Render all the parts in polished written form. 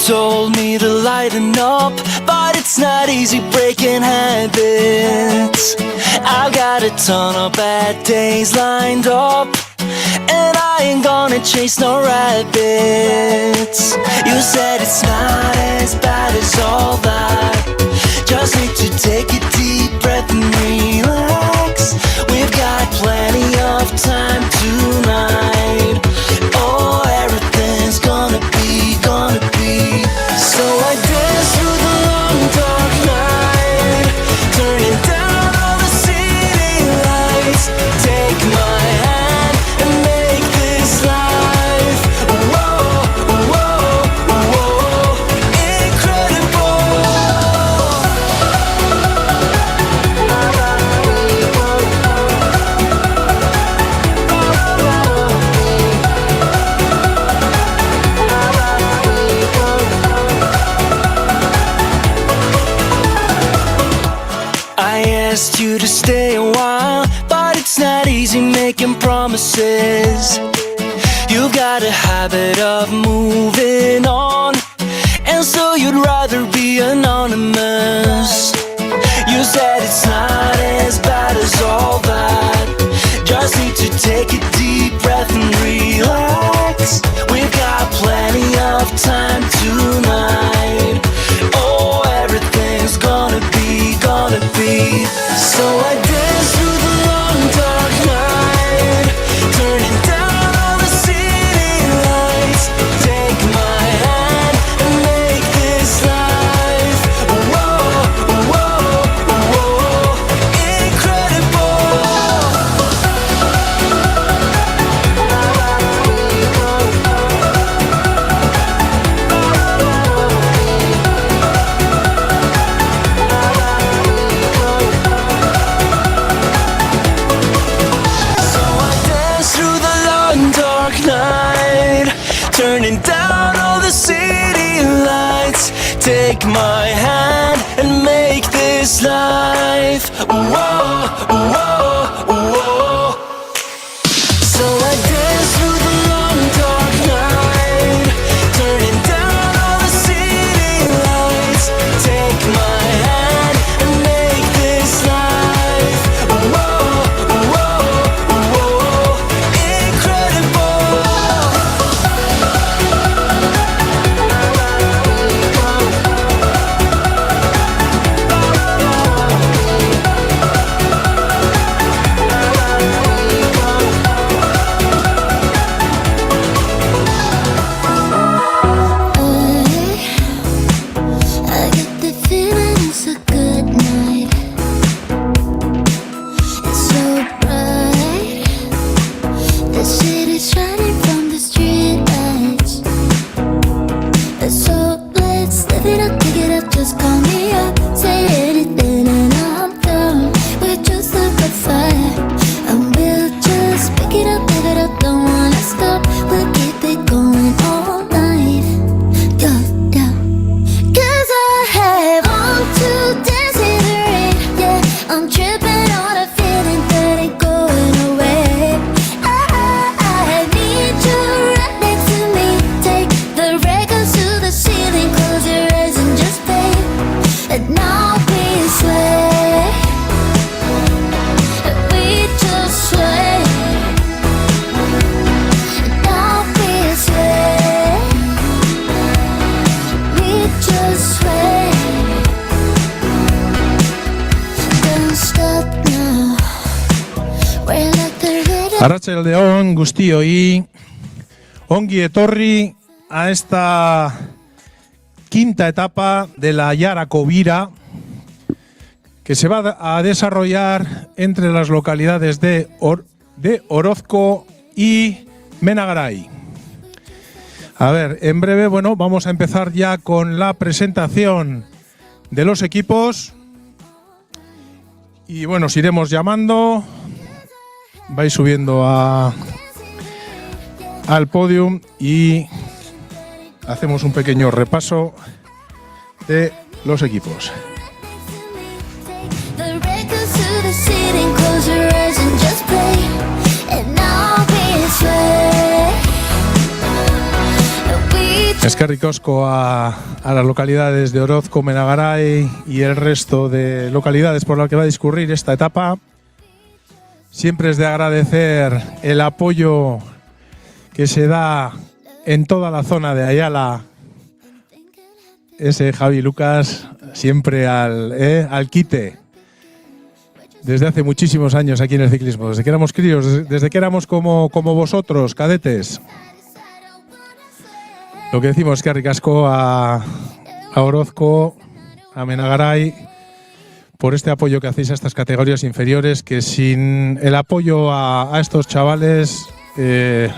told me to lighten up, but it's not easy breaking habits. I've got a ton of bad days lined up, and I ain't gonna chase no rabbits. You said it's not as bad as all that. Just need to take a deep breath and relax. We've got plenty of time tonight. Oh, everything's gonna be. So I dance through the long dark night, turning down all the city lights. Take my hand and make this life, whoa, whoa, whoa, incredible. I asked you to stay a while, but it's not easy making promises. You've got a habit of moving on, and so you'd rather be anonymous. You said it's not as bad as all that. Just need to take a deep breath and relax. We've got plenty of time tonight. Oh, everything's gonna be. So I dance through the long dark night, turning down all the city lights. Take my hand and make this life, whoa, whoa, whoa, incredible. Turning down all the city lights. Take my hand and make this life, whoa, whoa, whoa. So I dance through the long dark night, turning down all the city lights. Take my hand and make this life, whoa, whoa, whoa, incredible. Arratsaldeon guztioi, ongi etorri a esta quinta etapa de la Yarako Bira, que se va a desarrollar entre las localidades de Orozco y Menagaray. A ver, en breve, bueno, vamos a empezar ya con la presentación de los equipos y bueno, os iremos llamando. Vais subiendo al podium y hacemos un pequeño repaso de los equipos. Eskerrik asko a las localidades de Orozco, Menagaray y el resto de localidades por las que va a discurrir esta etapa. Siempre es de agradecer el apoyo que se da en toda la zona de Ayala. Ese Javi Lucas, siempre al quite. Desde hace muchísimos años aquí en el ciclismo, desde que éramos críos, desde que éramos como vosotros, cadetes. Lo que decimos es que ricasco a Orozco, a Menagaray, por este apoyo que hacéis a estas categorías inferiores, que sin el apoyo a estos chavales,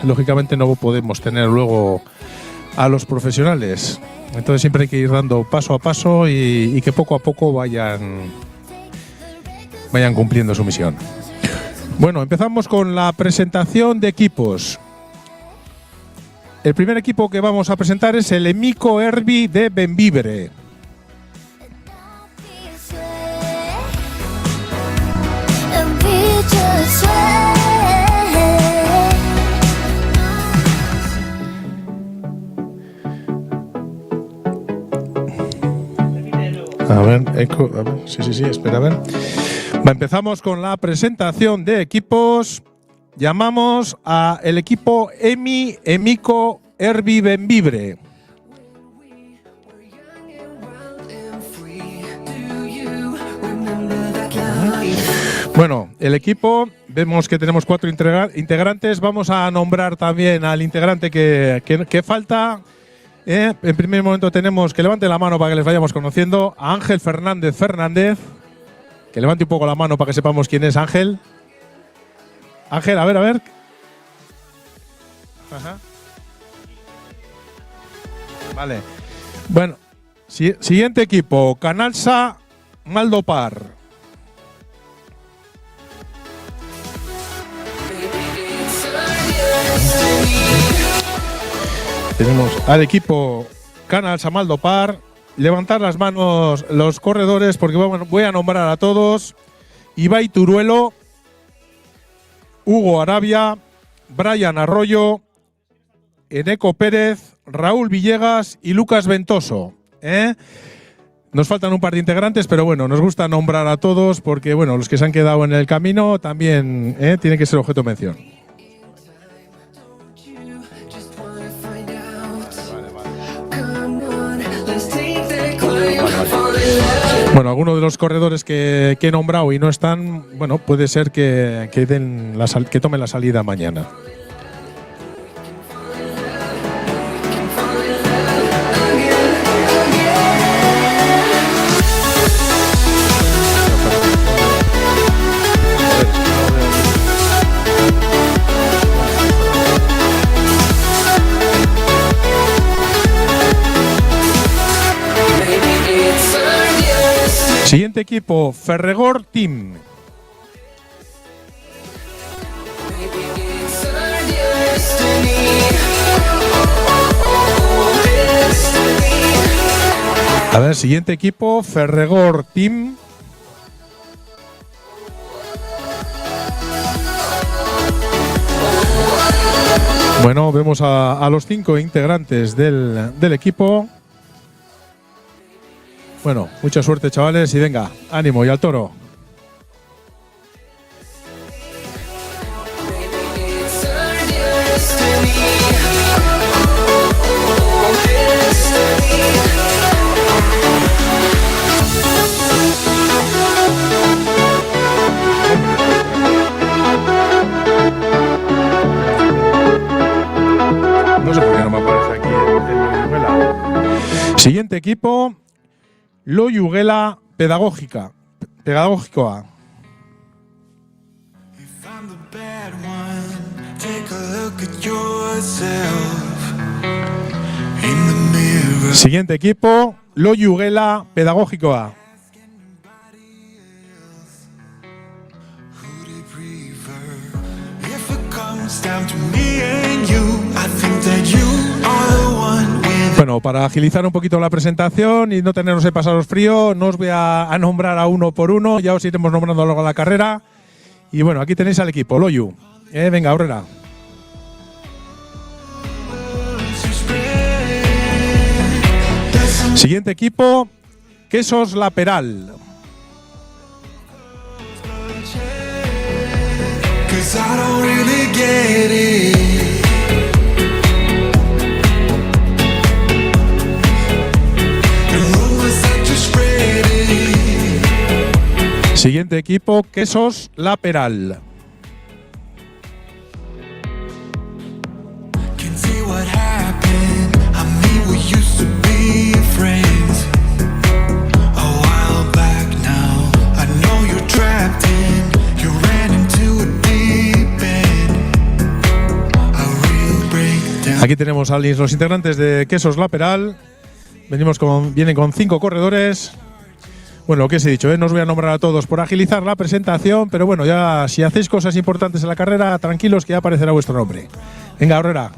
lógicamente no podemos tener luego a los profesionales. Entonces siempre hay que ir dando paso a paso y que poco a poco vayan cumpliendo su misión. Bueno, empezamos con la presentación de equipos. El primer equipo que vamos a presentar es el Emico Erbi de Bembibre. A ver, sí, espera, a ver. Empezamos con la presentación de equipos. Llamamos a el equipo Emico Erbi Bembibre. Bueno, el equipo, vemos que tenemos 4 integrantes. Vamos a nombrar también al integrante que falta. En primer momento tenemos que levante la mano para que les vayamos conociendo a Ángel Fernández. Que levante un poco la mano para que sepamos quién es Ángel. Ángel, a ver. Ajá. Vale. Bueno, siguiente equipo, Canalsa Maldopar. Tenemos al equipo Canalsa Maldopar. Levantar las manos los corredores porque voy a nombrar a todos. Ibai Turuelo, Hugo Arabia, Brian Arroyo, Eneco Pérez, Raúl Villegas y Lucas Ventoso. Nos faltan un par de integrantes, pero bueno, nos gusta nombrar a todos porque bueno, los que se han quedado en el camino también tienen que ser objeto de mención. Bueno, algunos de los corredores que he nombrado y no están, bueno, puede ser que tomen la salida mañana. Siguiente equipo, Ferregor Team. A ver, siguiente equipo, Ferregor Team. Bueno, vemos a los 5 integrantes del equipo. Bueno, mucha suerte, chavales, y venga, ánimo y al toro. No sé por qué no me aparece aquí el Loyuguela. Siguiente equipo, Loyuguela Pedagógica. Siguiente equipo, Loyuguela Pedagógico. Bueno, para agilizar un poquito la presentación y no tenernos que pasaros frío, no os voy a nombrar a uno por uno, ya os iremos nombrando a lo largo de la carrera. Y bueno, aquí tenéis al equipo, Loyu. Venga, Aurrera. Siguiente equipo, Quesos La Peral. Siguiente equipo, Quesos La Peral. Aquí tenemos a los integrantes de Quesos La Peral. Vienen con 5 corredores. Bueno, lo que os he dicho, no os voy a nombrar a todos por agilizar la presentación, pero bueno, ya si hacéis cosas importantes en la carrera, tranquilos que ya aparecerá vuestro nombre. Venga, Herrera.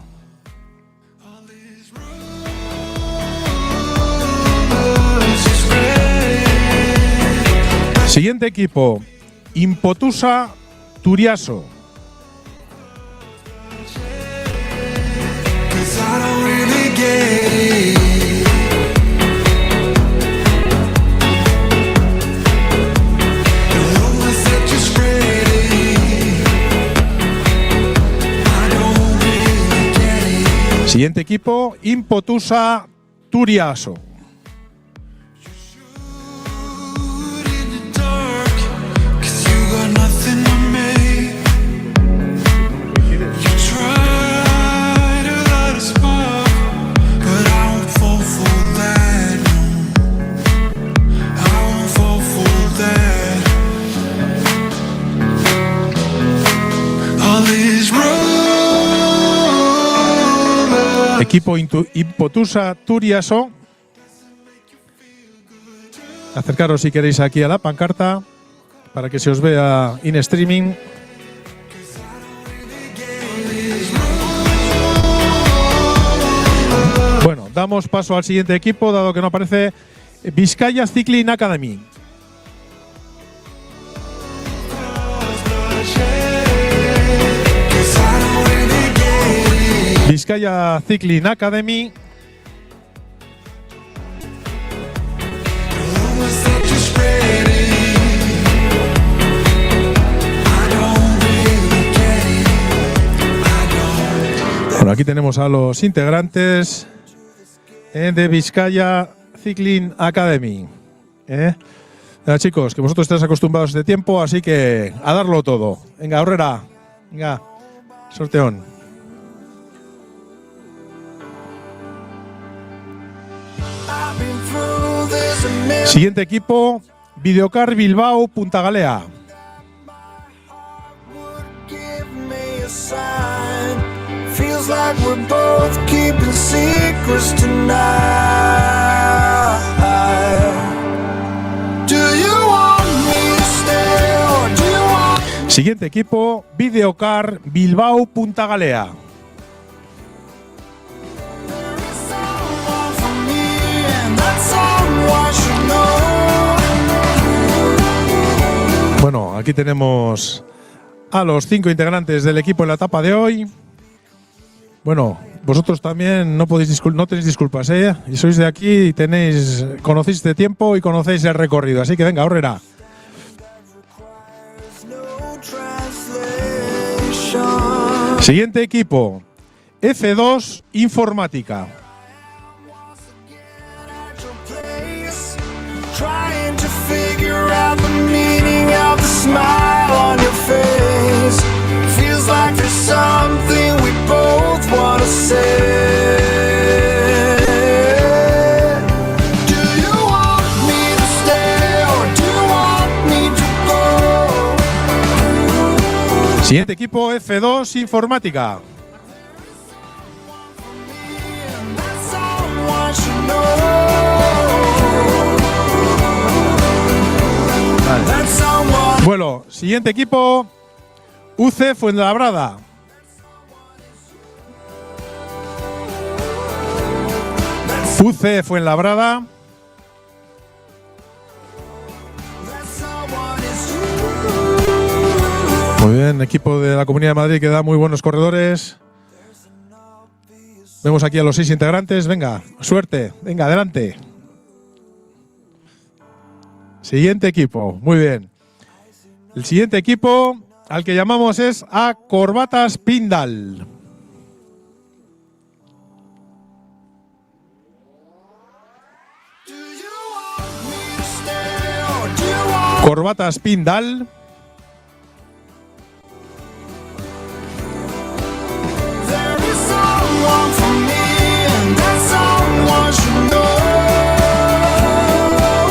Siguiente equipo, Impotusa Turiaso. Siguiente equipo, Impotusa Turiaso. Equipo Impotusa Turiaso. Acercaros si queréis aquí a la pancarta para que se os vea in streaming. Bueno, damos paso al siguiente equipo, dado que no aparece. Vizcaya Cycling Academy. Vizcaya Cycling Academy. Bueno, aquí tenemos a los integrantes de Vizcaya Cycling Academy. Chicos, que vosotros estáis acostumbrados a este tiempo, así que a darlo todo. Venga, Herrera. Venga, sorteón. Siguiente equipo, Videocar Bilbao Punta Galea. Siguiente equipo, Videocar Bilbao Punta Galea. Bueno, aquí tenemos a los 5 integrantes del equipo en la etapa de hoy. Bueno, vosotros también no tenéis disculpas, ¿eh? Y sois de aquí y conocéis este tiempo y conocéis el recorrido. Así que venga, Herrera. Siguiente equipo, F2 Informática. Siguiente equipo, F2 Informática. Vale. Bueno, siguiente equipo, UC Fuenlabrada. UC Fuenlabrada. Muy bien, equipo de la Comunidad de Madrid que da muy buenos corredores. Vemos aquí a los 6 integrantes. Venga, suerte. Venga, adelante. Siguiente equipo, muy bien. El siguiente equipo al que llamamos es a Corbatas Pindal. Corbatas Pindal.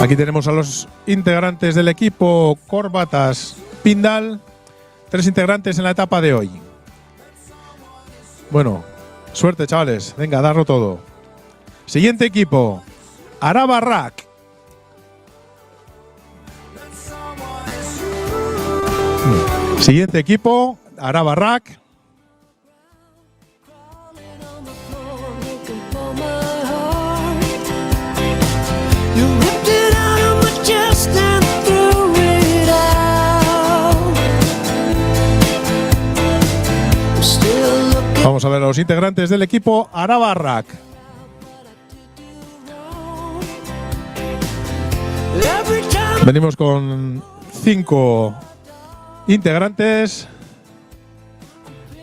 Aquí tenemos a los integrantes del equipo Corbatas Pindal. 3 integrantes en la etapa de hoy. Bueno, suerte, chavales. Venga, darlo todo. Siguiente equipo, Araba Rack. Siguiente equipo, Araba Rack. Vamos a ver a los integrantes del equipo Araba Rack. Venimos con 5 integrantes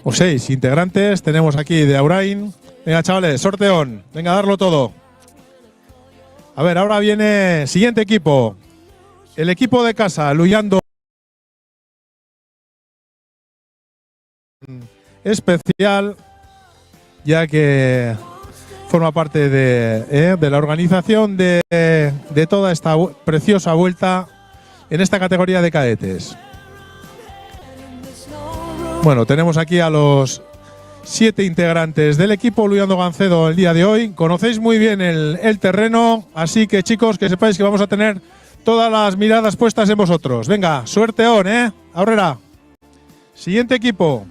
o 6 integrantes. Tenemos aquí de Aurain. Venga, chavales, sorteón. Venga, a darlo todo. A ver, ahora viene siguiente equipo. El equipo de casa, Luyando especial, ya que forma parte de la organización de toda esta preciosa vuelta en esta categoría de cadetes. Bueno, tenemos aquí a los 7 integrantes del equipo Luyando Gancedo el día de hoy. Conocéis muy bien el terreno, así que chicos, que sepáis que vamos a tener todas las miradas puestas en vosotros. Venga, suerteón, Aurrera. Siguiente equipo,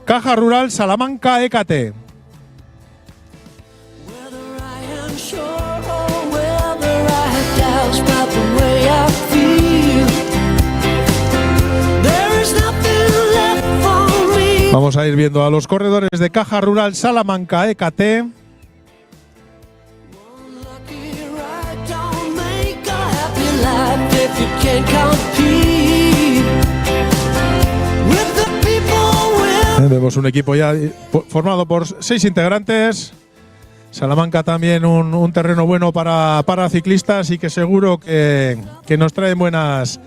Caja Rural Salamanca EKT. Vamos a ir viendo a los corredores de Caja Rural Salamanca EKT. Vemos un equipo ya formado por 6 integrantes. Salamanca también un terreno bueno para ciclistas y que seguro que nos trae buenas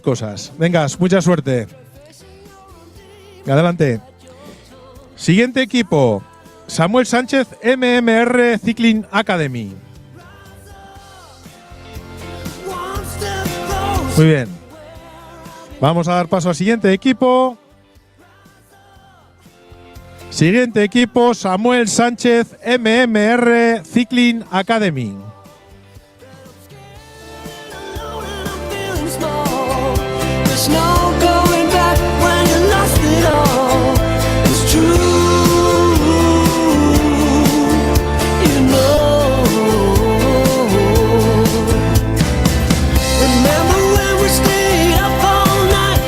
cosas. Venga, mucha suerte. Adelante. Siguiente equipo, Samuel Sánchez MMR Cycling Academy. Muy bien. Vamos a dar paso al siguiente equipo. Siguiente equipo, Samuel Sánchez MMR Cycling Academy.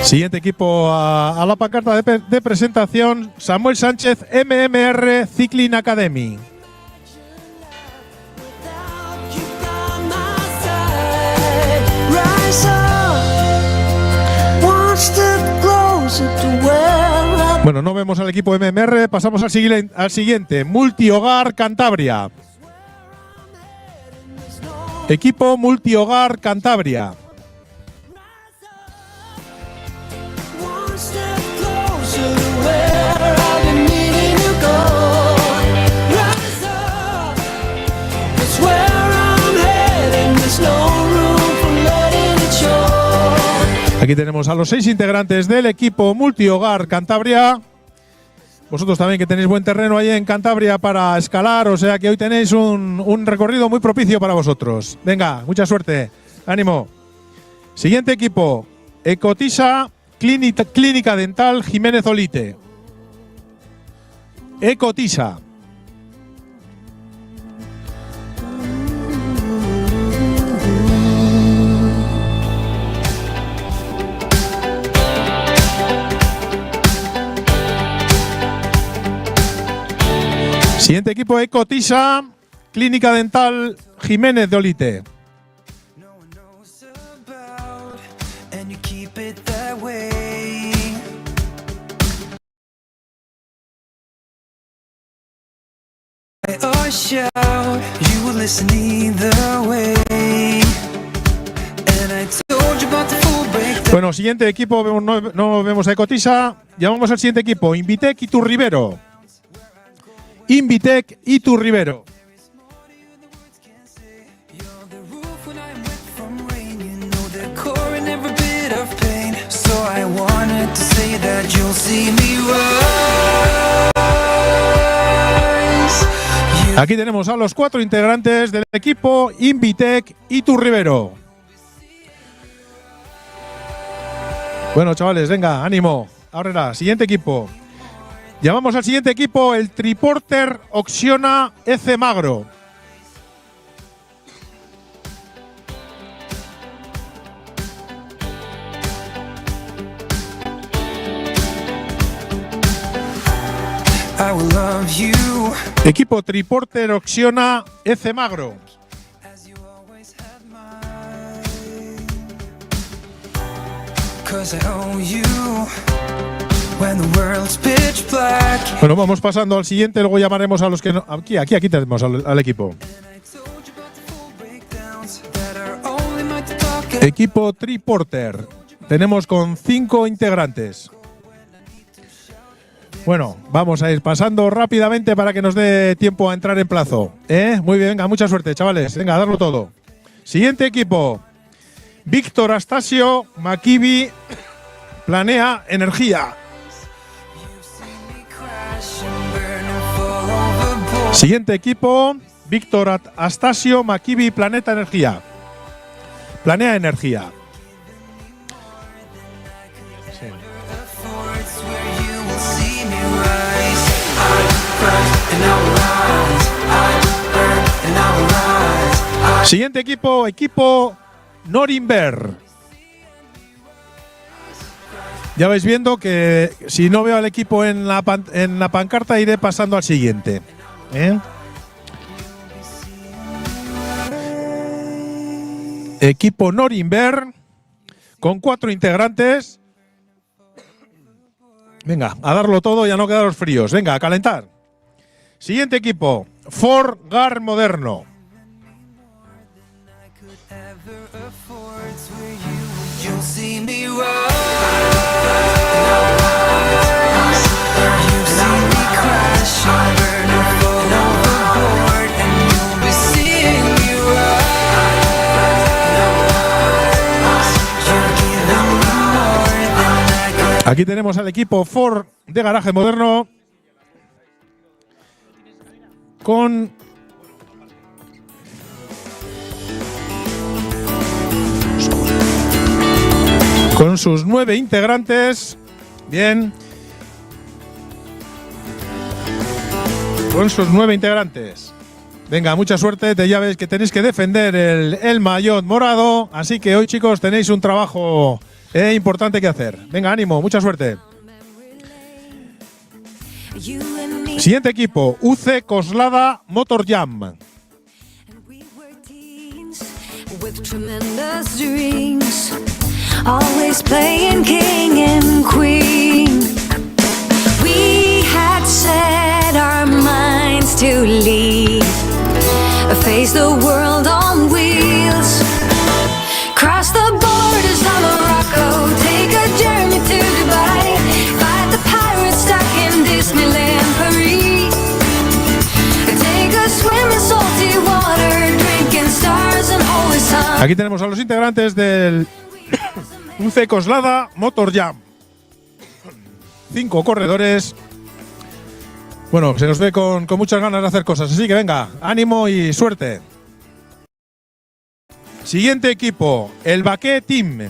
Siguiente equipo a la pancarta de presentación, Samuel Sánchez MMR Cycling Academy. Bueno, no vemos al equipo MMR, pasamos al siguiente, Multihogar Cantabria. Equipo Multihogar Cantabria. Aquí tenemos a los 6 integrantes del equipo Multihogar Cantabria. Vosotros también que tenéis buen terreno ahí en Cantabria para escalar, o sea que hoy tenéis un recorrido muy propicio para vosotros. Venga, mucha suerte, ánimo. Siguiente equipo, Ecotisa Clínica Dental Jiménez Olite. Ecotisa. Siguiente equipo, Ecotisa Clínica Dental Jiménez de Olite. or shout, you will listen either way. And I told you about the full breakdown. Bueno, siguiente equipo, no vemos a Ecotisa. Llamamos al siguiente equipo, Invitec Iturribero. Invitec Iturribero. I wanted to say that you'll see me rise. Aquí tenemos a los 4 integrantes del equipo Invitec Iturribero. Bueno, chavales, venga, ánimo. Ahora, siguiente equipo. Llamamos al siguiente equipo el Triporter Oxiona EC Magro. I will love you. Equipo Triporter Oxiona EC Magro. As you always had mine. 'Cause I owe you when the world's pitch black. Bueno, vamos pasando al siguiente, luego llamaremos a los que no. Aquí tenemos al equipo. Equipo Triporter. Tenemos con 5 integrantes. Bueno, vamos a ir pasando rápidamente para que nos dé tiempo a entrar en plazo. Muy bien, venga, mucha suerte, chavales. Venga, a darlo todo. Siguiente equipo. Víctor Astasio, Makibi, Planea Energía. Siguiente equipo. Víctor Astasio, Makibi, Planeta Energía. Planea Energía. Siguiente equipo, equipo Norimber. Ya vais viendo que si no veo al equipo en la pancarta iré pasando al siguiente. Equipo Norimber con 4 integrantes. Venga, a darlo todo y a no quedaros fríos. Venga, a calentar. Siguiente equipo, Ford Gar Moderno. Aquí tenemos al equipo Ford de Garaje Moderno con sus 9 integrantes. Bien. Con sus 9 integrantes. Venga, mucha suerte. Ya ves que tenéis que defender el maillot morado. Así que hoy, chicos, tenéis un trabajo importante que hacer. Venga, ánimo, mucha suerte. Siguiente equipo, UC Coslada Motor Jam. Always playing king and queen. We had set our minds to leave, face the world on wheels, cross the borders of Morocco, take a journey to Dubai, fight the pirates stuck in Disneyland Paris, take a swim in salty water, drinking stars and holy sun. Aquí tenemos a los integrantes del UC Coslada Motor Jam. 5 corredores. Bueno, se nos ve con muchas ganas de hacer cosas, así que venga, ánimo y suerte. Siguiente equipo, el Baqué Team.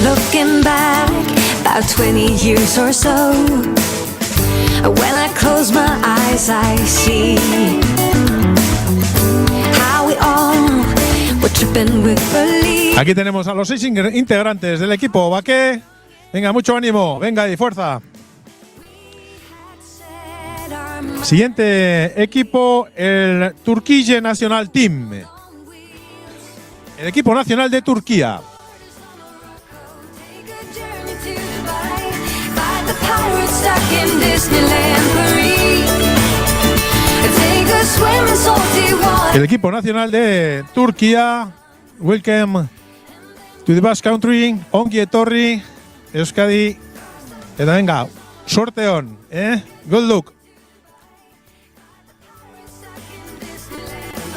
Looking back about 20 years or so, when I close my eyes I see how we all were tripping with belief. Aquí tenemos a los 6 integrantes del equipo Baqué. Venga, mucho ánimo, venga y fuerza. Siguiente equipo, el Turquille National Team. El equipo nacional de Turquía. pirate stuck in Disneyland Paris. Take a swim in salty water. El equipo nacional de Turquía, welcome to the Basque Country, ongi etorri, Euskadi, eta venga, suerte on, good luck.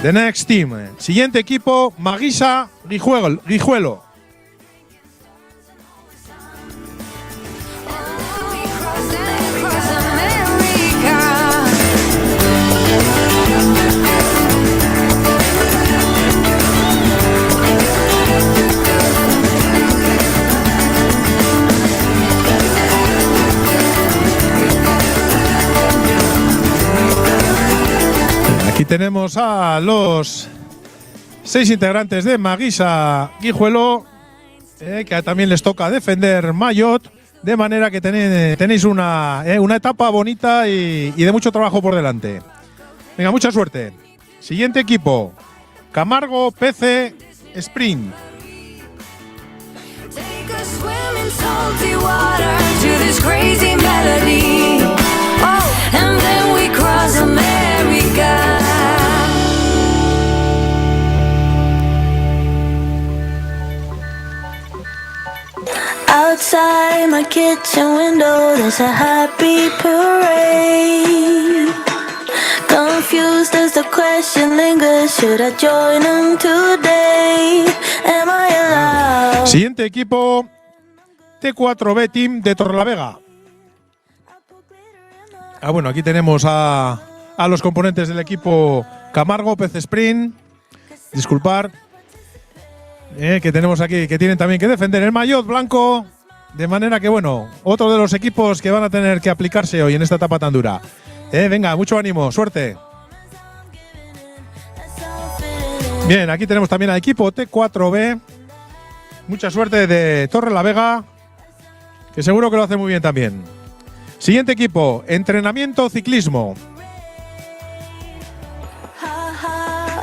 The next team, siguiente equipo, Magisa Guijuelo. Across America. Aquí tenemos a los 6 integrantes de Magisa Guijuelo, que también les toca defender Mayotte, de manera que tenéis una etapa bonita y de mucho trabajo por delante. Venga, mucha suerte. Siguiente equipo, Camargo PC Sprint. Take a swim in salty water to this crazy melody. Oh, and then we cross America. Outside my kitchen window, there's a happy parade. Confused as the question lingers, should I join them today? Am I allowed? Siguiente equipo, T4B Team de Torrelavega. Bueno, aquí tenemos a los componentes del equipo Camargo PC Sprint. Disculpar. Que tenemos aquí, que tienen también que defender el maillot blanco, de manera que, bueno, otro de los equipos que van a tener que aplicarse hoy en esta etapa tan dura. Venga, mucho ánimo, suerte. Bien, aquí tenemos también al equipo T4B. Mucha suerte de Torrelavega, que seguro que lo hace muy bien también. Siguiente equipo, entrenamiento ciclismo.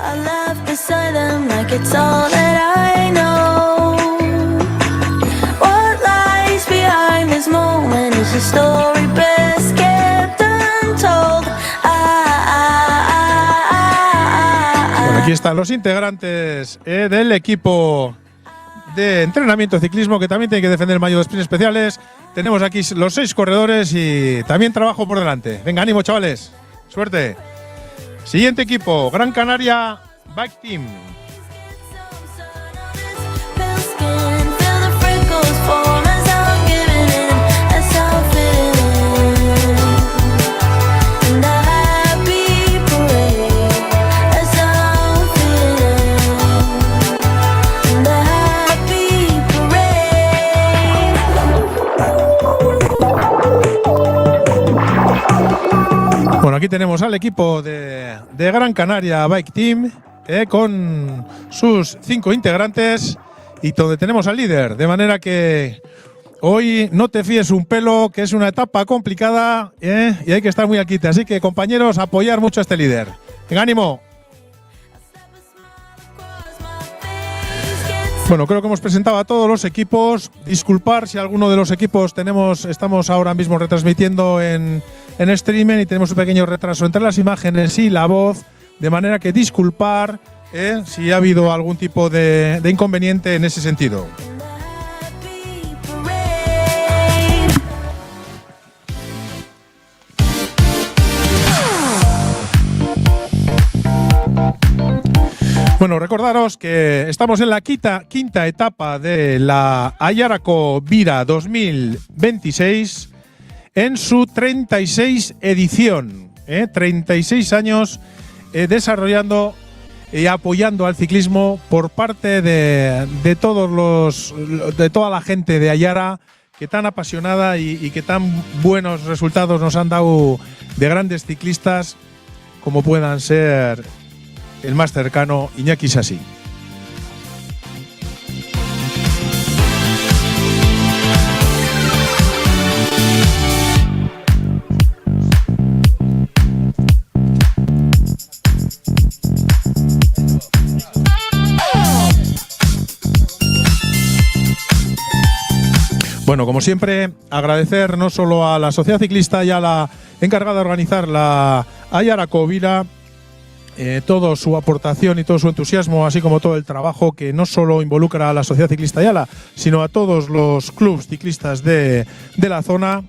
I laugh beside them like it's all that I know. What lies behind this moment is a story best kept untold. Bueno, aquí están los integrantes del equipo de entrenamiento ciclismo, que también tiene que defender el maillot de sprint especiales. Tenemos aquí los 6 corredores y también trabajo por delante. Venga, ánimo, chavales. Suerte. Siguiente equipo, Gran Canaria Bike Team. Bueno, aquí tenemos al equipo de Gran Canaria Bike Team, con sus 5 integrantes y donde tenemos al líder, de manera que hoy no te fíes un pelo, que es una etapa complicada, y hay que estar muy al quite. Así que, compañeros, apoyar mucho a este líder. Venga, ánimo. Bueno, creo que hemos presentado a todos los equipos. Disculpar si alguno de los equipos estamos ahora mismo retransmitiendo en streaming y tenemos un pequeño retraso entre las imágenes y la voz, de manera que disculpar si ha habido algún tipo de inconveniente en ese sentido. Bueno, recordaros que estamos en la quinta etapa de la Ayarako Bira 2026 en su 36 edición. 36 años desarrollando y apoyando al ciclismo por parte de toda la gente de Ayara, que tan apasionada y que tan buenos resultados nos han dado de grandes ciclistas como puedan ser el más cercano, Iñaki Sassi. Bueno, como siempre, agradecer no solo a la Sociedad Ciclista y a la encargada de organizar la Aiara Covira, toda su aportación y todo su entusiasmo, así como todo el trabajo que no solo involucra a la Sociedad Ciclista Ayala, sino a todos los clubs ciclistas de la zona.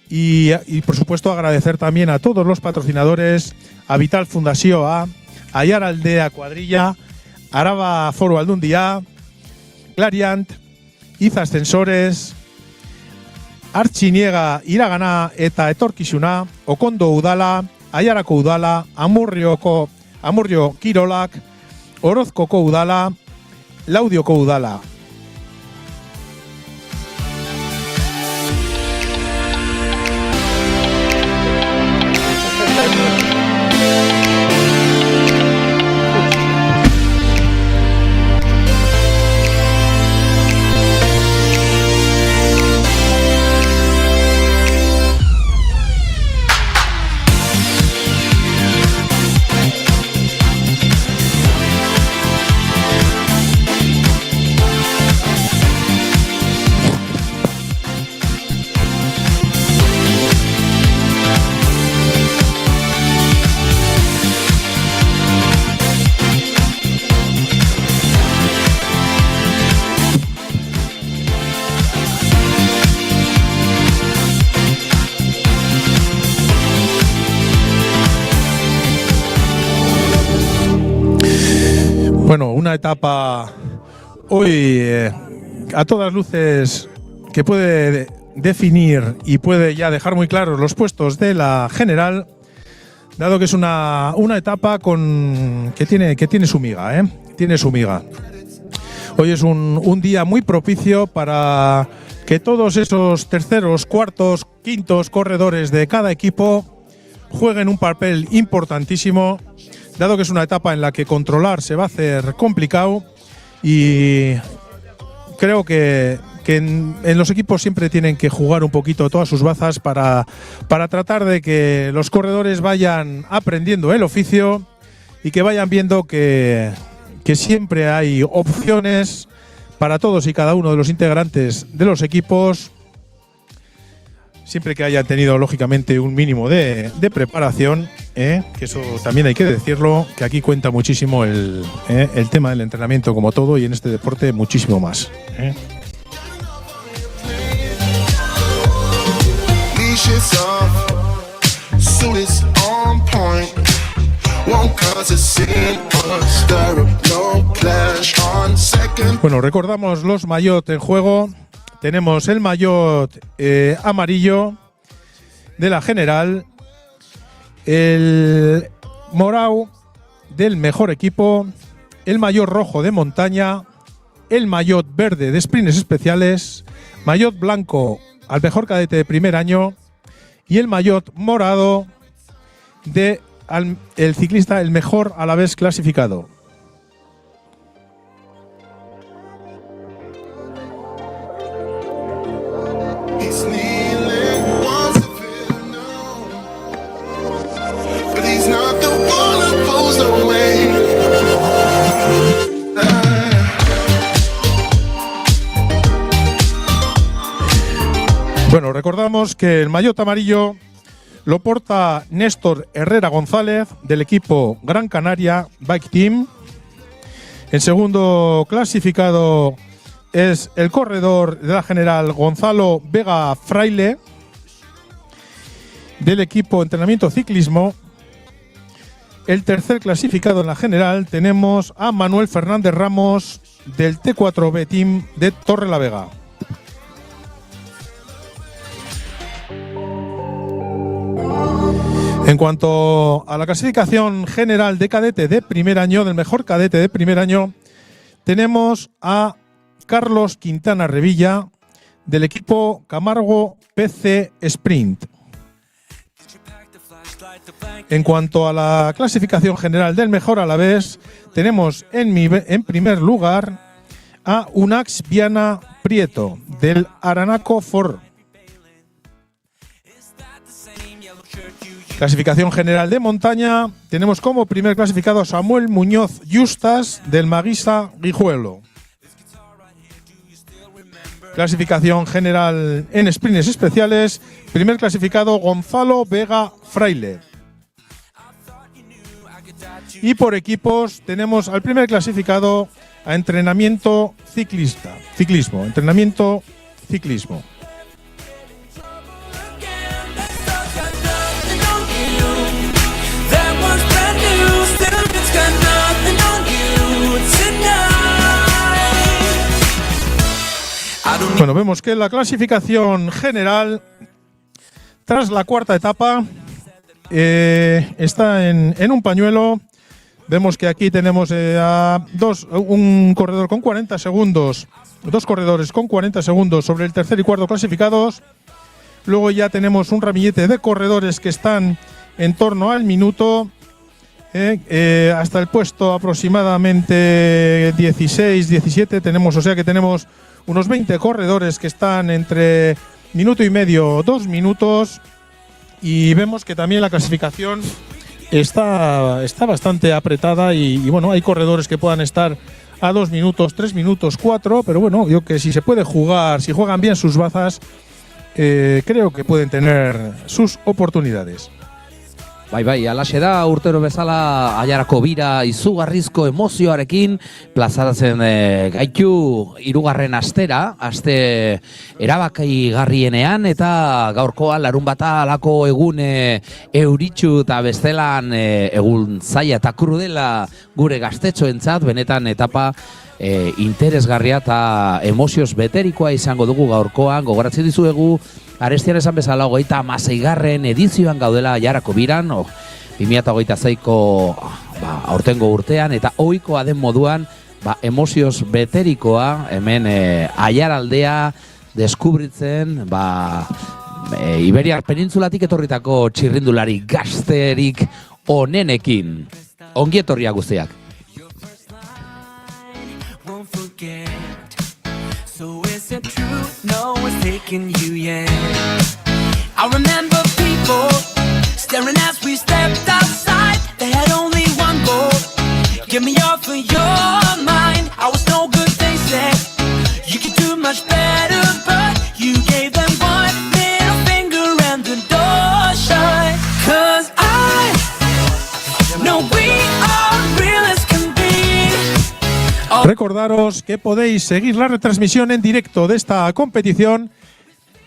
Y por supuesto agradecer también a todos los patrocinadores, a Vital Fundació, a Aiara Aldea Cuadrilla, Araba Foro Aldundia, Clariant, Iza Ascensores, Artxiniega Iragana eta Etorkizuna, Okondo Udala, Aiarako Udala, Amurrio Kirolak, Orozkoko Udala, Laudioko Udala. Bueno, una etapa hoy a todas luces que puede definir y puede ya dejar muy claros los puestos de la general, dado que es una etapa que tiene su miga, tiene su miga. Hoy es un día muy propicio para que todos esos terceros, cuartos, quintos corredores de cada equipo jueguen un papel importantísimo, dado que es una etapa en la que controlar se va a hacer complicado, y creo que en los equipos siempre tienen que jugar un poquito todas sus bazas para tratar de que los corredores vayan aprendiendo el oficio y que vayan viendo que siempre hay opciones para todos y cada uno de los integrantes de los equipos, siempre que hayan tenido lógicamente un mínimo de preparación, que eso también hay que decirlo, que aquí cuenta muchísimo el tema del entrenamiento como todo, y en este deporte muchísimo más. Bueno, recordamos los maillot en juego. Tenemos el maillot amarillo de la general, el morado del mejor equipo, el maillot rojo de montaña, el maillot verde de sprints especiales, maillot blanco al mejor cadete de primer año y el maillot morado de el ciclista el mejor a la vez clasificado. Bueno, recordamos que el maillot amarillo lo porta Néstor Herrera González del equipo Gran Canaria Bike Team. El segundo clasificado es el corredor de la general Gonzalo Vega Fraile del equipo Entrenamiento Ciclismo. El tercer clasificado en la general tenemos a Manuel Fernández Ramos del T4B Team de Torrelavega. En cuanto a la clasificación general de cadete de primer año, del mejor cadete de primer año, tenemos a Carlos Quintana Revilla del equipo Camargo PC Sprint. En cuanto a la clasificación general del mejor a la vez, tenemos en primer lugar a Unax Viana Prieto del Aranaco Ford. Clasificación general de montaña, tenemos como primer clasificado a Samuel Muñoz Justas del Maguisa Guijuelo. Clasificación general en sprints especiales. Primer clasificado Gonzalo Vega Fraile. Y por equipos tenemos al primer clasificado a entrenamiento ciclismo. Entrenamiento ciclismo. Bueno, vemos que la clasificación general, tras la cuarta etapa, está en un pañuelo. Vemos que aquí tenemos un corredor con 40 segundos, dos corredores con 40 segundos sobre el tercer y cuarto clasificados. Luego ya tenemos un ramillete de corredores que están en torno al minuto, hasta el puesto aproximadamente 16, 17 tenemos, o sea que tenemos unos 20 corredores que están entre minuto y medio, 2 minutos, y vemos que también la clasificación está bastante apretada y bueno, hay corredores que puedan estar a 2 minutos, 3 minutos, 4, pero bueno, yo que si se puede jugar, si juegan bien sus bazas, creo que pueden tener sus oportunidades. Bai, alaxe da, urtero bezala Aiarako bira izugarrizko emozioarekin plazaratzen gaitu hirugarren astera, aste erabakigarrienean, eta gaurkoa larun bata alako egun euritsu eta bestelan egun zaila eta krudela gure gaztetxoentzat, benetan etapa interesgarria eta emozioz beterikoa izango dugu gaurkoan. Gogoratzen dizuegu Arestian esan bezala 36. edizioan gaudela Aiarako biran, 2026ko aurtengo urtean, eta ohikoa den moduan emozioz beterikoa hemen Aiaraldea deskubritzen Iberiar penintzulatik etorritako txirrindulari gazterik onenekin. Ongi etorria guztiak. So is it true? No one's taking you yet. I remember people staring as we stepped outside. They had only one goal. Give me all for your mind. I was no good, they said. You could do much better, but you gave them one middle finger and the door shut. 'Cause I know we are real as can be. Recordaros que podéis seguir la retransmisión en directo de esta competición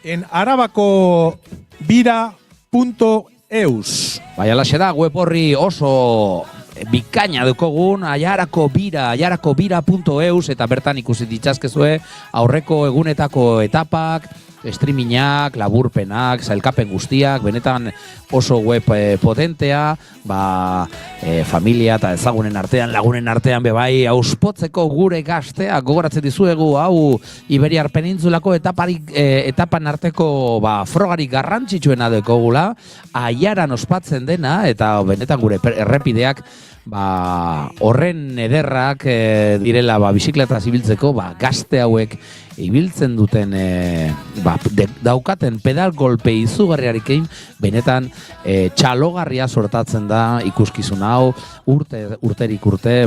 en arabacobira.eus. Bai, alaxe da, web horri oso bikaina dukogun, aiaracobira.eus, eta bertan ikusi ditzazkezue aurreko egunetako etapak, streaminyak, laburpenak, sailkapen guztiak, benetan oso web potentea, familia eta ezagunen artean, lagunen artean bebai auspotzeko gure gaztea, gogoratzen dizuegu, hau Iberiar penintzulako etapan arteko frogarik garrantzitsuena dekogula, Aiaran ospatzen dena, eta benetan gure errepideak horren ederrak direla bizikleta zibiltzeko, gazte hauek ibiltzen duten daukaten pedal golpe izugarriarekin benetan txalogarria sortatzen da ikuskizun hau urterik urte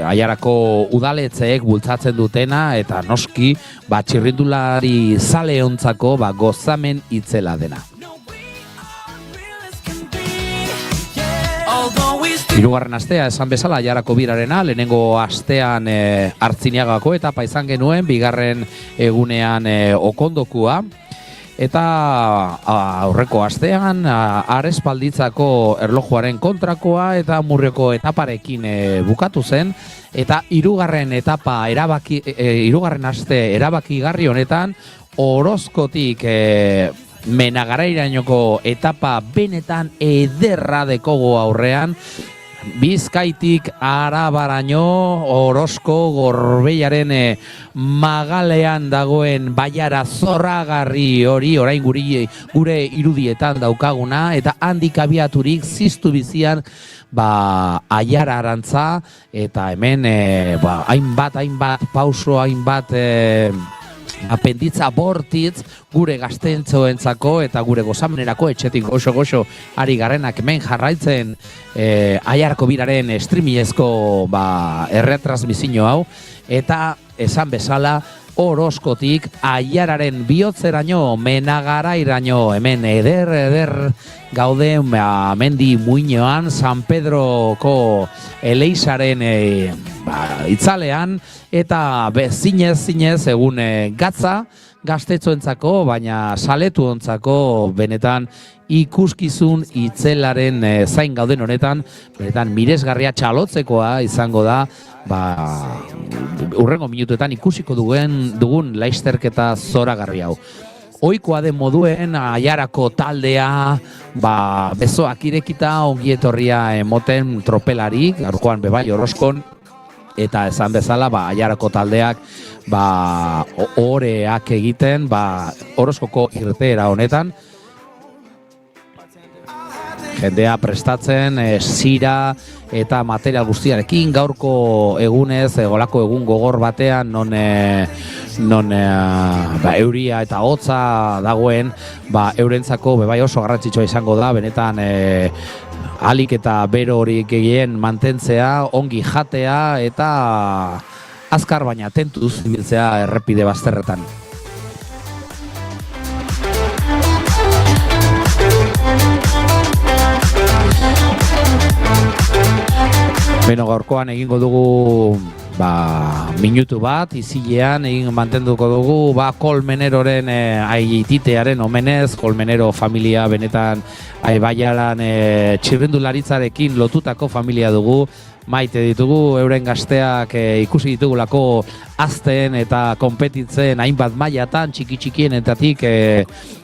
Aiarako udaletzeek bultzatzen dutena, eta noski txirrindulari zaleontzako gozamen itzela dena. Hirugarren astea esan bezala Aiarako birarena, lehenengo astean Artziniagako etapa izan genuen, bigarren egunean Okondokua, eta aurreko astean Arespalditzako erlojuaren kontrakoa eta Murrioko etaparekin bukatu zen, eta hirugarren aste erabakigarri honetan Orozkotik Menagarairainoko etapa benetan ederra dekogo aurrean, Bizkaitik Arabaraino Orozko Gorbeiaren magalean dagoen baiara zorragarri hori orain gure irudietan daukaguna, eta handik abiaturik ziztu bizian Aiara arantza, eta hemen hainbat pauso, hainbat apenditza bortitz gure gaztentxoentzako eta gure gozamenerako etxetik goxo ari garrenak hemen jarraitzen Aiarako biraren streamingezko erretransmisio hau, eta esan bezala, Orozkotik Aiararen bihotzeraino, Menagarairaino, hemen eder gaude mendi muinoan, San Pedroko Eleizaren itzalean, eta zinez egun gatza, gaztetxoentzako, baina saletuontzako benetan ikuskizun itzelaren zain gauden honetan, benetan miresgarria txalotzekoa izango da, urrengo minutuetan ikusiko dugun laizterketa zoragarri hau. Ohikoa den moduen Aiarako taldea besoak irekita ongietorria emoten tropelari, gaurkoan bebai Orozkon, eta esan bezala Aiarako taldeak oreak egiten Orozkoko irteera honetan, jendea prestatzen, zira eta material guztiarekin, gaurko egunez, golako egun gogor batean, non euria eta hotza dagoen, eurentzako bebai oso garrantzitsua izango da, benetan alik eta bero horik egien mantentzea, ongi jatea eta azkar baina tentuz ibiltzea errepide bazterretan. Beno, gaurkoan egingo dugu minutu bat, izilean mantenduko dugu Kolmeneroren aititearen omenez, Kolmenero familia benetan Baiaran txirrindularitzarekin lotutako familia dugu, maite ditugu, euren gazteak ikusi ditugulako azten eta konpetitzen hainbat mailatan, txikienetatik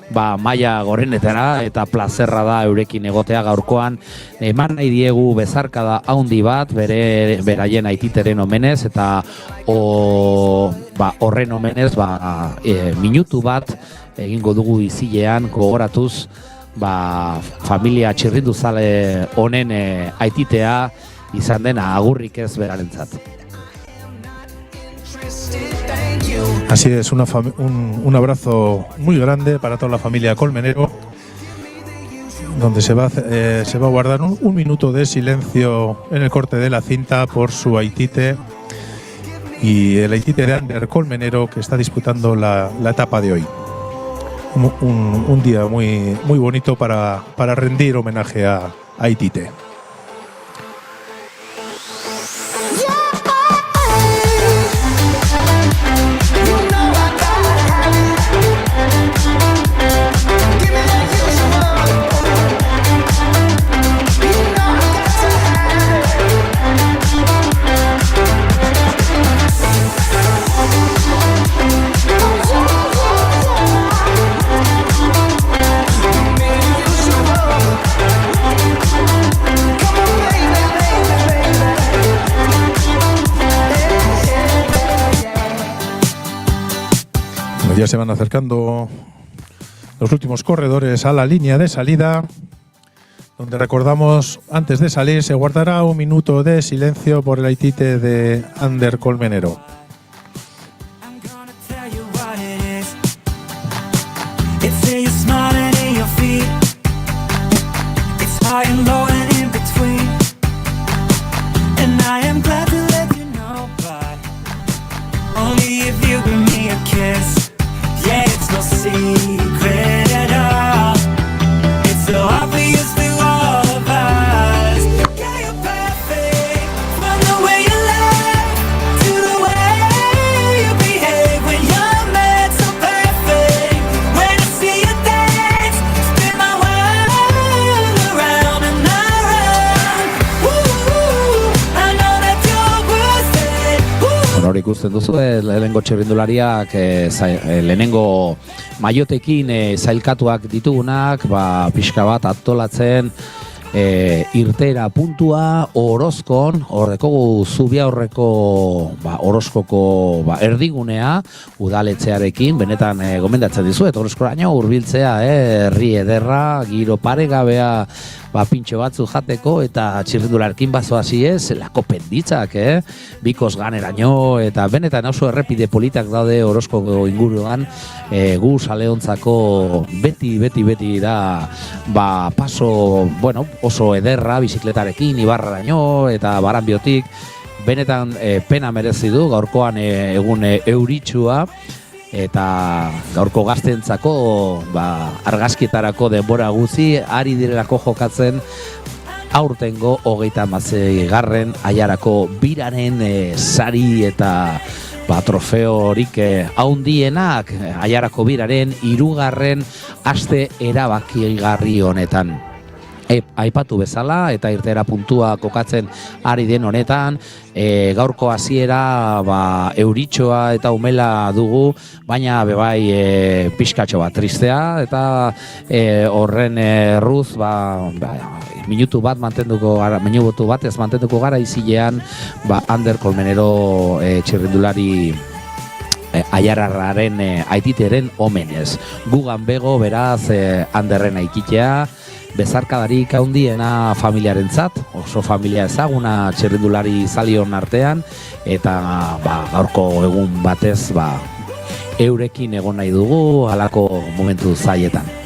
maila gorenetara, eta plazerra da eurekin egotea gaurkoan. Eman nahi diegu bezarkada haundi bat, beraien aititeren omenez, eta horren omenez minutu bat egingo dugu izilean, gogoratuz familia txirrinduzale honen aititea izan dena agurrik ez berarentzat. Así es, un abrazo muy grande para toda la familia Colmenero, donde se va a guardar un minuto de silencio en el corte de la cinta por su aitite y el aitite de Ander Colmenero, que está disputando la etapa de hoy. Un día muy bonito para rendir homenaje a aitite. Ya se van acercando los últimos corredores a la línea de salida, donde recordamos, antes de salir se guardará un minuto de silencio por el aitite de Ander Colmenero. Hori ikusten duzu, lehenengo txirrindulariak lehenengo maiotekin zailkatuak ditugunak, pixka bat antolatzen irteera puntua Orozkon, horreko Zubia horreko Orozkoko erdigunea udaletxearekin, benetan gomendatzen dizuet, Orozkoraino hurbiltzea, herri ederra, giro paregabea, pintxo batzu jateko, eta txirrindularekin bazoazi lako penditzak, bikoz ganeraino, eta benetan oso errepide politak daude Orozkoko inguruan, gu saleontzako beti da paso, oso ederra, bizikletarekin, Ibarraraino, eta Baranbiotik, benetan pena merezi du, gaurkoan egun euritsua, eta gaurko gaztentzako argazkietarako denbora gutxi ari direlako jokatzen aurtengo 36. Aiarako biraren sari eta trofeo horik haundienak Aiarako biraren 3. aste erabakigarri honetan. Aipatu bezala eta irteera puntua kokatzen ari den honetan, gaurko hasiera euritxoa eta umela dugu, baina bebai pixkatxo bat tristea, eta horren erruz minutu batez mantenduko gara izilean Ander Kolmenero txirrindulari Aiararraren aititeren omenez. Gugan bego beraz Anderren aikitea, bezarkadarik handiena familiarentzat, oso familia ezaguna txirrindulari zalion artean, eta gaurko egun batez eurekin egon nahi dugu halako momentu zailetan.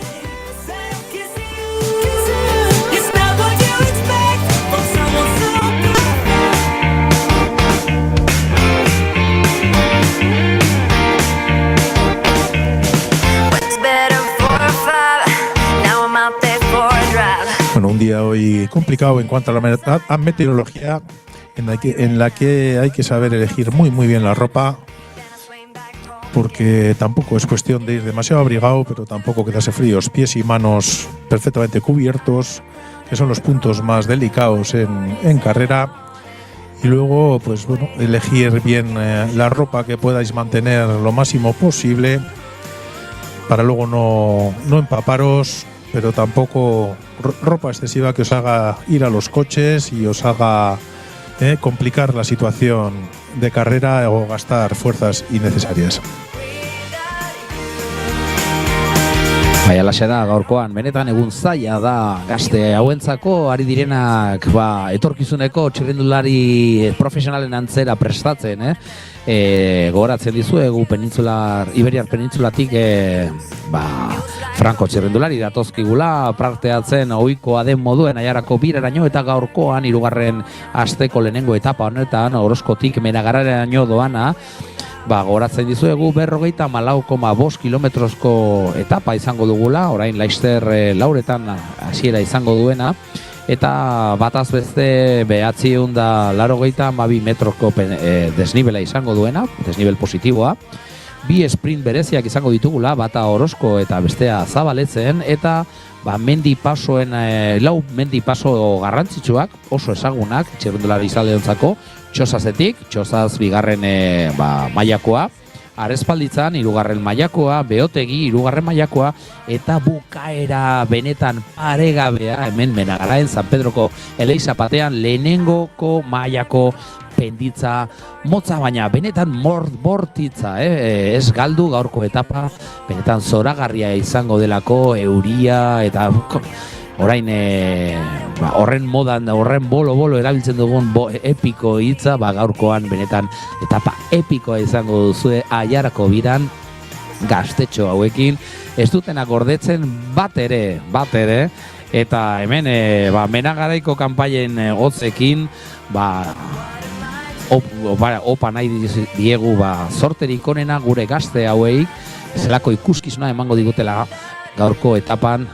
Bueno, un día hoy complicado en cuanto a la meteorología, en la que hay que saber elegir muy bien la ropa, porque tampoco es cuestión de ir demasiado abrigado, pero tampoco quedarse fríos, pies y manos perfectamente cubiertos, que son los puntos más delicados en carrera. Y luego, pues bueno, elegir bien la ropa que podáis mantener lo máximo posible, para luego no empaparos, pero tampoco ropa excesiva que os haga ir a los coches y os haga complicar la situación de carrera o gastar fuerzas innecesarias. Alaxe da, gaurkoan, benetan egun zaila da gazte hauentzako, ari direnak etorkizuneko txirrindulari profesionalen antzera prestatzen, gogoratzen dizuegu Iberiar penintzulatik Franko txirrindulari datozkigula, parteatzen ohikoa den moduen Aiarako biraraino, eta gaurkoan 3. asteko lehenengo etapa honetan, Orozkotik Menagarraraino doana, gogoratzen dizuegu 54,5 kilometrozko etapa izango dugula, orain Laster lauretan hasiera izango duena, eta bataz beste 982 metroko desnibela izango duena, desnibel positiboa. 2 sprint bereziak izango ditugula, bata Orozko eta bestea Zabaletzen, eta mendi pasoen 4 mendi paso garrantzitsuak, oso ezagunak txirrindulari zaleontzako, Txosazetik, Txosaz 2. mailakoa, Arespalditzan 3. mailakoa, Beotegi 3. mailakoa, eta bukaera benetan paregabea, hemen Menagaraen San Pedroko Eleiza patean lehenengoko mailako penditza motza, baina benetan bortitza, ez galdu gaurko etapa, benetan zoragarria izango delako, euria, eta orain horren modan, horren bolo erabiltzen dugun epiko hitza, gaurkoan benetan etapa epikoa izango duzue Aiarako biran gaztetxo hauekin, ez dutenak gordetzen bat ere, eta hemen Menagaraiko kanpaien hotzekin opa nahi diegu zorterik onena gure gazte hauei, zelako ikuskizuna emango digutela gaurko etapan,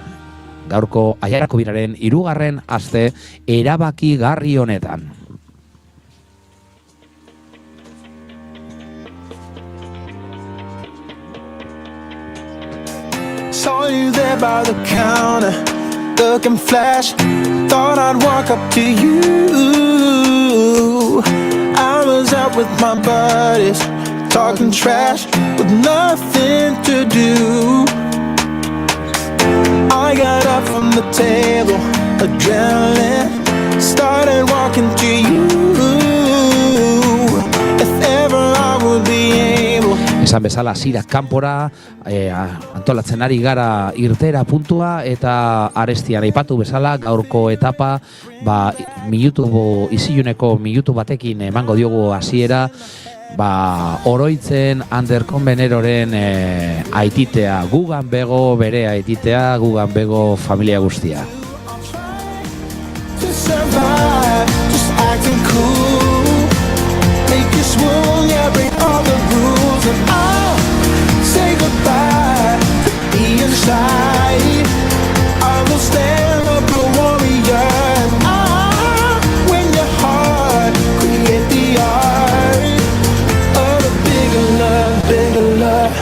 gaurko Aiarako biraren 3. aste erabakigarri honetan. Saw you there by the counter, looking flash, thought I'd walk up to you. I was out with my buddies, talking trash with nothing to do. I got up from the table, adrenaline, started walking to you. If ever I would be able. Esan bezala Sirak kanpora antolatzen ari gara irtera puntua, eta Arestian aipatu bezala gaurko etapa iziluneko minutu batekin emango diogu hasiera, oroitzen Ander Kolmeneroren aititea, Gugan bego bere aititea, Gugan bego familia guztia. To survive, just acting cool. and I'll say goodbye to being shy. I will stand up a warrior, and I'll win your heart, create the art of a bigger love, bigger love.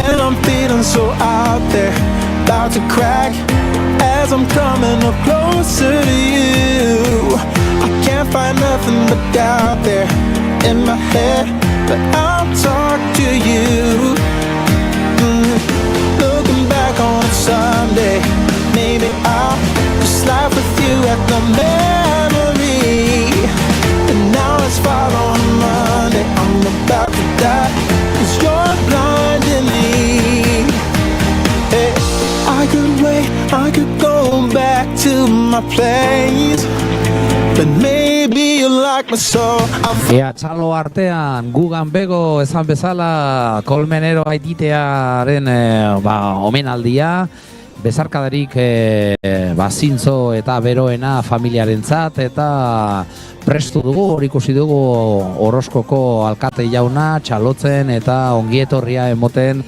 And I'm feeling so out there, about to crack as I'm coming up closer to you. I can't find nothing but doubt there in my head, but I'll talk to you. Looking back on a Sunday, maybe I'll just laugh with you at the memory. And now it's fall on a Monday, I'm about to die, 'cause you're blinding me. Hey, I could wait, I could go back to my place, but maybe you like me so Ea txalo artean gugan bego esan bezala kolmenero aititearen omenaldia, bezarkadarik zintzo eta beroena familiarentzat, eta prestu dugu, hor ikusi dugu Orozkoko alkate jauna txalotzen eta ongietorria emoten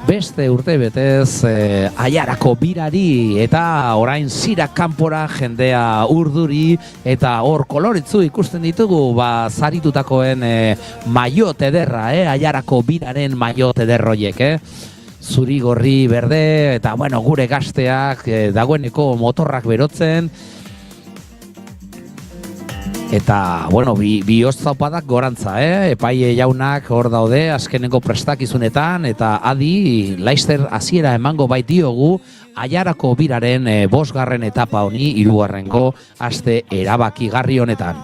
beste urte betez Aiarako birari, eta orain zirak kanpora jendea urduri, eta hor koloritzu ikusten ditugu zaritutakoen maiot ederra, Aiarako biraren maiot ederroiek, zuri, gorri, berde, eta bueno, gure gazteak dagoeneko motorrak berotzen. Eta, bueno, bi oztaupadak gorantza, epaile jaunak hor daude azkeneko prestakizunetan, eta adi, Laister hasiera emango baitiogu Aiarako biraren 5. etapa honi, 3. aste erabakigarri honetan.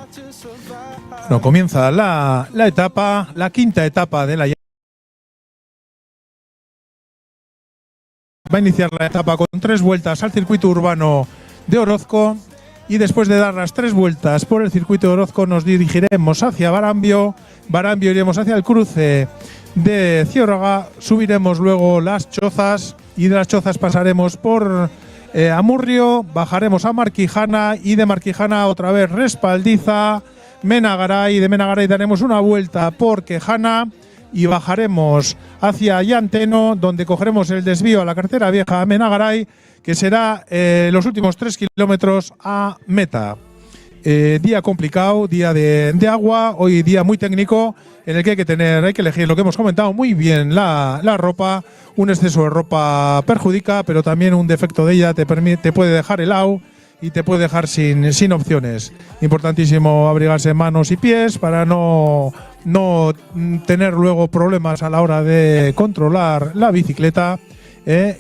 Bueno, comienza la etapa, la 5ª etapa de la... Va a iniciar la etapa con 3 vueltas al circuito urbano de Orozco. Y después de dar las 3 vueltas por el circuito de Orozco nos dirigiremos hacia Barambio. Barambio iremos hacia el cruce de Ciórroga, subiremos luego las Chozas y de las Chozas pasaremos por Amurrio, bajaremos a Marquijana y de Marquijana otra vez Respaldiza, Menagaray, de Menagaray daremos una vuelta por Quejana y bajaremos hacia Llanteno, donde cogeremos el desvío a la carretera vieja a Menagaray, que será los últimos 3 kilómetros a meta. Día complicado, día de agua, hoy día muy técnico, en el que hay que elegir lo que hemos comentado muy bien, la ropa. Un exceso de ropa perjudica, pero también un defecto de ella te puede dejar helado y te puede dejar sin opciones. Importantísimo abrigarse manos y pies para no tener luego problemas a la hora de controlar la bicicleta.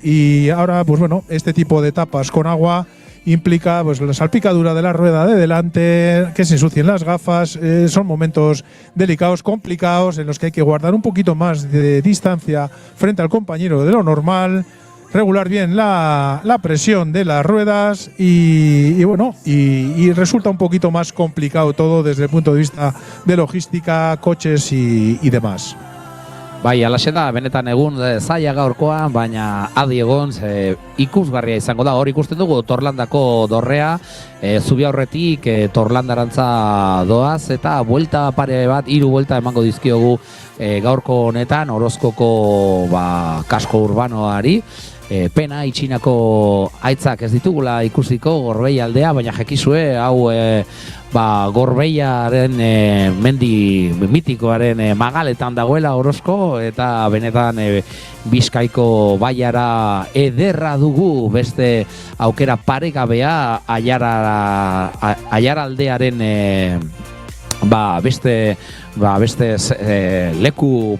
Y ahora, pues bueno, este tipo de etapas con agua implica pues la salpicadura de la rueda de delante, que se ensucien las gafas. Son momentos delicados, complicados, en los que hay que guardar un poquito más de distancia frente al compañero de lo normal, regular bien la presión de las ruedas y bueno, y resulta un poquito más complicado todo desde el punto de vista de logística, coches y demás. Bai, alaxe da, benetan egun zaila gaurkoan, baina adi egon ikusgarria izango da. Hor ikusten dugu Torlandako dorrea, zubi aurretik Torlandarantza doaz, eta buelta pare bat, 3 buelta emango dizkiogu gaurko honetan, Orozkoko kasko urbanoari. Pena itxinako aitzak ez ditugula ikusiko Gorbei aldea, baina jakizue hau Gorbeiaren mendi mitikoaren magaletan dagoela Orozko, eta benetan Bizkaiko baiara ederra dugu, beste aukera paregabea Aiara aldearen beste leku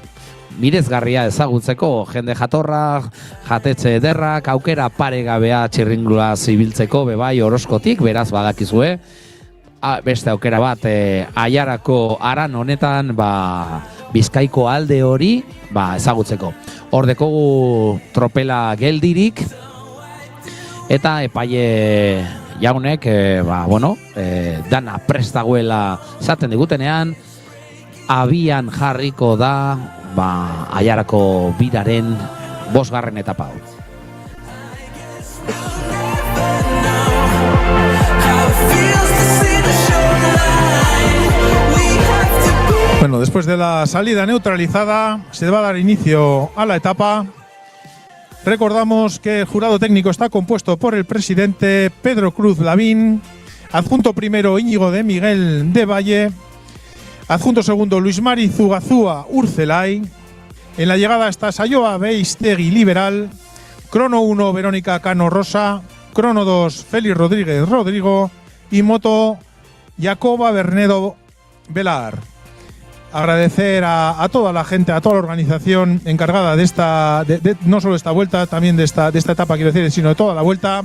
mirezgarria ezagutzeko, jende jatorra, jatetxe ederrak, aukera paregabea txirringula zibiltzeko bebai Orozkotik, beraz badakizue. Beste aukera bat Aiarako aran honetan Bizkaiko alde hori ezagutzeko. Hor dekogu tropela geldirik, eta epaile jaunek dana prest dagoela zaten digutenean, abian jarriko da Aiarako biraren 5. etapa hau. después de la salida neutralizada, se va a dar inicio a la etapa. Recordamos que el jurado técnico está compuesto por el presidente Pedro Cruz Lavín, adjunto primero Íñigo de Miguel de Valle, adjunto segundo Luis Mari Zugazúa Urcelay. En la llegada está Sayoa Beistegui Liberal, crono 1 Verónica Cano Rosa, crono 2 Félix Rodríguez Rodrigo y moto Jacoba Bernedo Velar. Agradecer a toda la gente, a toda la organización encargada de esta, no solo de esta vuelta, también de esta etapa, quiero decir, sino de toda la vuelta.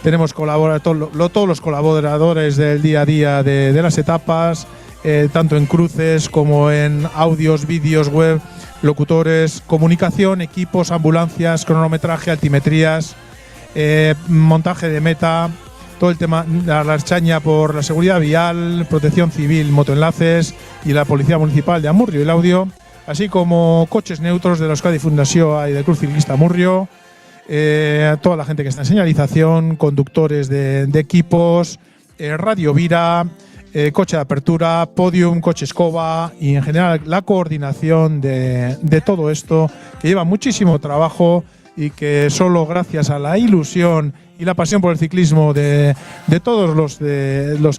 Tenemos todos los colaboradores del día a día de las etapas, tanto en cruces como en audios, vídeos, web, locutores, comunicación, equipos, ambulancias, cronometraje, altimetrías, montaje de meta, todo el tema, la archaña por la seguridad vial, protección civil, motoenlaces y la Policía Municipal de Amurrio y el audio, así como coches neutros de la Euskadi Fundación y del Cruz Ciclista Amurrio, toda la gente que está en señalización, conductores de equipos, Radio Vira, coche de apertura, podium, coche escoba y en general la coordinación de todo esto, que lleva muchísimo trabajo y que solo gracias a la ilusión y la pasión por el ciclismo de todos los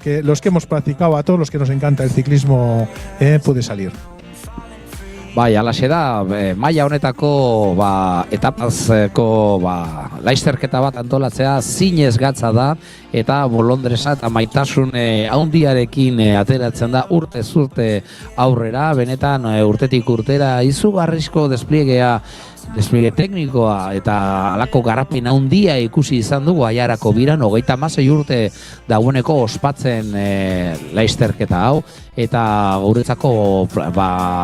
que hemos practicado, a todos los que nos encanta el ciclismo, puede salir. Bai, alaxe da, maila honetako etapazko laizterketa bat antolatzea zinez gatza da eta bolondresa eta maitasun handiarekin ateratzen da urtez urte aurrera, benetan urtetik urtera izugarrizko despliege teknikoa eta alako garapen handia ikusi izan dugu Aiarako biran, 36 urte dagoeneko ospatzen laizterketa hau, eta guretzako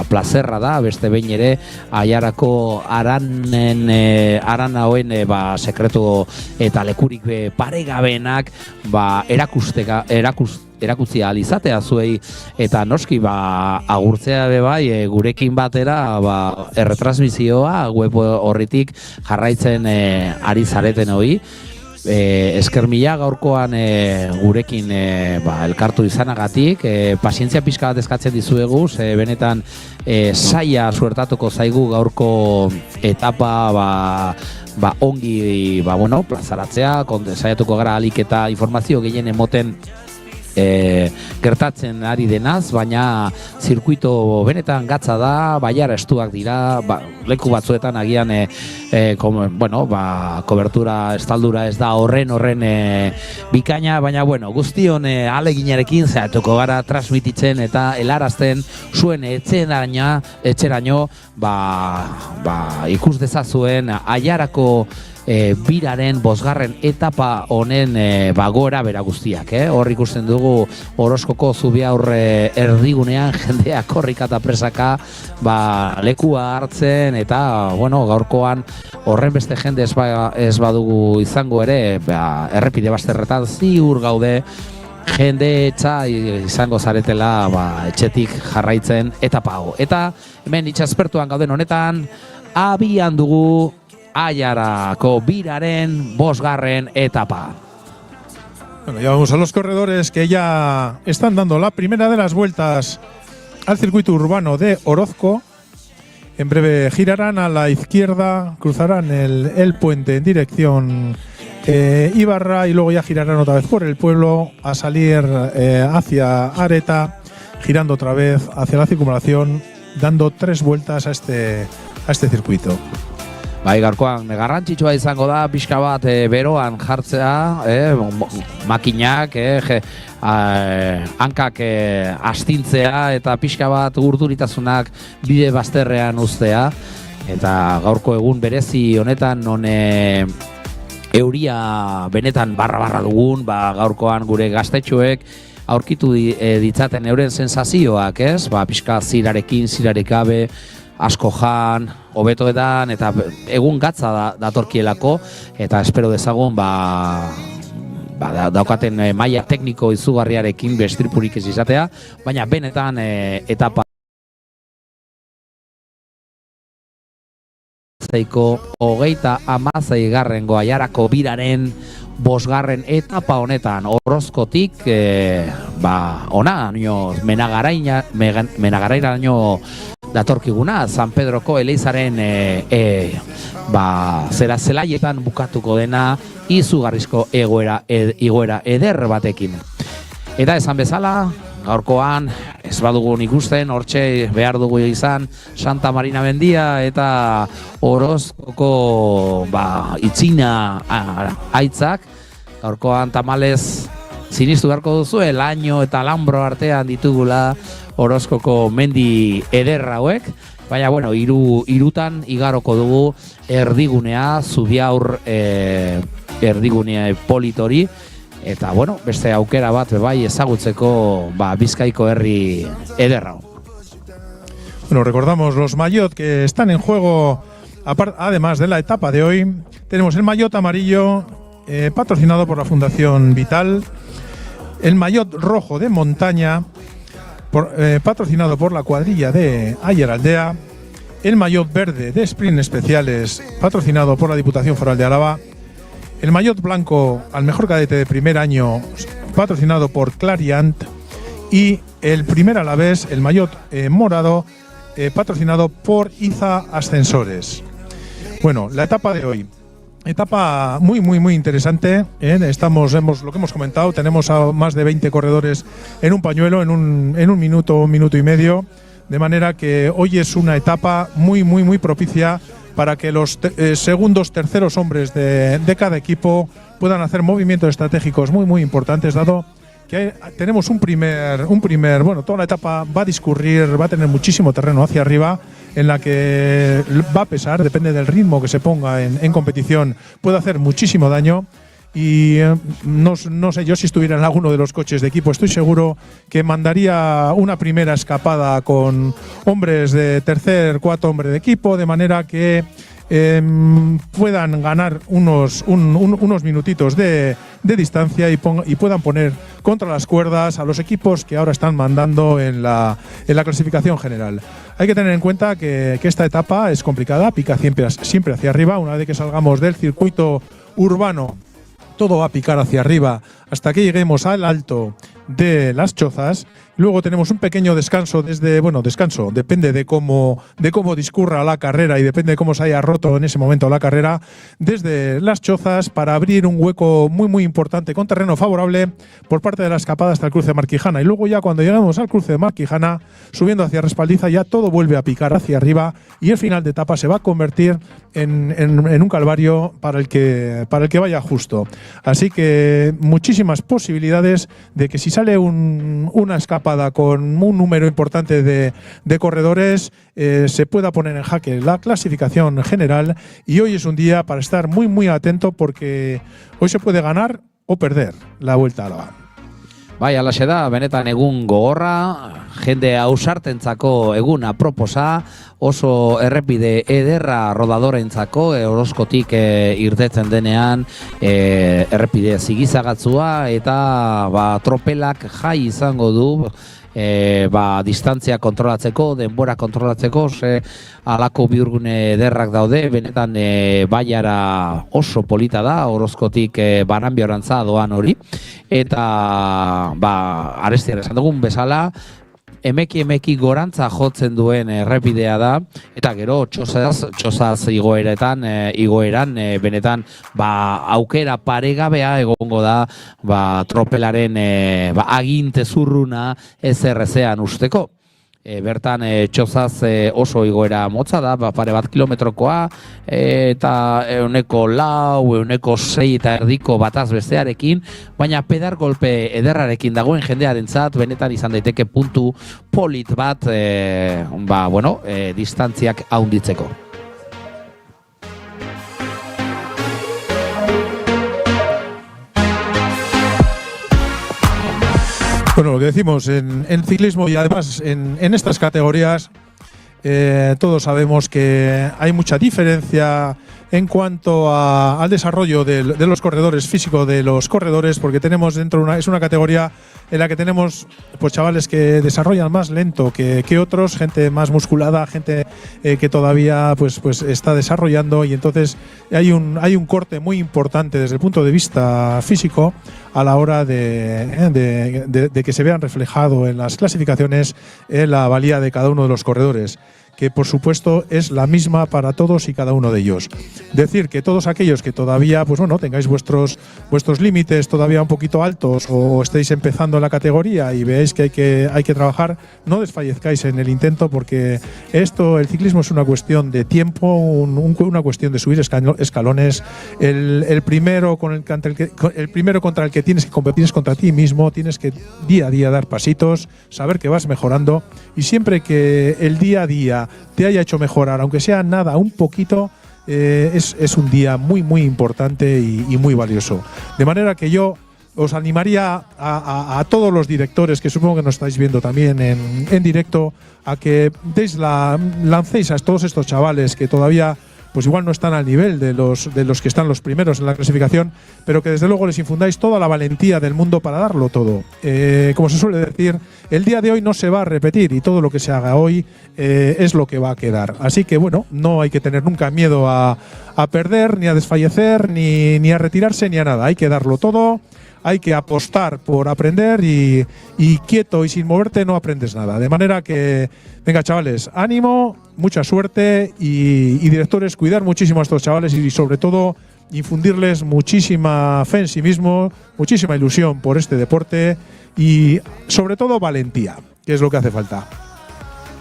plazerra da, beste behin ere Aiarako aran hauen sekretu eta lekurik paregabenak erakutzi ahal izatea zuei, eta noski agurtzea be bai gurekin batera erretransmisioa web horritik jarraitzen ari zareten hori. Esker mila gaurkoan gurekin elkartu izanagatik, pazientzia pixka bat eskatzen dizuegu, benetan saia suertatuko zaigu gaurko etapa ongi plazaratzea, saiatuko gara alik eta informazio gehien emoten gertatzen ari denaz, baina zirkuito benetan gatza da, baiara estuak dira, leku batzuetan agian kobertura estaldura ez da horren bikaina, baina guztion aleginarekin zehatuko gara transmititzen eta helarazten zuen etxeraino ikus dezazuen Aiarako biraren 5. etapa honen gora bera guztiak. Hor ikusten dugu Orozkoko Zubiaurre erdigunean jendea korrika eta presaka lekua hartzen, eta gaurkoan horren beste jende ez badugu izango ere, errepide bazterretan ziur gaude jende etxa izango zaretela etxetik jarraitzen etapa hau. Eta hemen itxaspertuan gauden honetan abian dugu Aiarako biraren 5. etapa. Bueno, ya vamos a los corredores que ya están dando la primera de las vueltas al circuito urbano de Orozco. En breve girarán a la izquierda, cruzarán el puente en dirección Ibarra y luego ya girarán otra vez por el pueblo a salir hacia Areta, girando otra vez hacia la circunvalación, dando 3 vueltas a este circuito. Gaurkoan garrantzitsua izango da pixka bat beroan jartzea, makinak, hankak astintzea eta pixka bat urduritasunak bide bazterrean uztea. Eta gaurko egun berezi honetan non euria benetan barra dugun, gaurkoan gure gaztetxoek aurkitu ditzaten euren sensazioak, pixka zirarik gabe, asko jan, hobetoetan, eta egun gatza datorkielako, eta espero dezagun daukaten maila tekniko izugarriarekin bestripurik ez izatea, baina benetan etapa zeiko 36. Aiarako biraren bosgarren etapa honetan Orozkotik onaino Menagarairaino datorkiguna San Pedroko Eleizaren zelaietan bukatuko dena izugarrizko igoera eder batekin. Eta esan bezala, gaurkoan ez badugun ikusten, hortxe behar dugu izan Santa Marina mendia eta Orozkoko itzina aitzak. Gaurkoan tamalez sinistu beharko duzu, Laino eta Alhambro artean ditugula Orozkoko mendi eder hauek. Baina, bueno, irutan igaroko dugu erdigunea, Zubiaur erdigunea politori. Eta, bueno, beste aukera bat bai ezagutzeko Bizkaiko herri ederra. Bueno, recordamos los maillot que están en juego, además de la etapa de hoy. Tenemos el maillot amarillo, patrocinado por la Fundación Vital. El maillot rojo de montaña, patrocinado por la cuadrilla de Ayeraldea. El maillot verde de sprint especiales, patrocinado por la Diputación Foral de Álava. El maillot blanco al mejor cadete de primer año, patrocinado por Clariant. Y el primer alavés, el maillot morado, patrocinado por IZA Ascensores. Bueno, la etapa de hoy. Etapa muy interesante. Hemos lo que hemos comentado, tenemos a más de 20 corredores en un pañuelo, en un minuto y medio. De manera que hoy es una etapa muy propicia para que los segundos, terceros hombres de cada equipo puedan hacer movimientos estratégicos muy importantes, dado que tenemos un primer, toda la etapa va a discurrir, va a tener muchísimo terreno hacia arriba, en la que va a pesar, depende del ritmo que se ponga en competición, puede hacer muchísimo daño. Y no sé, yo si estuviera en alguno de los coches de equipo, estoy seguro que mandaría una primera escapada con hombres de tercer, cuarto hombre de equipo, de manera que puedan ganar unos minutitos de distancia y puedan poner contra las cuerdas a los equipos que ahora están mandando en la clasificación general. Hay que tener en cuenta que esta etapa es complicada, pica siempre hacia arriba. Una vez que salgamos del circuito urbano, todo va a picar hacia arriba hasta que lleguemos al alto de las Chozas. Luego tenemos un pequeño descanso depende de cómo discurra la carrera y depende de cómo se haya roto en ese momento la carrera, desde las Chozas para abrir un hueco muy importante con terreno favorable por parte de la escapada hasta el cruce de Marquijana. Y luego ya cuando llegamos al cruce de Marquijana, subiendo hacia Respaldiza, ya todo vuelve a picar hacia arriba y el final de etapa se va a convertir en un calvario para el que vaya justo. Así que muchísimas posibilidades de que si sale una escapada con un número importante de corredores, se pueda poner en jaque la clasificación general. Y hoy es un día para estar muy atento, porque hoy se puede ganar o perder la Vuelta a Álava. Bai, alaxe da, benetan egun gogorra, jende ausartentzako egun aproposa, oso errepide ederra rodadorentzako, Orozkotik irtetzen denean errepide zigizagatzua eta tropelak jai izango du, distantzia kontrolatzeko, denbora kontrolatzeko, alako bihurgune ederrak daude, benetan baiara oso polita da, Orozkotik Bananbiorantza doan hori, eta arestian esan dugun bezala, emeki gorantza jotzen duen errepidea da, eta gero txosaz igoeran benetan aukera paregabea egongo da tropelaren aginte zurruna ezerrezean usteko. Bertan txosaz oso igoera motza da, pare bat kilometrokoa, eta 4, 6 eta erdiko bataz bestearekin, baina pedar golpe ederrarekin dagoen jendearentzat benetan izan daiteke puntu polit bat, distantziak haunditzeko. Bueno, lo que decimos en ciclismo y además en estas categorías, todos sabemos que hay mucha diferencia en cuanto al desarrollo de los corredores, físico de los corredores, porque tenemos es una categoría en la que tenemos pues chavales que desarrollan más lento que otros, gente más musculada, gente que todavía pues está desarrollando, y entonces hay un corte muy importante desde el punto de vista físico a la hora de que se vean reflejado en las clasificaciones la valía de cada uno de los corredores, que por supuesto es la misma para todos y cada uno de ellos. Decir que todos aquellos que todavía tengáis vuestros límites todavía un poquito altos, o estéis empezando en la categoría y veáis que hay que trabajar, no desfallezcáis en el intento, porque el ciclismo es una cuestión de tiempo, una cuestión de subir escalones. El primero contra el que tienes que competir es contra ti mismo, tienes que día a día dar pasitos, saber que vas mejorando, y siempre que el día a día te haya hecho mejorar, aunque sea nada, un poquito, es un día muy muy importante y muy valioso. De manera que yo os animaría a todos los directores, que supongo que nos estáis viendo también en directo, a que lancéis a todos estos chavales que todavía pues igual no están al nivel de los que están los primeros en la clasificación, pero que desde luego les infundáis toda la valentía del mundo para darlo todo. Como se suele decir, el día de hoy no se va a repetir, y todo lo que se haga hoy es lo que va a quedar. Así que bueno, no hay que tener nunca miedo a perder, ni a desfallecer, ni a retirarse, ni a nada. Hay que darlo todo. Hay que apostar por aprender, y quieto y sin moverte no aprendes nada. De manera que, venga chavales, ánimo, mucha suerte, y directores, cuidar muchísimo a estos chavales, y sobre todo infundirles muchísima fe en sí mismos, muchísima ilusión por este deporte, y sobre todo valentía, que es lo que hace falta.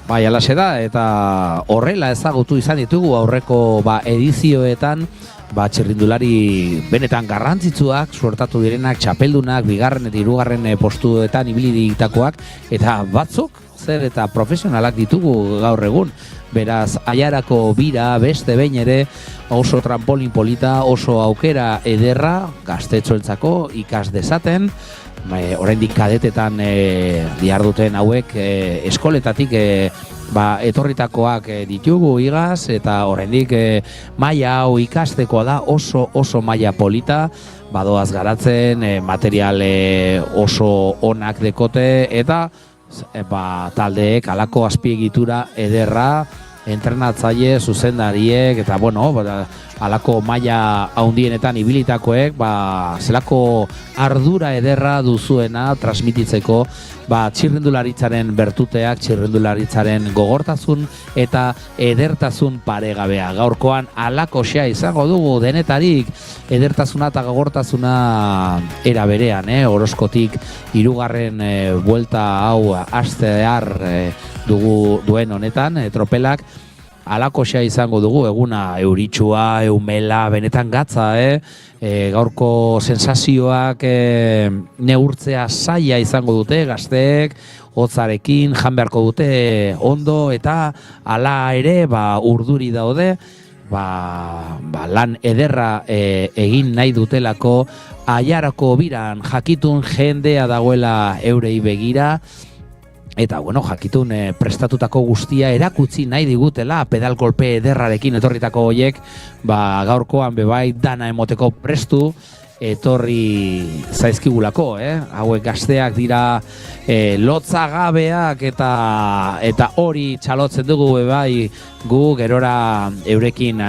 Bai, alaxe da, eta horrela ezagutu izan ditugu aurreko edizioetan, txirrindulari benetan garrantzitsuak suertatu direnak, txapeldunak, bigarren eta hirugarren postuetan ibili ditakoak, eta batzuk zer eta profesionalak ditugu gaur egun. Beraz, Aiarako bira beste behin ere oso trampolin polita, oso aukera ederra gaztetxoentzako ikas dezaten. Oraindik kadetetan diharduten hauek eskoletatik etorritakoak ditugu igaz, eta oraindik maila hau ikastekoa da, oso maila polita, badoaz garatzen, material oso onak dekote, eta taldeek alako azpiegitura ederra, entrenatzaile, zuzendariek, eta alako maila handienetan ibilitakoek, zelako ardura ederra duzuena transmititzeko txirrindularitzaren bertuteak, txirrindularitzaren gogortasun eta edertasun paregabea. Gaurkoan alakoxea izango dugu denetarik, edertasuna eta gogortasuna era berean, Orozkotik hirugarren buelta hau hastear duen honetan, tropelak, alakoxea izango dugu, eguna euritsua, eumela, benetan gatza, gaurko sensazioak neurtzea zaila izango dute, gazteek, hotzarekin, jan beharko dute ondo, eta ala ere, urduri daude, lan ederra egin nahi dutelako, Aiarako biran jakitun jendea dagoela eurei begira, eta, jakitun prestatutako guztia erakutsi nahi digutela, pedal kolpe ederrarekin etorritako hoiek, gaurkoan bebai dana emoteko prestu etorri zaizkigulako, hauek gazteak dira lotzagabeak, eta hori txalotzen dugu bebai gu gerora eurekin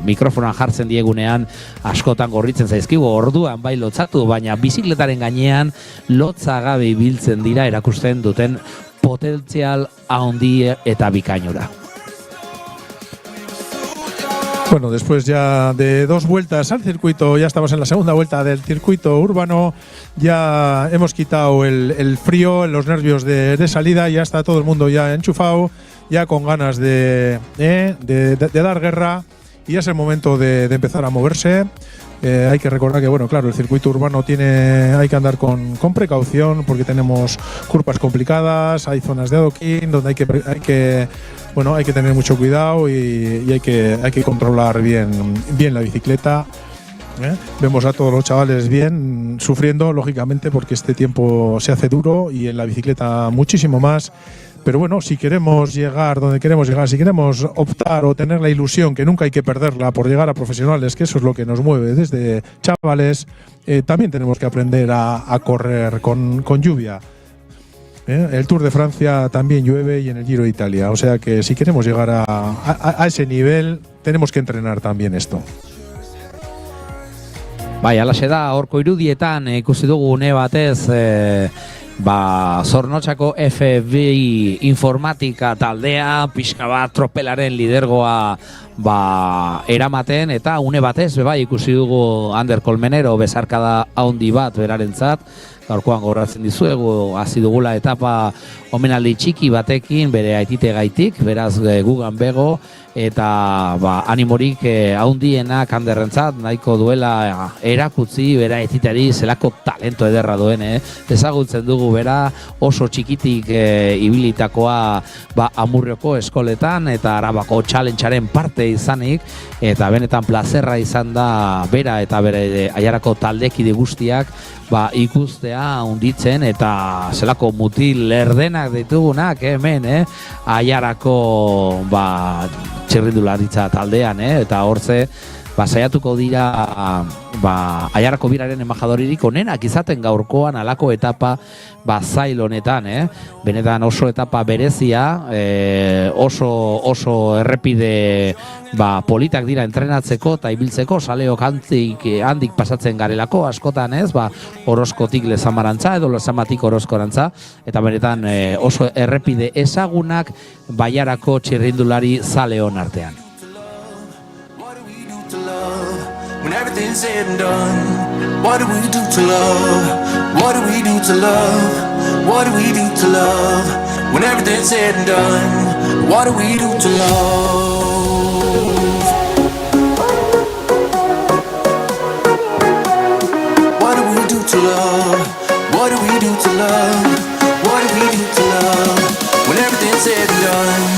mikrofonan jartzen diegunean askotan gorritzen zaizkigu, orduan bai lotzatu, baina bizikletaren gainean lotzagabe ibiltzen dira, erakusten duten potentzial handi eta bikainura. Bueno, después ya de 2 vueltas al circuito, ya estamos en la segunda vuelta del circuito urbano, ya hemos quitado el frío, los nervios de salida, ya está todo el mundo ya enchufado, ya con ganas de dar guerra, y ya es el momento de empezar a moverse. Hay que recordar que, el circuito urbano hay que andar con precaución, porque tenemos curvas complicadas, hay zonas de adoquín donde hay que tener mucho cuidado, y hay que controlar bien la bicicleta. Vemos a todos los chavales bien sufriendo, lógicamente, porque este tiempo se hace duro, y en la bicicleta muchísimo más. Pero bueno, si queremos llegar donde queremos llegar, si queremos optar o tener la ilusión, que nunca hay que perderla, por llegar a profesionales, que eso es lo que nos mueve desde chavales, también tenemos que aprender a correr con lluvia. El Tour de Francia también llueve y en el Giro de Italia. O sea que si queremos llegar a ese nivel, tenemos que entrenar también esto. Bai, alaxe da, horko irudietan ikusi dugu une batez Zornotzako FBI informatika taldea pixka bat tropelaren lidergoa eramaten, eta une batez bai ikusi dugu Ander Colmenero bezarkada handi bat berarentzat. Gaurkoan gogoratzen dizuegu, hasi dugula etapa omenaldi txiki batekin bere aitite gaitik, beraz gugan bego, eta animorik handienak Anderrentzat nahiko duela erakutzi bera aititeari zelako talento ederra duen, ezagutzen dugu bera oso txikitik ibilitakoa Amurrioko eskoletan eta Arabako challengearen parte izanik, eta benetan plazerra izan da bera eta bere Aiarako taldekide guztiak ikustea hunditzen, eta zelako mutil erdenak ditugunak hemen, Aiarako txirrindularitza taldean, eta hortze saiatuko dira Aiarako biraren embajadoririk onenak izaten gaurkoan alako etapa zail honetan, benetan oso etapa berezia, oso errepide politak dira entrenatzeko eta ibiltzeko, saleok handik pasatzen garelako askotan, Orozkotik Lezamarantza edo Lezamatik Orozkorantza, eta benetan oso errepide ezagunak Baiarako txirrindulari zaleon artean. When everything's said and done, what do we do to love? What do we do to love? What do we do to love? When everything's said and done, what do we do to love? What do we do to love? What do we do to love? What do we do to love? When everything's said and done.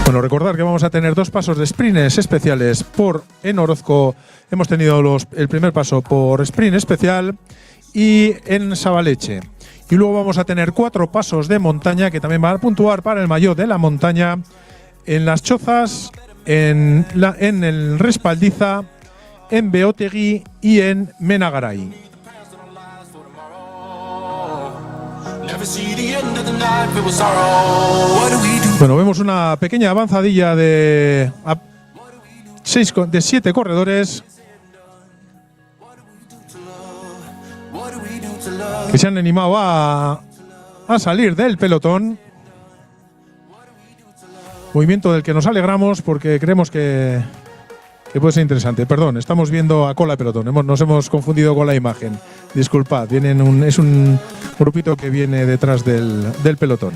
Bueno, recordar que vamos a tener 2 pasos de sprints especiales en Orozco. Hemos tenido el primer paso por sprint especial y en Sabaleche. Y luego vamos a tener 4 pasos de montaña que también van a puntuar para el maillot de la montaña en Las Chozas, en el Respaldiza, en Beotegui y en Menagaray. Bueno, vemos una pequeña avanzadilla de 7 corredores que se han animado a salir del pelotón. Movimiento del que nos alegramos porque creemos que puede ser interesante. Perdón, estamos viendo a cola de pelotón. Nos hemos confundido con la imagen. Disculpad, es un grupito que viene detrás del pelotón.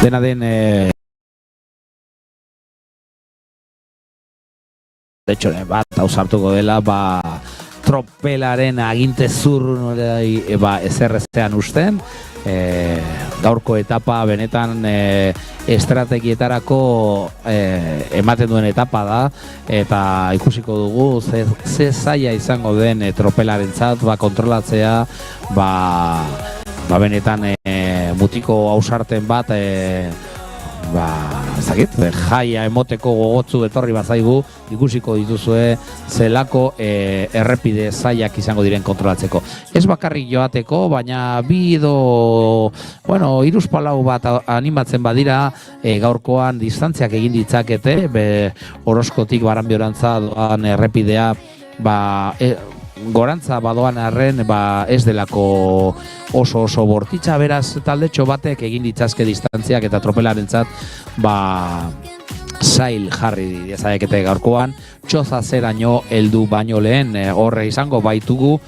Dena den de hecho, bat ausartuko dela tropelaren aginte zur ezerrezean usten. Gaurko etapa benetan estrategietarako ematen duen etapa da, eta ikusiko dugu ze zaila izango den tropelarentzat kontrolatzea benetan mutiko ausarten bat jaia emoteko gogotzu etorri bazaigu, ikusiko dituzue zelako errepide zailak izango diren kontrolatzeko. Ez bakarrik joateko, baina bi edo, iruzpalau bat animatzen badira, gaurkoan distantziak egin ditzakete, Orozkotik Baranbiorantza doan errepidea, gorantza badoan arren ez delako oso bortitza, beraz taldetxo batek egin ditzazke distantziak eta tropelarentzat zail jarri dezakete gaurkoan. Txoza zeraino heldu baino lehen horre izango baitugu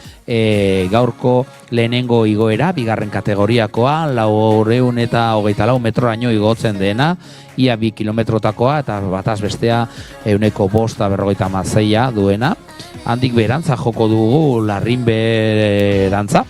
gaurko lehenengo igoera, bigarren kategoriakoa, 424 metroraino igotzen dena, ia 2 kilometrotakoa eta bataz bestea 156 duena. handik berantza joko dugu Larrin berantza.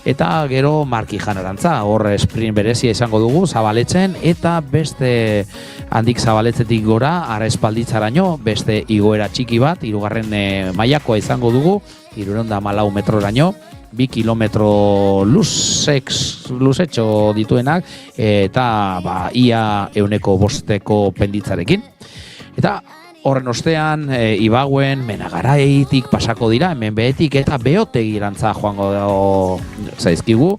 Eta gero Markijan erantza, hor sprint berezia izango dugu, Zabaletzen, eta beste handik Zabaletzetik gora, Arespalditzaraino, beste igoera txiki bat, 3. mailakoa izango dugu, 314 metroraino, 2 kilometro luzetxo dituenak, eta ia 105 penditzarekin. Eta horren ostean, Ibaguen, Menagaraitik pasako dira, hemen behetik, eta Beotegi irantza joango zaizkigu.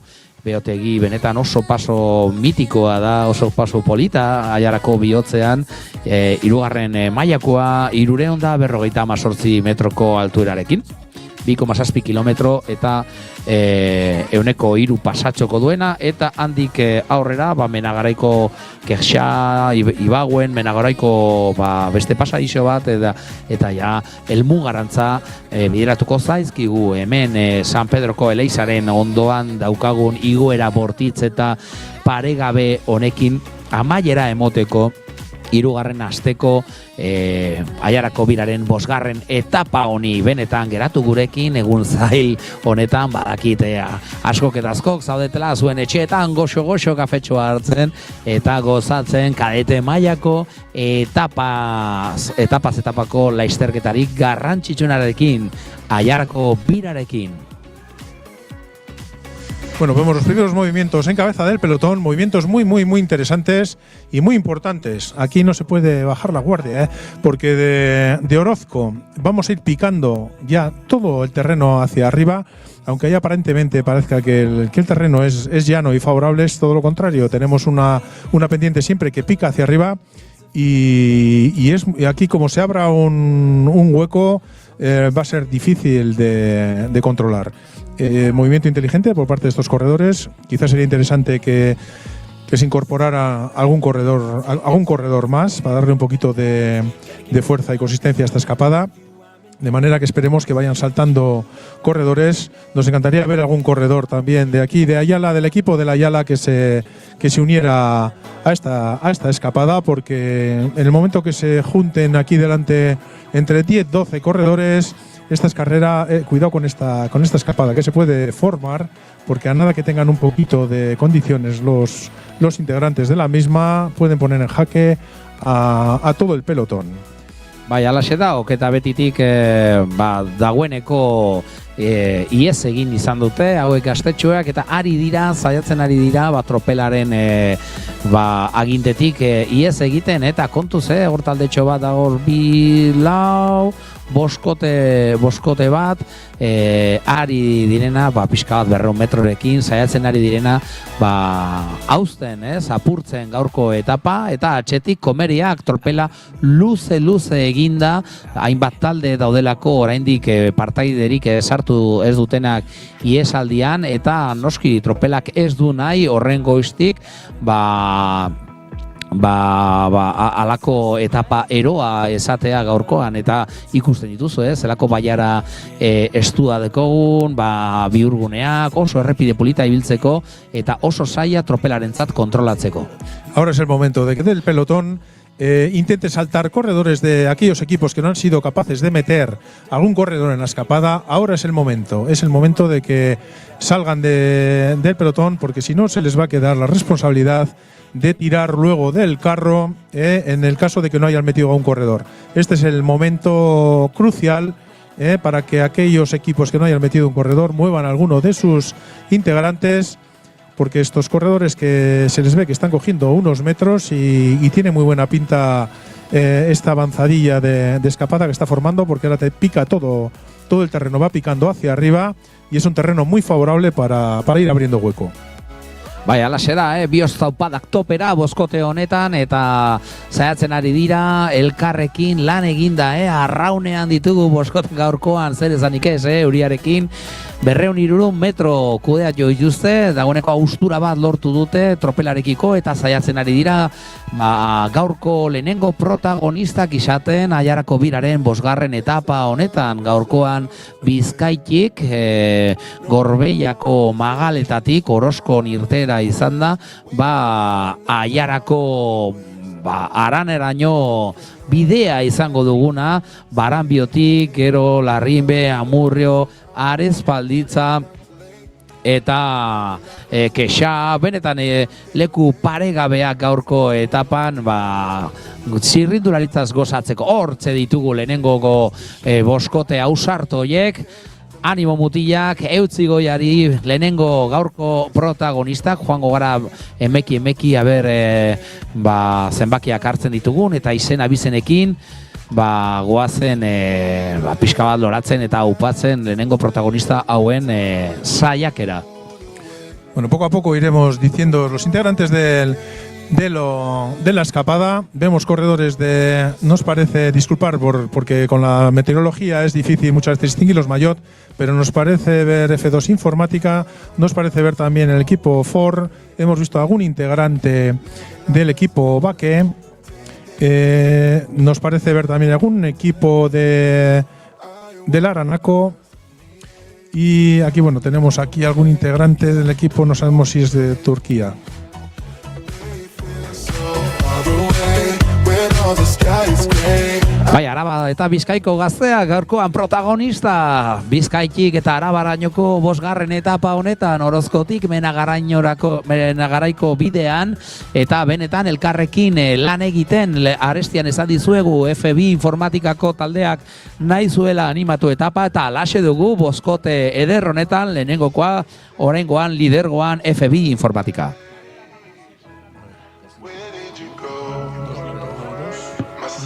Beotegi benetan oso paso mitikoa da, oso paso polita, Aiarako bihotzean, 3. mailakoa, 348 metroko altuerarekin. 2,6 kilometro eta 103 pasatxoko duena, eta handik aurrera Menagaraiko Kexxa, Ibaguen, Menagaraiko beste pasaixo bat, eta ja helmugarantza bideratuko zaizkigu hemen San Pedroko Eleizaren ondoan daukagun igoera bortitz eta paregabe honekin amaiera emoteko 3. asteko Aiarako biraren 5. etapa honi benetan geratu gurekin, egun zail honetan badakitea askok eta askok zaudetela zuen etxeetan goxo kafetxoa hartzen eta gozatzen kadete mailako etapako lasterketarik garrantzitsuenarekin, Aiarako birarekin. Bueno, vemos los primeros movimientos en cabeza del pelotón, movimientos muy interesantes y muy importantes. Aquí no se puede bajar la guardia, porque de Orozco vamos a ir picando ya todo el terreno hacia arriba, aunque ahí aparentemente parezca que el terreno es llano y favorable, es todo lo contrario. Tenemos una pendiente siempre que pica hacia arriba y aquí como se abra un hueco va a ser difícil de controlar. Movimiento inteligente por parte de estos corredores. Quizás sería interesante que se incorporara algún corredor más para darle un poquito de fuerza y consistencia a esta escapada. De manera que esperemos que vayan saltando corredores. Nos encantaría ver algún corredor también de aquí, de Ayala, del equipo de la Ayala, que se uniera a esta escapada, porque en el momento que se junten aquí delante entre 10-12 corredores, esta es carrera, cuidado con esta escapada que se puede formar, porque a nada que tengan un poquito de condiciones los integrantes de la misma, pueden poner en jaque a todo el pelotón. Bai, alaxe da, oketa betitik dagoeneko iez egin izan dute, hauek gaztetxoak, eta saiatzen ari dira, tropelaren agintetik iez egiten, eta kontuz, hortaldetxo bat dago 2 lau, boskote bat, ari direna, pixka bat 200 metrorekin, saiatzen ari direna, hauzten, apurtzen gaurko etapa, eta atxetik komeriak tropela luze eginda, hainbat talde daudelako oraindik partaiderik sartu ez dutenak iesaldian, eta noski tropelak ez du nahi horren goiztik, alako etapa eroa esatea gaurkoan, eta ikusten dituzu, zelako baiara estua dekogun, bihurguneak, oso errepide polita ibiltzeko, eta oso zaila tropelarentzat kontrolatzeko. Ahora es el momento de que del pelotón intente saltar corredores de aquellos equipos que no han sido capaces de meter algún corredor en la escapada. Ahora es el momento de que salgan del pelotón, porque si no se les va a quedar la responsabilidad de tirar luego del carro en el caso de que no hayan metido a un corredor. Este es el momento crucial para que aquellos equipos que no hayan metido un corredor muevan a alguno de sus integrantes, porque estos corredores que se les ve que están cogiendo unos metros y tiene muy buena pinta esta avanzadilla de escapada que está formando, porque ahora te pica todo el terreno, va picando hacia arriba y es un terreno muy favorable para ir abriendo hueco. Bai, alaxe da, bioztaupadak topera boskote honetan, eta saiatzen ari dira elkarrekin lan eginda, arraunean ditugu boskote gaurkoan, zer ezanik ez, euriarekin, 260 metro kudea jo dituzte, dagoeneko austura bat lortu dute tropelarekiko, eta saiatzen ari dira gaurko lehenengo protagonistak izaten Aiarako biraren 5. etapa honetan, gaurkoan Bizkaitik, Gorbeiako magaletatik, Orozkon irtera izan da, Aiarako araneraino bidea izango duguna, Baranbiotik, gero Larrinbe, Amurrio, Arezpalditza, eta Kexa, benetan leku paregabeak gaurko etapan, zirrindularitzaz gozatzeko hortze ditugu lehenengoko boskote ausarto horiek, animo mutilak, eutzi goiari lehenengo gaurko protagonistak, joango gara emeki, zenbakiak hartzen ditugun, eta izen abizenekin, goazen pixka bat loratzen eta upatzen lehenengo protagonista hauen saiakera. Bueno, poco a poco iremos diciendo los integrantes de la escapada. Vemos corredores nos parece, disculpar porque con la meteorología es difícil muchas veces distinguir los maillot, pero nos parece ver F2 Informática, nos parece ver también el equipo Ford, hemos visto algún integrante del equipo Baque, nos parece ver también algún equipo del Aranaco. Y aquí, bueno, tenemos aquí algún integrante del equipo, no sabemos si es de Turquía. Araba eta Bizkaiko gaztea gaurkoan protagonista. Bizkaitik eta Arabarainoko 5. etapa honetan, Orozkotik Menagaraiko bidean, eta benetan elkarrekin lan egiten, arestian esan dizuegu FB Informatikako taldeak nahi zuela animatu etapa, eta alaxe dugu boskote eder honetan lehenengokoa, oraingoan lidergoan FB Informatika.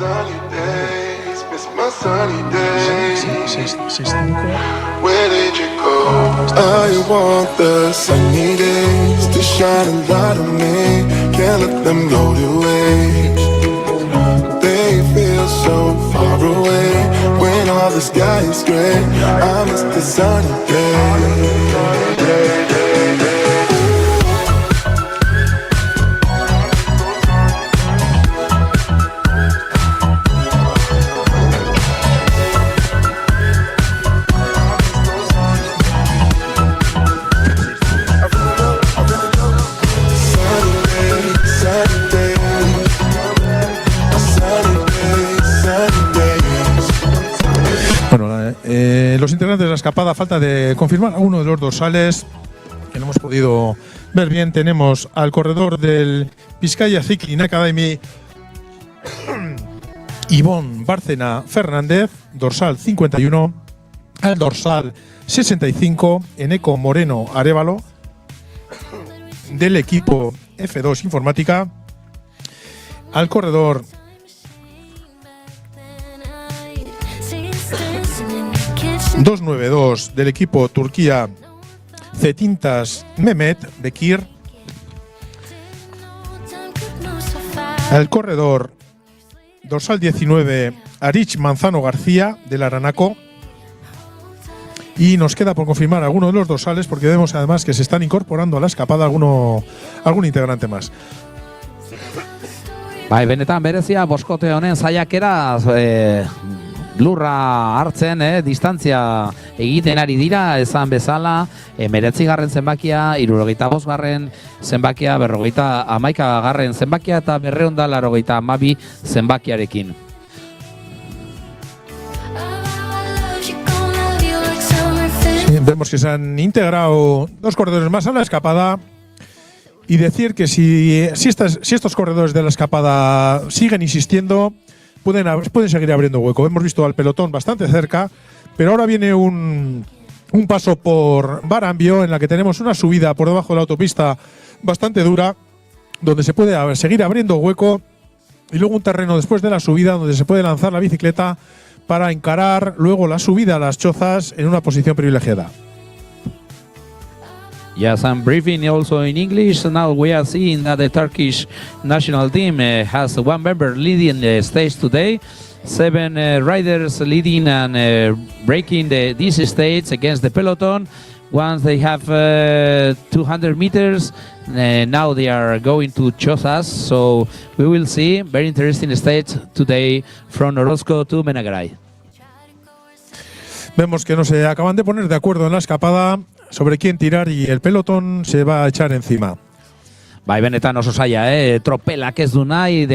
Sunny days, miss my sunny days. Where did you go? I want the sunny days to shine a light on me. Can't let them go to waste. They feel so far away when all the sky is gray. I miss the sunny days. Los integrantes de la escapada, falta de confirmar a uno de los dorsales que no hemos podido ver bien. Tenemos al corredor del Vizcaya Cycling Academy, Ivonne Bárcena Fernández, dorsal 51, al dorsal 65, Eneco Moreno Arévalo, del equipo F2 Informática, al corredor 292 del equipo Turquía, Cetintas Mehmet Bekir, al corredor dorsal 19 Arich Manzano García del Aranaco, y nos queda por confirmar alguno de los dorsales porque vemos además que se están incorporando a la escapada algún integrante más. Benetan berezia boskote honen saiakera lurra hartzen, distantzia egiten ari dira, esan bezala, 19. zenbakia, 75. zenbakia, 51. zenbakia eta 282 zenbakiarekin. Vemos que se han integrado 2 corredores más a la escapada. Y decir que si estos corredores de la escapada siguen insistiendo, pueden seguir abriendo hueco. Hemos visto al pelotón bastante cerca, pero ahora viene un paso por Barambio en la que tenemos una subida por debajo de la autopista bastante dura, donde se puede seguir abriendo hueco, y luego un terreno después de la subida donde se puede lanzar la bicicleta para encarar luego la subida a las chozas en una posición privilegiada. Yes, I'm briefing also in English. Now we are seeing that the Turkish national team has 1 member leading the stage today. 7 riders leading and breaking this stage against the peloton. Once they have 200 meters, now they are going to Chozas. So we will see very interesting stage today from Orozco to Menagaray. Vemos que no se acaban de poner de acuerdo en la escapada sobre quién tirar y el pelotón se va a echar encima. Bai, benetan oso zaila, tropelak ez du nahi,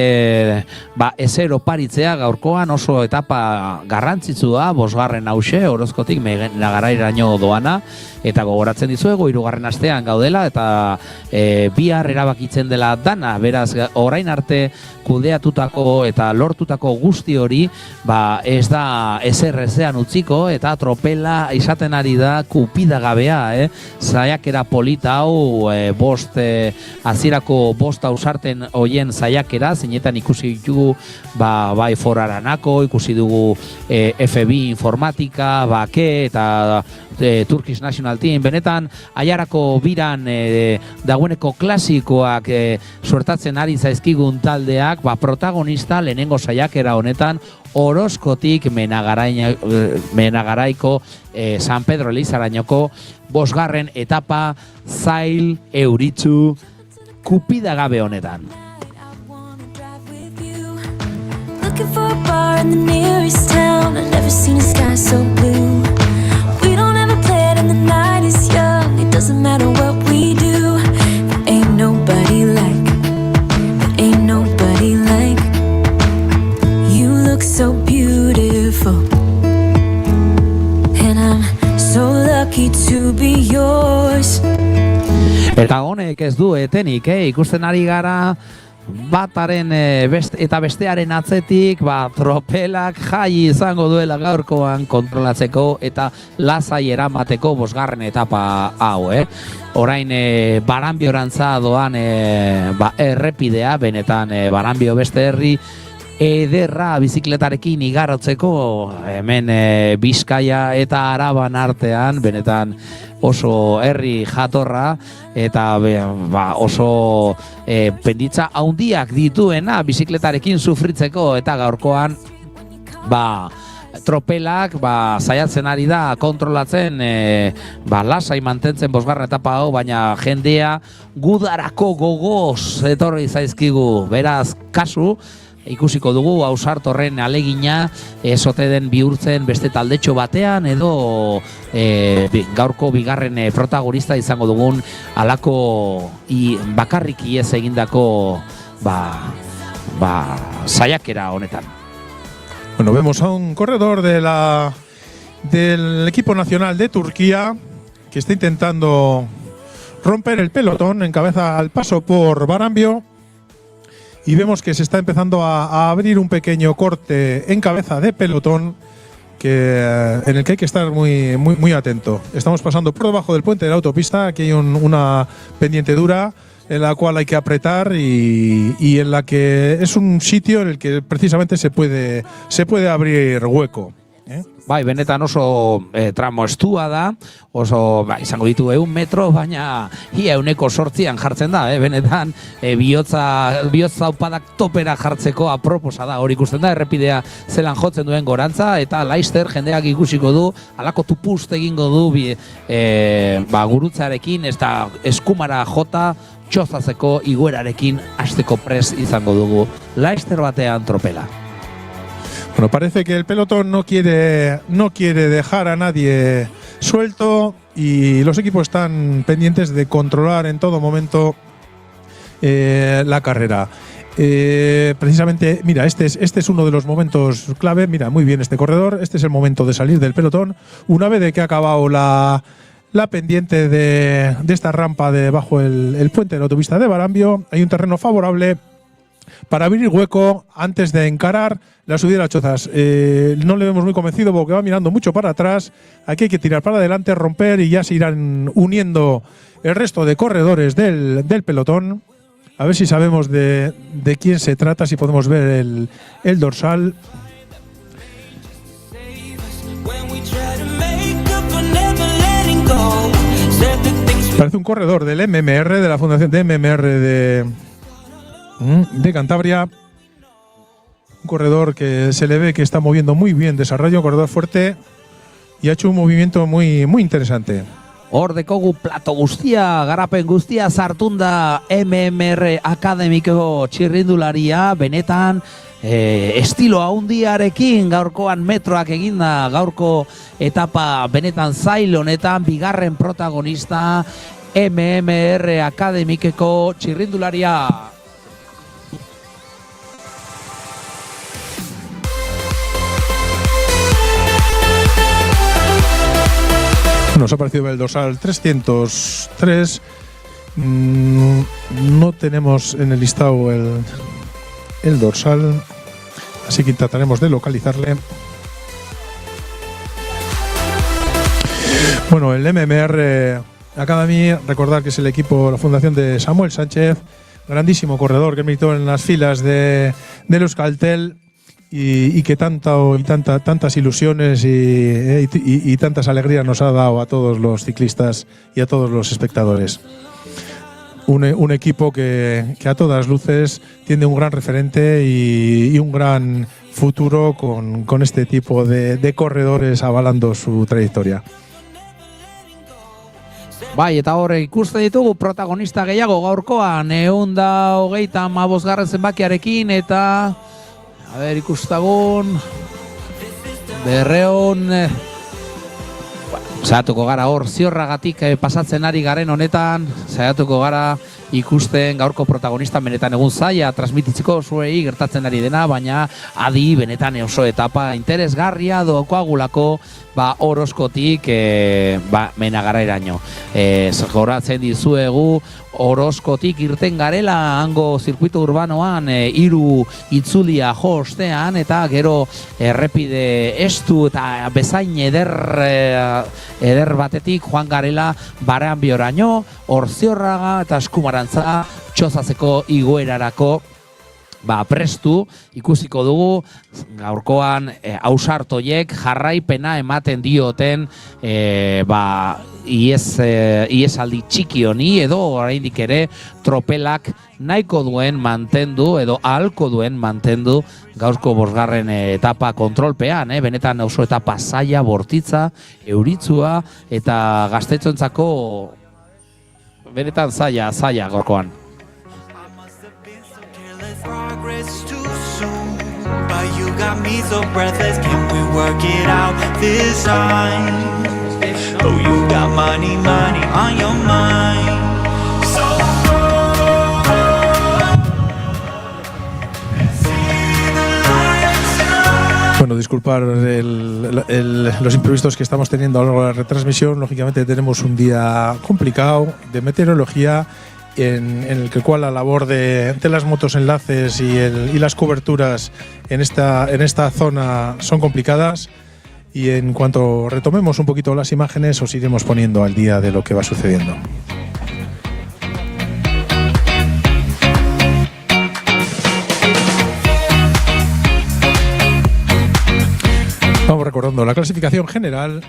ezer oparitzea gaurkoan oso etapa garrantzitsua, 5. hause, Orozkotik Menagarairaino doana, eta gogoratzen dizuegu, 3. astean gaudela, eta bihar erabakitzen dela dana, beraz, orain arte kudeatutako eta lortutako guzti hori, ez da ezer ezean utziko, eta tropela izaten ari da kupidagabea, saiakera polita hau, azirako 5 ausarten hoien saiakera, zeinetan ikusi ditugu bai Foraranako, ikusi dugu FB informatika, bake eta Turkish National Team, benetan aiarako biran dagoeneko klasikoak suertatzen ari zaizkigun taldeak, protagonista lehenengo saiakera honetan Orozkotik Menagaraiko San Pedro Elizarainoko 5. etapa zail euritzu kupidagabe honetan. Looking for a bar in the nearest town. I've never seen a sky so blue. We don't ever play it and the night is young. It doesn't matter what we do. There ain't nobody like you. Look so beautiful, and I'm so lucky to be yours. Eta honek ez du etenik, ikusten ari gara bataren eta bestearen atzetik, tropelak jai izango duela gaurkoan kontrolatzeko eta lasai eramateko 5. etapa hau, Orain Baranbiorantza doan errepidea, benetan Baranbio beste herri ederra bizikletarekin igarotzeko, hemen Bizkaia eta Araban artean, benetan oso herri jatorra eta oso penditza handiak dituena bizikletarekin sufritzeko, eta gaurkoan tropelak saiatzen ari da kontrolatzen lasai mantentzen 5. etapa hau, baina jendea gudarako gogoz etorri zaizkigu, beraz kasu ikusiko dugu ausart horren alegina ezote den bihurtzen beste taldetxo batean, edo gaurko 2. protagonista izango dugun alako bakarrik iez egindako saiakera honetan. Bueno, vemos a un corredor del equipo nacional de Turquía que está intentando romper el pelotón, encabeza al paso por Barambio. Y vemos que se está empezando a abrir un pequeño corte en cabeza de pelotón en el que hay que estar muy atento. Estamos pasando por debajo del puente de la autopista. Aquí hay una pendiente dura en la cual hay que apretar y en la que es un sitio en el que precisamente se puede abrir hueco. Bai, benetan oso tramo estua da, oso izango ditu 100 metro, baina ia 108an jartzen da, benetan bihotza upadak topera jartzeko aproposa da, hori ikusten da, errepidea zelan jotzen duen gorantza, eta laister jendeak ikusiko du, alako tupust egingo du gurutzarekin, ez da eskumara jota, txozatzeko iguerarekin hasteko pres izango dugu, laister batean tropela. Bueno, parece que el pelotón no quiere dejar a nadie suelto y los equipos están pendientes de controlar en todo momento la carrera. Precisamente, mira, este es uno de los momentos clave. Mira, muy bien este corredor. Este es el momento de salir del pelotón. Una vez de que ha acabado la pendiente de esta rampa debajo el puente de la autopista de Barambio, hay un terreno favorable para abrir hueco antes de encarar la subida de las Chozas. No le vemos muy convencido porque va mirando mucho para atrás. Aquí hay que tirar para adelante, romper y ya se irán uniendo el resto de corredores del pelotón. A ver si sabemos de quién se trata, si podemos ver el dorsal. Parece un corredor del MMR, de la Fundación de MMR de Cantabria. Un corredor que se le ve que está moviendo muy bien desarrollo, un corredor fuerte y ha hecho un movimiento muy interesante. Hor dekogu plato guztia, garapen guztia sartunda MMR Akademiko txirrindularia, benetan estilo handiarekin gaurkoan metroak eginda, gaurko etapa benetan zail honetan, 2. protagonista MMR Akademikeko txirrindularia. Nos ha parecido el dorsal 303. No tenemos en el listado el dorsal, así que trataremos de localizarle. Bueno, el MMR Academy, recordar que es el equipo, la fundación de Samuel Sánchez, grandísimo corredor que militó en las filas del Euskaltel y que tantas ilusiones y tantas alegrías nos ha dado a todos los ciclistas y a todos los espectadores. Un equipo que a todas luces tiene un gran referente y un gran futuro con este tipo de corredores avalando su trayectoria. Bai, eta hor ikusten ditugu protagonista gehiago gaurkoan, 125. zenbakiarekin eta ikustagun berreun saiatuko gara hor ziorragatik pasatzen ari garen honetan, saiatuko gara ikusten gaurko protagonista benetan egun zaila transmititzeko zuei gertatzen ari dena, baina adi benetan oso etapa interesgarria dokoagulako Orozkotik Menagarairaino. Goratzen dizuegu Orozkotik irten garela hango zirkuito urbanoan 3 itzulia jo ostean eta gero errepide estu eta bezain eder batetik joan garela Baranbioraino, Orziorraga eta Eskumarantza txozazeko igoerarako prestu ikusiko dugu gaurkoan ausartoiek jarraipena ematen dioten iesaldi txiki honi edo oraindik ere tropelak nahiko duen mantendu edo ahalko duen mantendu gaurko 5. etapa kontrolpean, benetan oso etapa zaila, bortitza, euritzua eta gaztetxoentzako benetan zaila gaurkoan. Progress too soon, but you got me so breathless. Can we work it out this time? Oh, you got money on your mind. So Bueno, disculpar los imprevistos que estamos teniendo a lo largo de la retransmisión. Lógicamente tenemos un día complicado de meteorología en el cual la labor de las motos enlaces y las coberturas en esta zona son complicadas, y en cuanto retomemos un poquito las imágenes os iremos poniendo al día de lo que va sucediendo. Vamos recordando la clasificación general.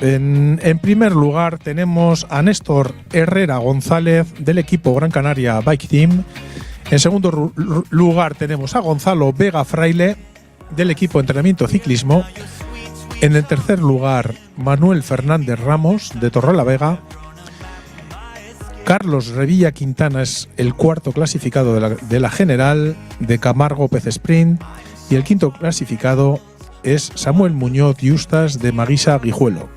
En primer lugar tenemos a Néstor Herrera González del equipo Gran Canaria Bike Team. En segundo lugar tenemos a Gonzalo Vega Fraile del equipo Entrenamiento Ciclismo. En el tercer lugar, Manuel Fernández Ramos de Torrelavega. Carlos Revilla Quintana es el cuarto clasificado de la general de Camargo Pez Sprint. Y el quinto clasificado es Samuel Muñoz Yustas de Maguisa Guijuelo.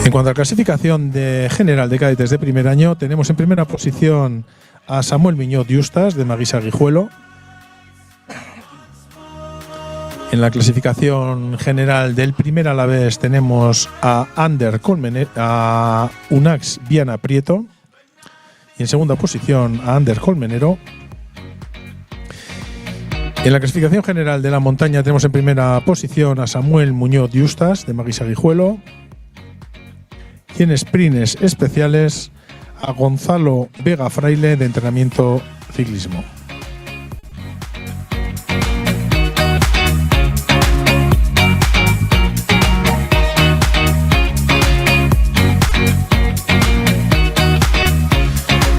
En cuanto a la clasificación general de cadetes de primer año, tenemos en primera posición a Samuel Muñoz Yustas de Maguisa Guijuelo. En la clasificación general del primer Alavés tenemos a Unax Viana Prieto. Y en segunda posición a Ander Colmenero. En la clasificación general de la montaña tenemos en primera posición a Samuel Muñoz Yustas de Maguisa Guijuelo. Y en sprints especiales a Gonzalo Vega Fraile de Entrenamiento Ciclismo.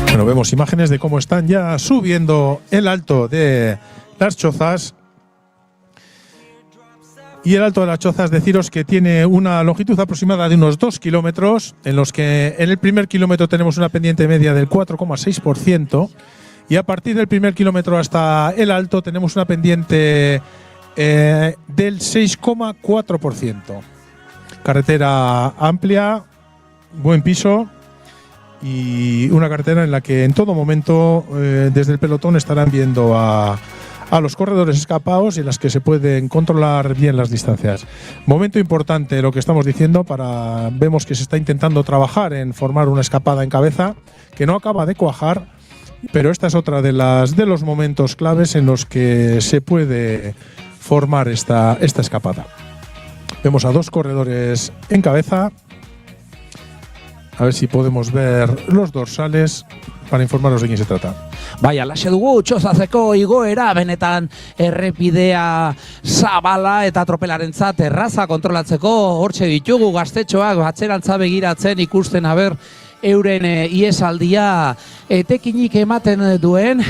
Bueno, vemos imágenes de cómo están ya subiendo el alto de las Chozas. Y el alto de las Chozas, deciros que tiene una longitud aproximada de unos 2 kilómetros, en los que en el primer kilómetro tenemos una pendiente media del 4,6%, Y a partir del primer kilómetro hasta el Alto tenemos una pendiente del 6,4%. Carretera amplia, buen piso y una carretera en la que en todo momento desde el pelotón estarán viendo a los corredores escapados y en las que se pueden controlar bien las distancias. Momento importante lo que estamos diciendo, vemos que se está intentando trabajar en formar una escapada en cabeza que no acaba de cuajar, pero esta es otra de los momentos claves en los que se puede formar esta escapada. Vemos a 2 corredores en cabeza. A ver si podemos ver los dorsales para informaros de quién se trata. Bai, alaxe dugu, txozazeko igoera, benetan errepidea zabala eta tropelarentzat erraza kontrolatzeko, hortxe ditugu gaztetxoak, atzerantza begiratzen ikusten haber euren iesaldia etekinik ematen duen,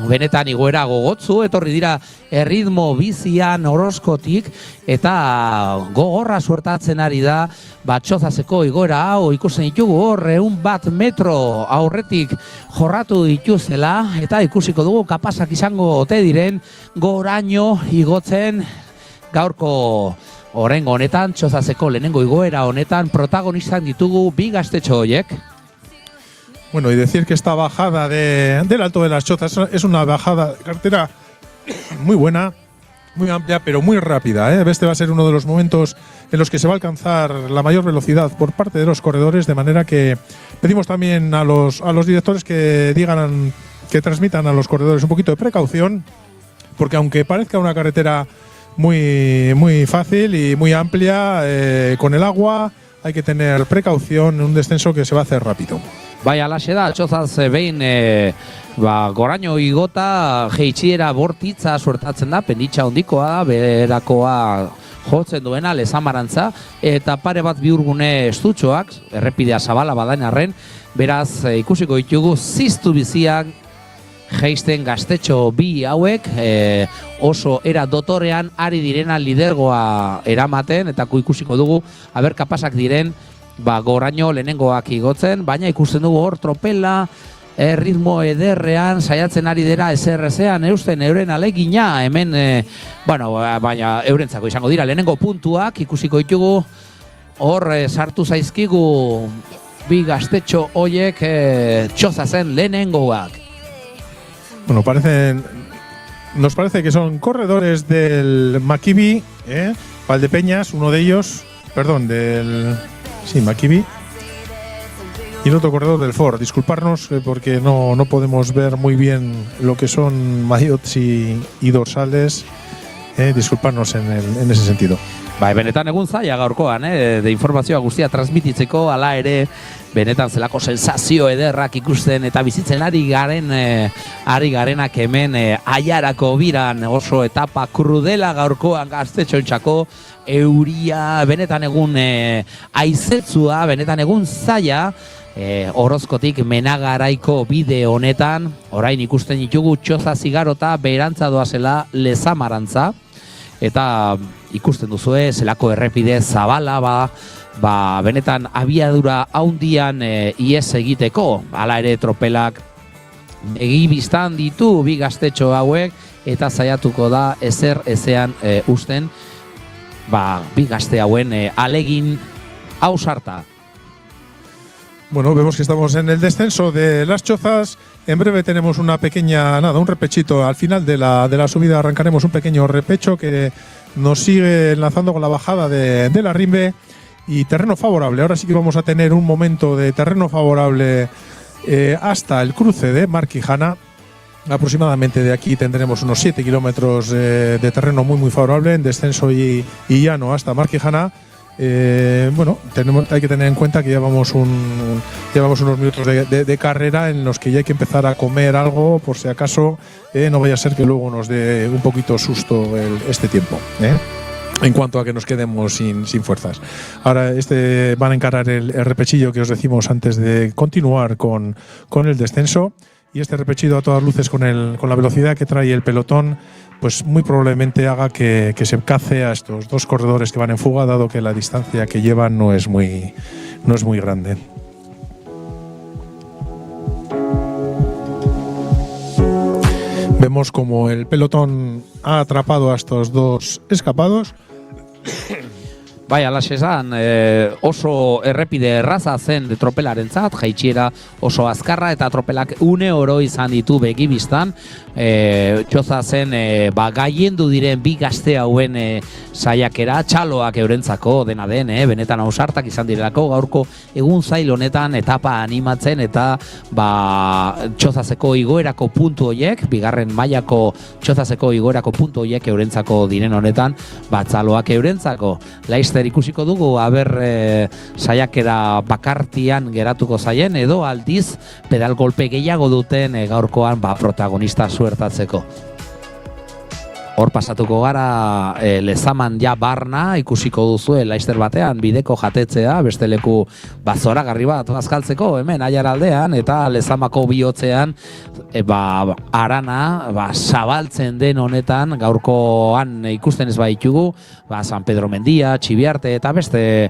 benetan igoera gogotzu, etorri dira erritmo bizian Orozkotik, eta gogorra suertatzen ari da, txozazeko igoera hau ikusten ditugu hor, 100 metro aurretik jorratu dituzela, eta ikusiko dugu kapazak izango ote diren goraino igotzen gaurko orengo honetan, txozazeko lehenengo igoera honetan protagonistan ditugu 2 gaztetxo horiek. Bueno, y decir que esta bajada del Alto de las Chozas es una bajada de carretera muy buena, muy amplia, pero muy rápida. Este va a ser uno de los momentos en los que se va a alcanzar la mayor velocidad por parte de los corredores, de manera que pedimos también a los directores que transmitan a los corredores un poquito de precaución, porque aunque parezca una carretera muy fácil y muy amplia, con el agua hay que tener precaución en un descenso que se va a hacer rápido. Bai, alaxe da, txozaz behin goraino igota jeitxiera bortitza suertatzen da, penditxa hondikoa, berakoa jotzen duena, lezamarantza, eta pare bat bihurgune estutxoak, errepidea zabala badain arren, beraz ikusiko ditugu ziztu biziak jeisten gaztetxo 2 hauek, oso era dotorean ari direna lidergoa eramaten, eta ikusiko dugu, aber kapazak diren, goraino lehenengoak igotzen, baina ikusten dugu hor tropela, ritmo ederrean, saiatzen ari dira ezer-ezean eusten euren alegina, hemen, baina eurentzako izango dira lehenengo puntuak, ikusiko ditugu hor sartu zaizkigu 2 gaztetxo hoiek txozazen lehenengoak. Bueno, nos parece que son corredores del Makibi, Valdepeñas, uno de ellos, perdón, Sí, Makibi. Y el otro corredor del Ford. Disculparnos porque no podemos ver muy bien lo que son maillots y dorsales. Disculparnos en ese sentido. Bai, benetan egun zaila gaurkoan, de informazioa guztia transmititzeko, ala ere, benetan zelako sensazio ederrak ikusten eta bizitzen ari garenak hemen Aiarako biran oso etapa krudela gaurkoan gaztetxoentzako, euria, benetan egun aizetzua, benetan egun zaila, Orozkotik Menagaraiko bide honetan, orain ikusten ditugu Txoza zigarota beherantza doazela Lezamarantza, eta ikusten duzue zelako errepide zabala benetan abiadura haundian ies egiteko, hala ere tropelak egibiztan ditu 2 gaztetxo hauek, eta saiatuko da ezer-ezean usten 2 gazte hauen alegin ausarta. Bueno, vemos que estamos en el descenso de las Chozas. En breve tenemos un repechito. Al final de la subida arrancaremos un pequeño repecho que nos sigue enlazando con la bajada de la Rimbe y terreno favorable. Ahora sí que vamos a tener un momento de terreno favorable hasta el cruce de Marquijana. Aproximadamente de aquí tendremos unos 7 kilómetros de terreno muy favorable en descenso y llano hasta Marquijana. Hay que tener en cuenta que llevamos unos minutos de carrera en los que ya hay que empezar a comer algo por si acaso no vaya a ser que luego nos dé un poquito susto este tiempo, en cuanto a que nos quedemos sin fuerzas. Ahora van a encarar el repechillo que os decimos antes de continuar con el descenso, y este repechillo a todas luces con la velocidad que trae el pelotón, pues muy probablemente haga que se cace a estos 2 corredores que van en fuga, dado que la distancia que llevan no es muy grande. Vemos como el pelotón ha atrapado a estos dos escapados. Bai, alaxe esan, oso errepide erraza zen tropelarentzat, jaitsiera oso azkarra eta tropelak une oro izan ditu begibistan. Txoza zen gaiendu diren bi gazte hauen saiakera, txaloak eurentzako dena den, benetan ausartak izan direlako gaurko egun zail honetan etapa animatzen eta txozazeko igoerako puntu horiek, bigarren mailako txozazeko igoerako puntu horiek eurentzako diren honetan, txaloak eurentzako. Laizter ikusiko dugu, saiakera bakartian geratuko zaien, edo aldiz pedal golpe gehiago duten gaurkoan protagonista suertatzeko. Hor pasatuko gara Lezaman ja barna ikusiko duzu Laizter batean bideko jatetzea, beste leku zoragarri bat bazkaltzeko hemen Aiaraldean eta Lezamako bihotzean arana zabaltzen den honetan gaurkoan ikusten ez baitugu San Pedro Mendia, Txibiarte eta beste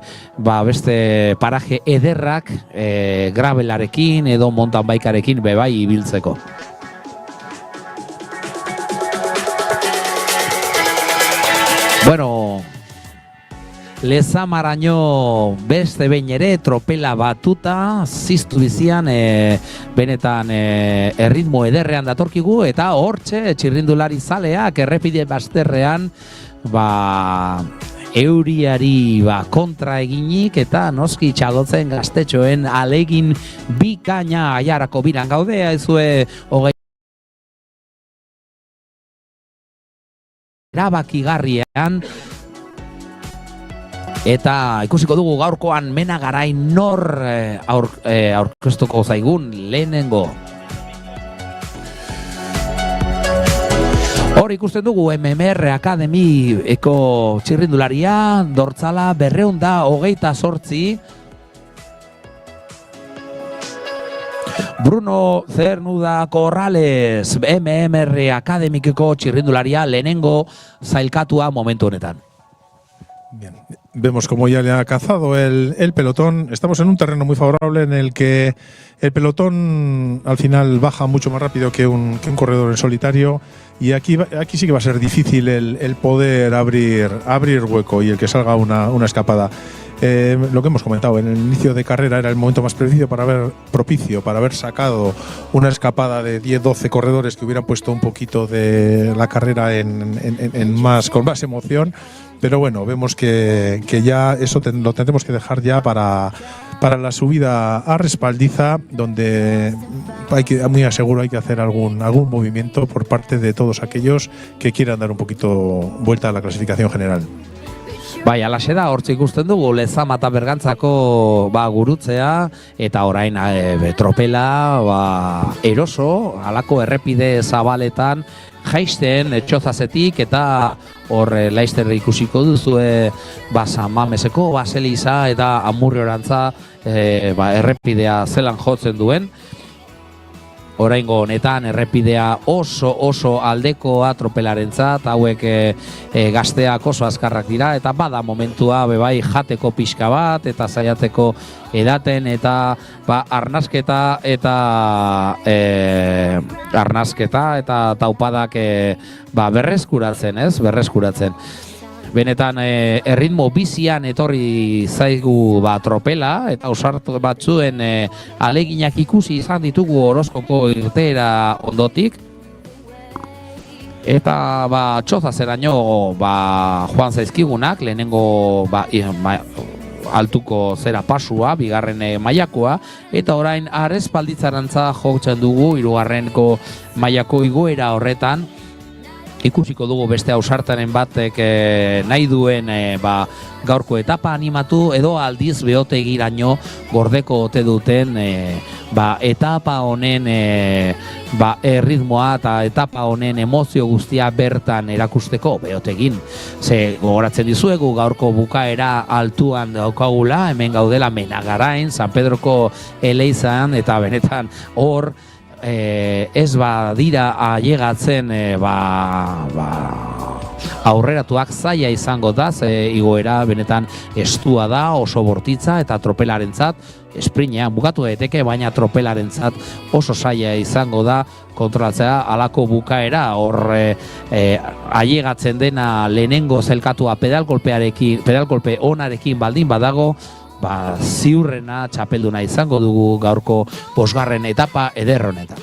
paraje ederrak gravelarekin edo mountain bikearekin bebai ibiltzeko. Bueno, Lezamaraino beste behin ere tropela batuta ziztu bizian benetan erritmo ederrean datorkigu eta hortxe txirrindulari zaleak errepide bazterrean euriari kontra eginik eta noski txagotzen gaztetxoen alegin bikaina Aiarako biran gaudea ezue erabakigarrian eta ikusiko dugu gaurkoan Mena Garain nor aurkeztuko zaigun lehenengo. Hor ikusten dugu MMR Academy eko txirrindularia dortzala 228. Bruno Cernuda Corrales, MMR Akademikeko txirrindularia lehenengo zailkatua momentu honetan. Bien. Vemos como ya le ha cazado el pelotón. Estamos en un terreno muy favorable en el que el pelotón al final baja mucho más rápido que un corredor en solitario y aquí sí que va a ser difícil el poder abrir hueco y el que salga una escapada. Lo que hemos comentado, en el inicio de carrera era el momento más propicio para haber sacado una escapada de 10-12 corredores que hubieran puesto un poquito de la carrera con más emoción. Pero bueno, vemos que ya eso lo tendremos que dejar ya para la subida a Respaldiza, donde muy seguro hay que hacer algún movimiento por parte de todos aquellos que quieran dar un poquito vuelta a la clasificación general. Bai, alaxe da, hortxe ikusten dugu Lezama eta Bergantzako gurutzea eta orain tropela eroso, halako errepide zabaletan jaisten txozazetik eta hor Laizter ikusiko duzue San Mameseko, Baseliza eta Amurriorantza errepidea zelan jotzen duen. Oraingo honetan errepidea oso aldekoa tropelarentzat, hauek gazteak oso azkarrak dira eta bada momentua bebai jateko pixka bat eta saiatzeko edaten eta arnasketa eta taupadak berreskuratzen. Benetan erritmo bizian etorri zaigu tropela eta ausartu batzuen aleginak ikusi izan ditugu Orozkoko irteera ondotik. Eta txozazeraino joan zaizkigunak, lehenengo altuko zera pasua, bigarren mailakoa, eta orain Arespalditzarantza jotzen dugu, hirugarrenko mailako igoera horretan. Ikusiko dugu beste ausartaren batek nahi duen gaurko etapa animatu edo aldiz behotegiraino gordeko ote duten etapa honen erritmoa eta etapa honen emozio guztia bertan erakusteko behotegin. Ze gogoratzen dizuegu gaurko bukaera altuan daukagula, hemen gaudela Mena Garain, San Pedroko Eleizan eta benetan hor ez dira ailegatzen aurreratuak zaila izango da, igoera benetan estua da, oso bortitza eta tropelarentzat esprinean bukatu daiteke, baina tropelarentzat oso zaila izango da kontrolatzea halako bukaera, hor ailegatzen dena lehenengo zelkatua pedalkolpe onarekin baldin badago, ziurrena txapelduna izango dugu gaurko 5. etapa eder honetan.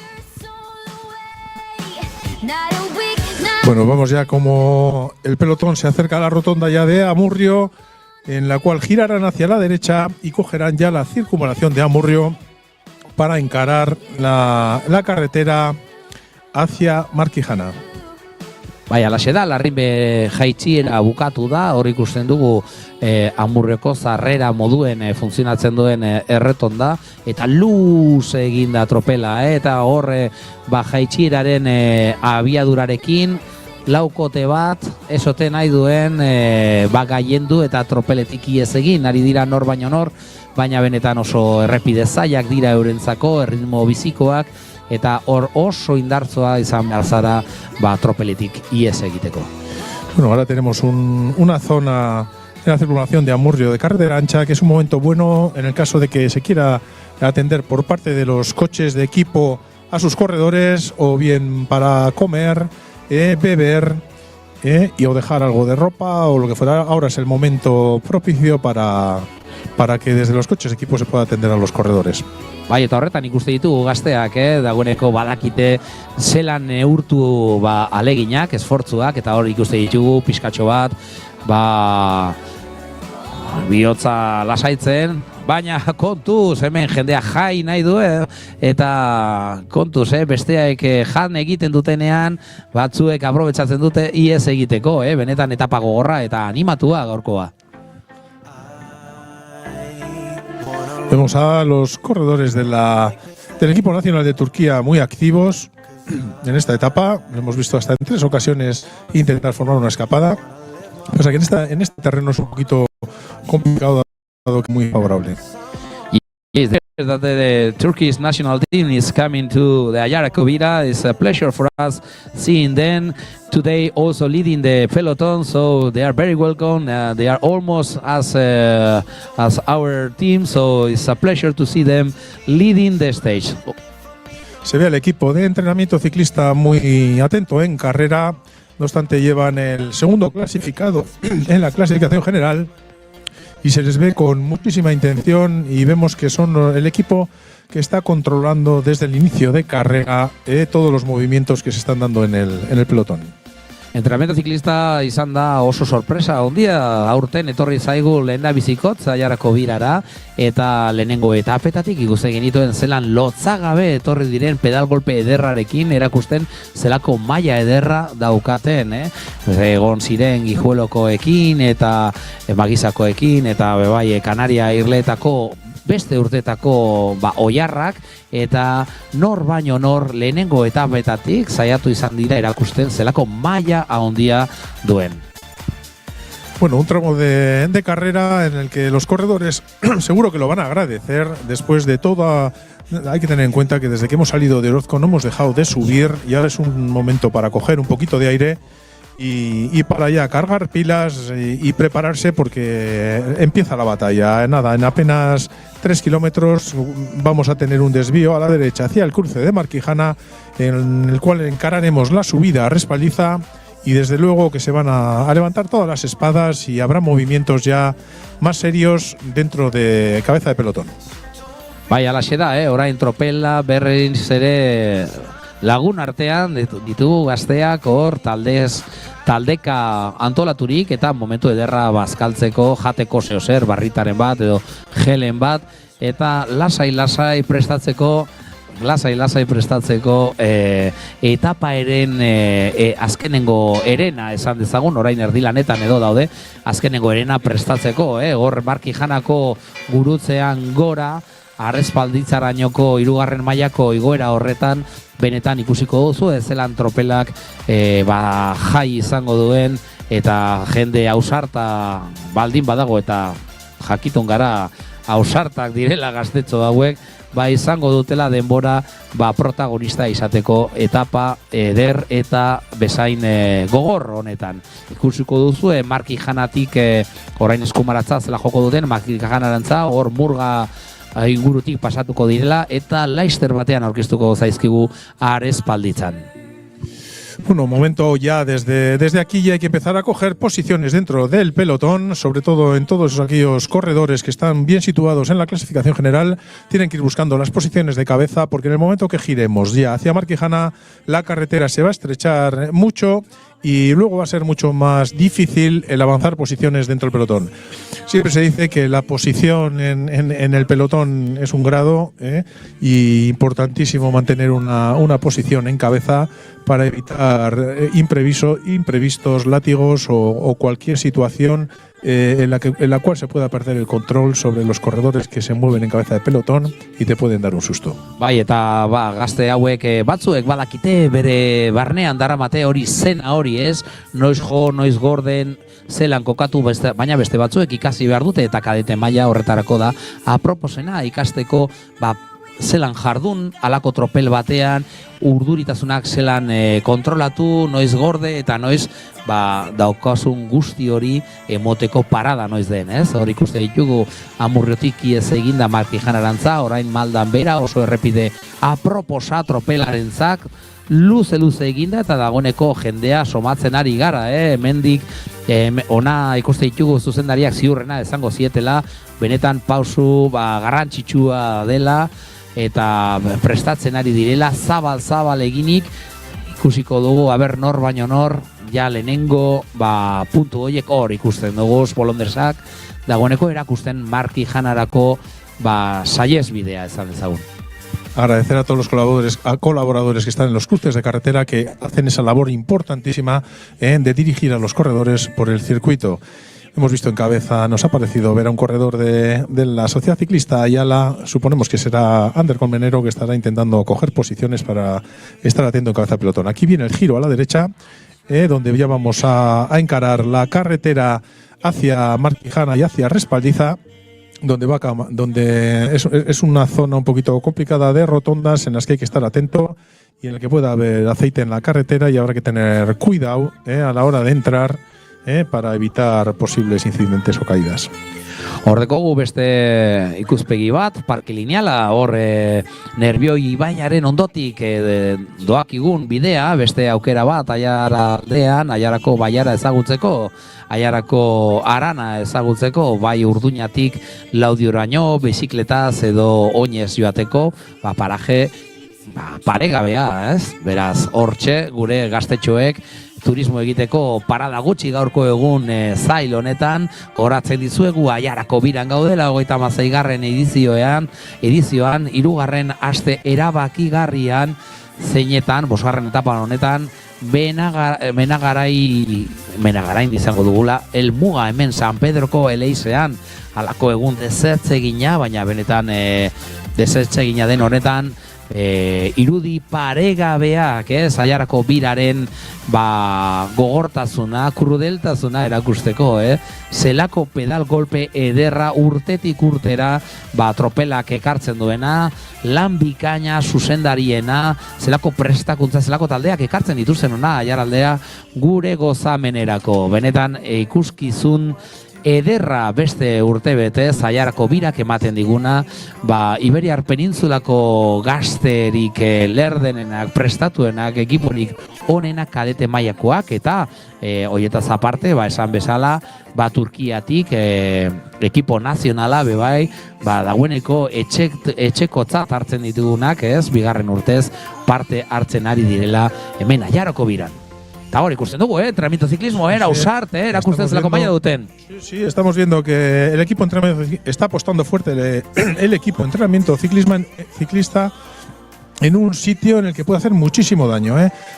Bueno, vamos ya como el pelotón se acerca a la rotonda ya de Amurrio, en la cual girarán hacia la derecha y cogerán ya la circunvalación de Amurrio para encarar la carretera hacia Markijana. Bai, alaxe da, larrinbe jaitxiera bukatu da, hor ikusten dugu Amurrioko zarrera moduen funtzionatzen duen erretonda, eta luz egin da tropela, eta hor jaitxieraren abiadurarekin, laukote bat, esoten nahi duen gaiendu eta tropeletik iez egin, ari dira nor baino nor, baina benetan oso errepide zailak dira eurentzako, erritmo bizikoak, eta hor oso indartzoa izan behar zara tropeletik iez egiteko. Bueno, ahora tenemos una zona en la circulación de Amurrio de carretera ancha, que es un momento bueno en el caso de que se quiera atender por parte de los coches de equipo a sus corredores, o bien para comer, beber o dejar algo de ropa o lo que fuera. Ahora es el momento propicio para que desde los coches de equipo se pueda atender a los corredores. Bai, eta horretan ikuste ditugu gazteak, dagoeneko badakite zelan neurtu aleginak, esfortzuak, eta hor ikuste ditugu pixkatxo bat, bihotza lasaitzen, baina kontuz, hemen jendea jai nahi du, eta kontuz, besteak jan egiten dutenean, batzuek aprobetxatzen dute iez egiteko, benetan etapa gogorra eta animatua gaurkoa. Vemos a los corredores del equipo nacional de Turquía muy activos en esta etapa. Hemos visto hasta en 3 ocasiones intentar formar una escapada. O sea que en este terreno es un poquito complicado, dado que muy favorable. Yes, that the Turkish national team is coming to the Ayara Kovira. It's a pleasure for us seeing them today also leading the peloton, so they are very welcome. They are almost as our team, so it's a pleasure to see them leading the stage. Se ve al equipo de entrenamiento ciclista muy atento en carrera, no obstante llevan el segundo clasificado en la clasificación general y se les ve con muchísima intención, y vemos que son el equipo que está controlando desde el inicio de carrera todos los movimientos que se están dando en el pelotón. Entrenamiento ziklista izan da oso sorpresa ondia, aurten etorri zaigu lehenda bizikotz Aiarako birara, eta lehenengo etapetatik ikusten genituen zelan lotzagabe etorri diren pedal golpe ederrarekin, erakusten zelako maila ederra daukaten, egon ziren Gijuelokoekin eta Magizakoekin eta bebai Kanaria irletako beste urtetako oiarrak, eta nor baino nor lehenengo etapetatik saiatu izan dira erakusten zelako maila handia duen. Bueno, un tramo de carrera en el que los corredores seguro que lo van a agradecer después de toda. Hay que tener en cuenta que desde que hemos salido de Orozco no hemos dejado de subir, y ahora es un momento para coger un poquito de aire y para ya cargar pilas y prepararse, porque empieza la batalla. Nada, en apenas 3 kilómetros vamos a tener un desvío a la derecha hacia el cruce de Markijana, en el cual encararemos la subida a Respaldiza, y desde luego que se van a levantar todas las espadas y habrá movimientos ya más serios dentro de cabeza de pelotón. Bai, alaxe da, orain tropela berriz ere lagun artean ditugu gazteak hor taldeka antolaturik, eta momentu ederra bazkaltzeko, jateko zeozer, barritaren bat edo gelen bat, eta lasai prestatzeko etapa eren azkenengo erena esan dezagun, orain erdilanetan edo daude, azkenengo erena prestatzeko, hor Markijanako gurutzean gora, Arrespalditzarainoko 3. mailako igoera horretan benetan ikusiko duzu zelan tropelak jai izango duen, eta jende ausarta baldin badago, eta jakitun gara ausartak direla gaztetxo hauek, izango dutela denbora protagonista izateko etapa eder eta bezain gogor honetan. Ikusiko duzu, Marki Janatik orain eskumaratza zela joko duten, Marki Janarantza, hor Murga ingurutik pasatuko direla eta Laister batean aurkeztuko zaizkigu Arespalditzan. Bueno, momento ya desde aquí ya hay que empezar a coger posiciones dentro del pelotón, sobre todo en todos aquellos corredores que están bien situados en la clasificación general, tienen que ir buscando las posiciones de cabeza porque en el momento que giremos ya hacia Marquijana la carretera se va a estrechar mucho y luego va a ser mucho más difícil el avanzar posiciones dentro del pelotón. Siempre se dice que la posición en el pelotón es un grado y importantísimo mantener una posición en cabeza para evitar imprevistos, látigos o cualquier situación en la cual se pueda perder el control sobre los corredores que se mueven en cabeza de pelotón y te pueden dar un susto. Bai, eta gazte hauek batzuek badakite bere barnean daramate hori zena hori ez, noiz jo, noiz gorden, zelan kokatu, baina beste batzuek ikasi behar dute eta kadete maila horretarako da aproposena ikasteko zelan jardun, alako tropel batean, urduritasunak zelan kontrolatu, noiz gorde eta noiz daukasun guzti hori emoteko parada noiz den, ez? Hor ikuste ditugu Amurriotik iez eginda Markijanarantza, orain Maldan bera oso errepide aproposa tropelarentzak, luze eginda eta dagoeneko jendea somatzen ari gara, hemendik ona ikuste ditugu zuzendariak ziurrena esango zietela, benetan pausu garrantzitsua dela, eta prestatzen ari direla, zabal eginik, ikusiko dugu, nor baino nor, ja lehenengo puntu horiek hor ikusten dugu, Spolondersak, dagoeneko erakusten Markijanarako saiez bidea esan ezagun. Agradecer a todos los colaboradores que están en los cruces de carretera que hacen esa labor importantísima de dirigir a los corredores por el circuito. Hemos visto en cabeza, nos ha parecido ver a un corredor de la Sociedad Ciclista Ayala, suponemos que será Ander Colmenero, que estará intentando coger posiciones para estar atento en cabeza de pelotón. Aquí viene el giro a la derecha, donde ya vamos a encarar la carretera hacia Marquijana y hacia Respaldiza, donde es una zona un poquito complicada de rotondas en las que hay que estar atento y en la que puede haber aceite en la carretera y habrá que tener cuidado a la hora de entrar para evitar posibles incidentes o caídas. Hor dekogu beste ikuspegi bat, parke lineala, hor Nerbioi ibaiaren ondotik doakigun bidea, beste aukera bat Aiara aldean, Aiarako baiara ezagutzeko, Aiarako arana ezagutzeko, bai Urduñatik Laudioraino, bizikletaz edo oinez joateko, paraje paregabea, ez? Beraz, hortxe gure gaztetxoek turismo egiteko parada gutxi gaurko egun zail honetan, horatzen dizuegu Aiarako biran gaudela, 36. edizioan, 3. aste erabakigarrian, zeinetan, 5. etapan honetan, menagarain izango dugula, helmuga hemen San Pedroko eleizean, halako egun desertzegina, baina benetan desertzegina den honetan, irudi paregabeak, Aiarako biraren gogortasuna, krudeltasuna erakusteko, zelako pedal golpe ederra urtetik urtera, tropelak ekartzen duena, lan bikaina zuzendariena, zelako prestakuntza, zelako taldeak ekartzen dituzten ona Aiaraldea gure gozamenerako. Benetan ikuskizun ederra beste urtebete Aiarako birak ematen diguna, Iberiar Penintzulako gazterik lerdenenak, prestatuenak, ekiporik onenak kadete mailakoak, eta hoietaz aparte, esan bezala, Turkiatik ekipo nazionala bebai, dagoeneko etxekotzat hartzen ditugunak, bigarren urtez parte hartzen ari direla hemen Aiarako biran. Eta hor ikusten dugu, entrenamiento ciclismo, ausart, erakusten zelako maila duten. Sí, estamos viendo que el equipo entrenamiento está apostando fuerte el equipo entrenamiento ciclista en un sitio en el que puede hacer muchísimo daño.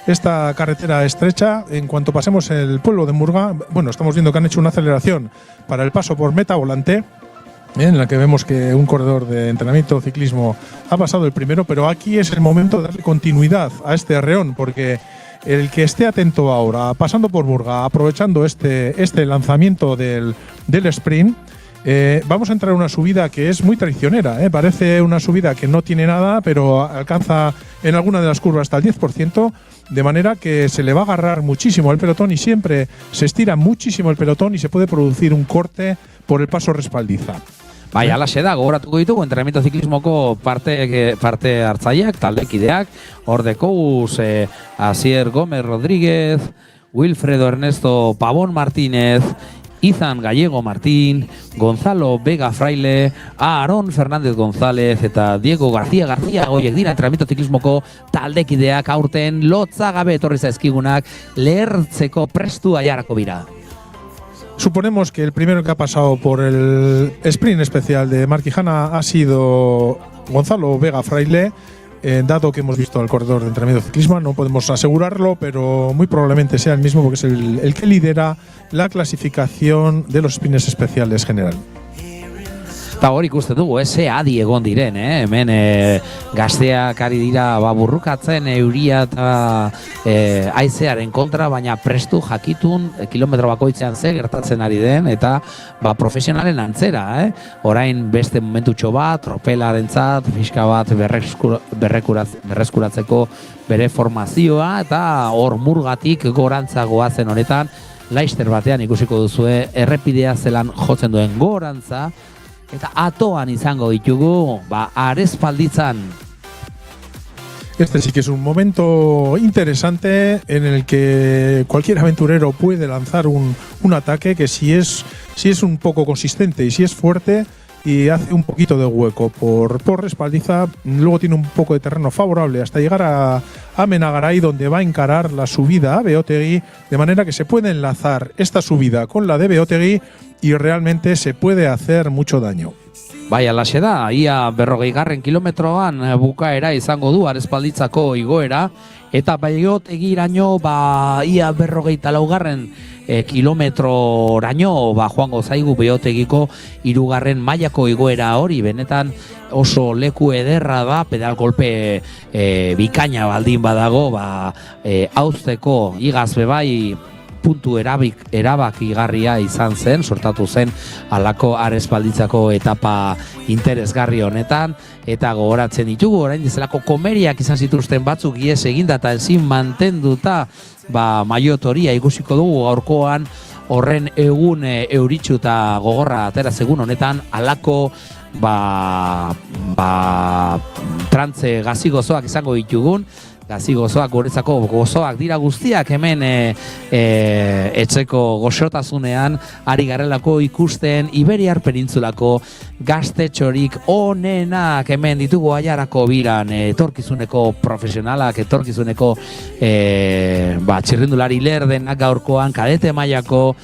Esta carretera estrecha, en cuanto pasemos el pueblo de Murga, bueno, estamos viendo que han hecho una aceleración para el paso por Meta Volante, en la que vemos que un corredor de entrenamiento ciclismo ha pasado el primero, pero aquí es el momento de darle continuidad a este arreón, porque el que esté atento ahora, pasando por Murga, aprovechando este lanzamiento del sprint, Vamos a entrar a una subida que es muy traicionera. Parece una subida que no tiene nada, pero alcanza en alguna de las curvas hasta el 10%, de manera que se le va a agarrar muchísimo al pelotón y siempre se estira muchísimo el pelotón y se puede producir un corte por el paso respaldiza. Bai, alaxe da, gogoratuko ditugu entrenamiento ziklismoko parte hartzaileak, taldekideak, hor dekoguz Asier Gómez Rodríguez, Wilfredo Ernesto Pavón Martínez, Izan Gallego Martín, Gonzalo Vega Fraile, Aaron Fernández González eta Diego García horiek dira entrenamiento ziklismoko taldekideak aurten lotza gabe etorri zaizkigunak lehertzeko prestu aiarako bira. Suponemos que el primero que ha pasado por el sprint especial de Marquijana ha sido Gonzalo Vega Fraile. Dado que hemos visto el corredor de entrenamiento de ciclismo, no podemos asegurarlo, pero muy probablemente sea el mismo porque es el que lidera la clasificación de los sprints especiales general. Eta hor ikusten dugu, ze adi egon diren, hemen gazteak ari dira burrukatzen euria eta haizearen kontra, baina prestu jakitun kilometro bakoitzean ze gertatzen ari den, eta profesionalen antzera, orain beste momentutxo bat, tropelarentzat, fiska bat berreskuratzeko bere formazioa, eta hor murgatik gorantza goazen honetan, laister batean ikusiko duzue errepidea zelan jotzen duen gorantza, eta atoan izango ditugu, arespalditzan. Este sí que es un momento interesante en el que cualquier aventurero puede lanzar un ataque que si es un poco consistente y si es fuerte y hace un poquito de hueco por respaldiza, luego tiene un poco de terreno favorable hasta llegar a Menagaray, donde va a encarar la subida a Beotegui, de manera que se puede enlazar esta subida con la de Beotegui y realmente se puede hacer mucho daño. Bai, alaxe da, ia 40 kilometroan bukaera izango du arespalditzako igoera, eta Beotegiraino ia 44 kilometroraino joango zaigu Beotegiko 3. mailako igoera hori, benetan oso leku ederra da, pedal kolpe bikaina baldin badago, hauzteko igaz bebai puntu erabakigarria izan zen, sortatu zen halako arespalditzako etapa interesgarri honetan, eta gogoratzen ditugu, orain dizelako komeriak izan zituzten batzuk ies eginda eta ezin mantenduta maiot horia ikusiko dugu gaurkoan horren egun euritxu eta gogorra atera segun honetan halako trantze gazi gozoak izango ditugun. Gazi gozoak guretzako gozoak dira guztiak hemen etxeko goxotasunean ari garelako ikusten Iberiar Penintzulako gaztetxorik onenak hemen ditugu aiarako biran, etorkizuneko profesionalak, etorkizuneko txirrindulari lerdenak gaurkoan, kadete mailako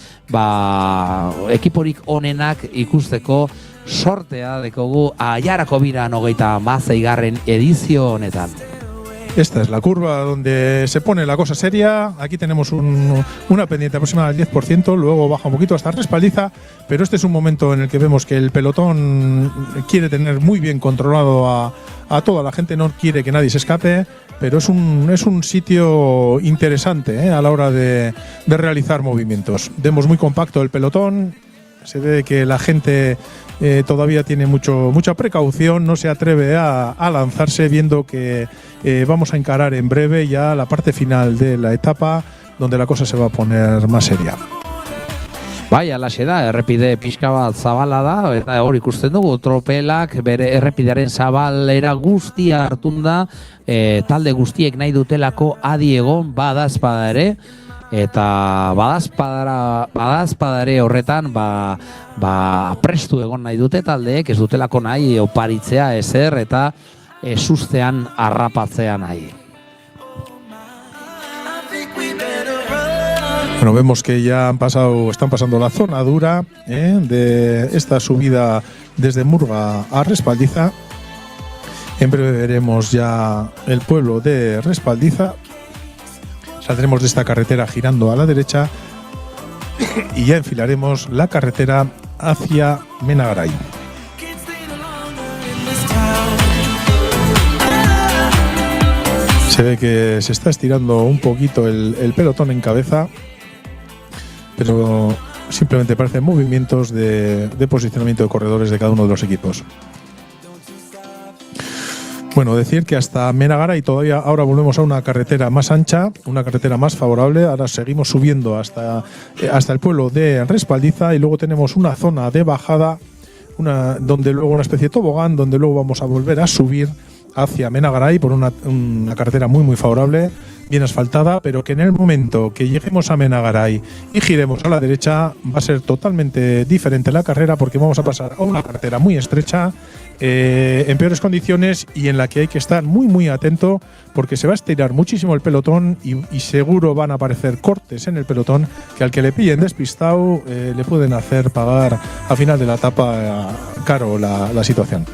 ekiporik onenak ikusteko sortea dekogu aiarako biran 36. edizio honetan. Esta es la curva donde se pone la cosa seria. Aquí tenemos una pendiente aproximada del 10%, luego baja un poquito hasta respaldiza, pero este es un momento en el que vemos que el pelotón quiere tener muy bien controlado a toda la gente, no quiere que nadie se escape, pero es un sitio interesante a la hora de realizar movimientos. Vemos muy compacto el pelotón, se ve que la gente todavía tiene mucha precaución, no se atreve a lanzarse, viendo que vamos a encarar en breve ya la parte final de la etapa, donde la cosa se va a poner más seria. Bai, alaxe da, errepide pixka bat zabala da, eta hor ikusten dugu, tropelak bere errepidearen zabalera guztia hartunda, talde guztiek nahi dutelako adi egon badazpada ere, eta badazpadare horretan prestu egon nahi dute taldeek, ez dutelako nahi oparitzea ezer eta sustean harrapatzea nahi. Bueno, vemos que ya están pasando la zona dura de esta subida desde Murga a Respaldiza. En breve veremos ya el pueblo de Respaldiza. Saldremos de esta carretera girando a la derecha y ya enfilaremos la carretera hacia Menagaray. Se ve que se está estirando un poquito el pelotón en cabeza, pero simplemente parecen movimientos de posicionamiento de corredores de cada uno de los equipos. Bueno, decir que hasta Menagaray todavía ahora volvemos a una carretera más ancha, una carretera más favorable. Ahora seguimos subiendo hasta el pueblo de Respaldiza y luego tenemos una zona de bajada, donde luego una especie de tobogán, donde luego vamos a volver a subir hacia Menagaray por una carretera muy favorable, bien asfaltada, pero que en el momento que lleguemos a Menagaray y giremos a la derecha va a ser totalmente diferente la carrera, porque vamos a pasar a una carretera muy estrecha, en peores condiciones, y en la que hay que estar muy atento, porque se va a estirar muchísimo el pelotón y seguro van a aparecer cortes en el pelotón que al que le pillen despistado le pueden hacer pagar al final de la etapa caro la situación.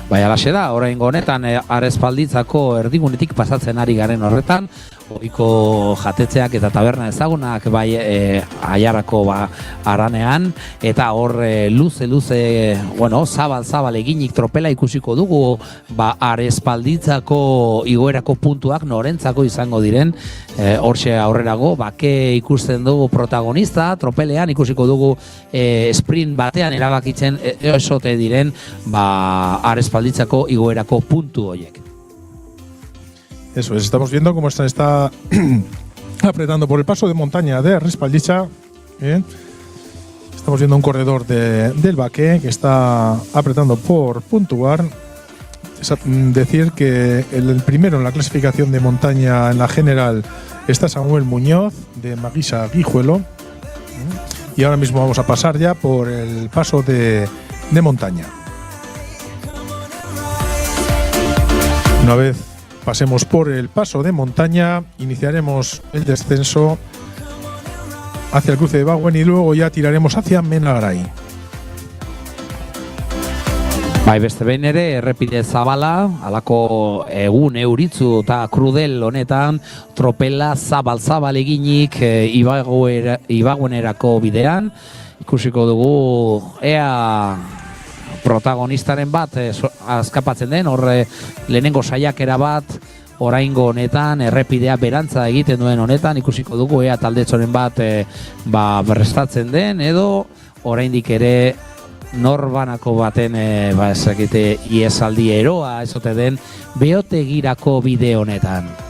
Bai, alaxe da, oraingo honetan Arespalditzako erdigunetik pasatzen ari garen horretan, ohiko jatetxeak eta taberna ezagunak bai Aiarako aranean, eta hor luze, bueno, zabal eginik tropela ikusiko dugu Arespalditzako igoerako puntuak norentzako izango diren, horxe aurrerago, bake ikusten dugu protagonista, tropelean ikusiko dugu sprint batean erabakitzen esote diren Arespalditzako igoerako puntu horiek. Eso es, estamos viendo cómo está apretando por el paso de montaña de Respalditza. Estamos viendo un corredor del Baqué que está apretando por puntuar. Es decir que el primero en la clasificación de montaña en la general está Samuel Muñoz de Maguisa Guijuelo. Y ahora mismo vamos a pasar ya por el paso de montaña. Una vez pasemos por el paso de montaña, iniciaremos el descenso hacia el cruce de Baguen y luego ya tiraremos hacia Menagaray. Bai, beste behin ere, errepide zabala, halako egun euritzu eta krudel honetan, tropela zabal eginik Ibaguenerako bidean. Ikusiko dugu, ea protagonistaren bat azkapatzen den, horre lehenengo saiakera bat, oraingo honetan, errepidea berantza egiten duen honetan, ikusiko dugu ea taldetxoren bat berrestatzen den, edo oraindik ere norbanako baten esakite iesaldi eroa ezote den beotegirako bide honetan.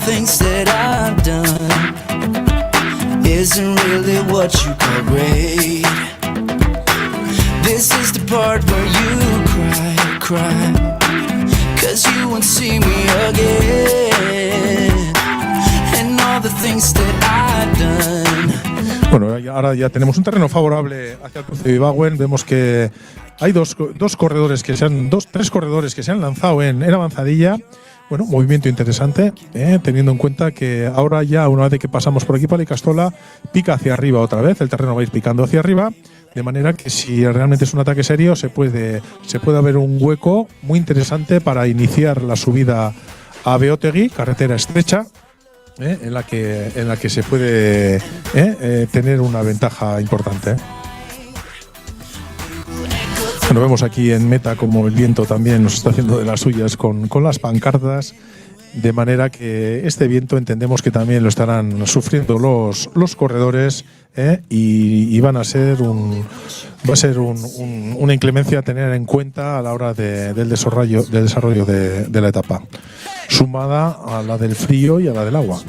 Things that I've done isn't really what you call great. This is the part where you cry, 'cause you won't see me again, and all the things that I've done. Bueno, ahora ya tenemos un terreno favorable hacia el cruce de Ibauen. Vemos que hay tres corredores que se han lanzado en avanzadilla. Bueno, movimiento interesante, teniendo en cuenta que ahora ya, una vez que pasamos por aquí para Icastola, pica hacia arriba otra vez, el terreno va a ir picando hacia arriba, de manera que si realmente es un ataque serio, se puede haber un hueco muy interesante para iniciar la subida a Beotegui, carretera estrecha, en la que se puede tener una ventaja importante. Bueno, vemos aquí en meta como el viento también nos está haciendo de las suyas con las pancartas, de manera que este viento entendemos que también lo estarán sufriendo los corredores, y va a ser una inclemencia a tener en cuenta a la hora del desarrollo de la etapa, sumada a la del frío y a la del agua.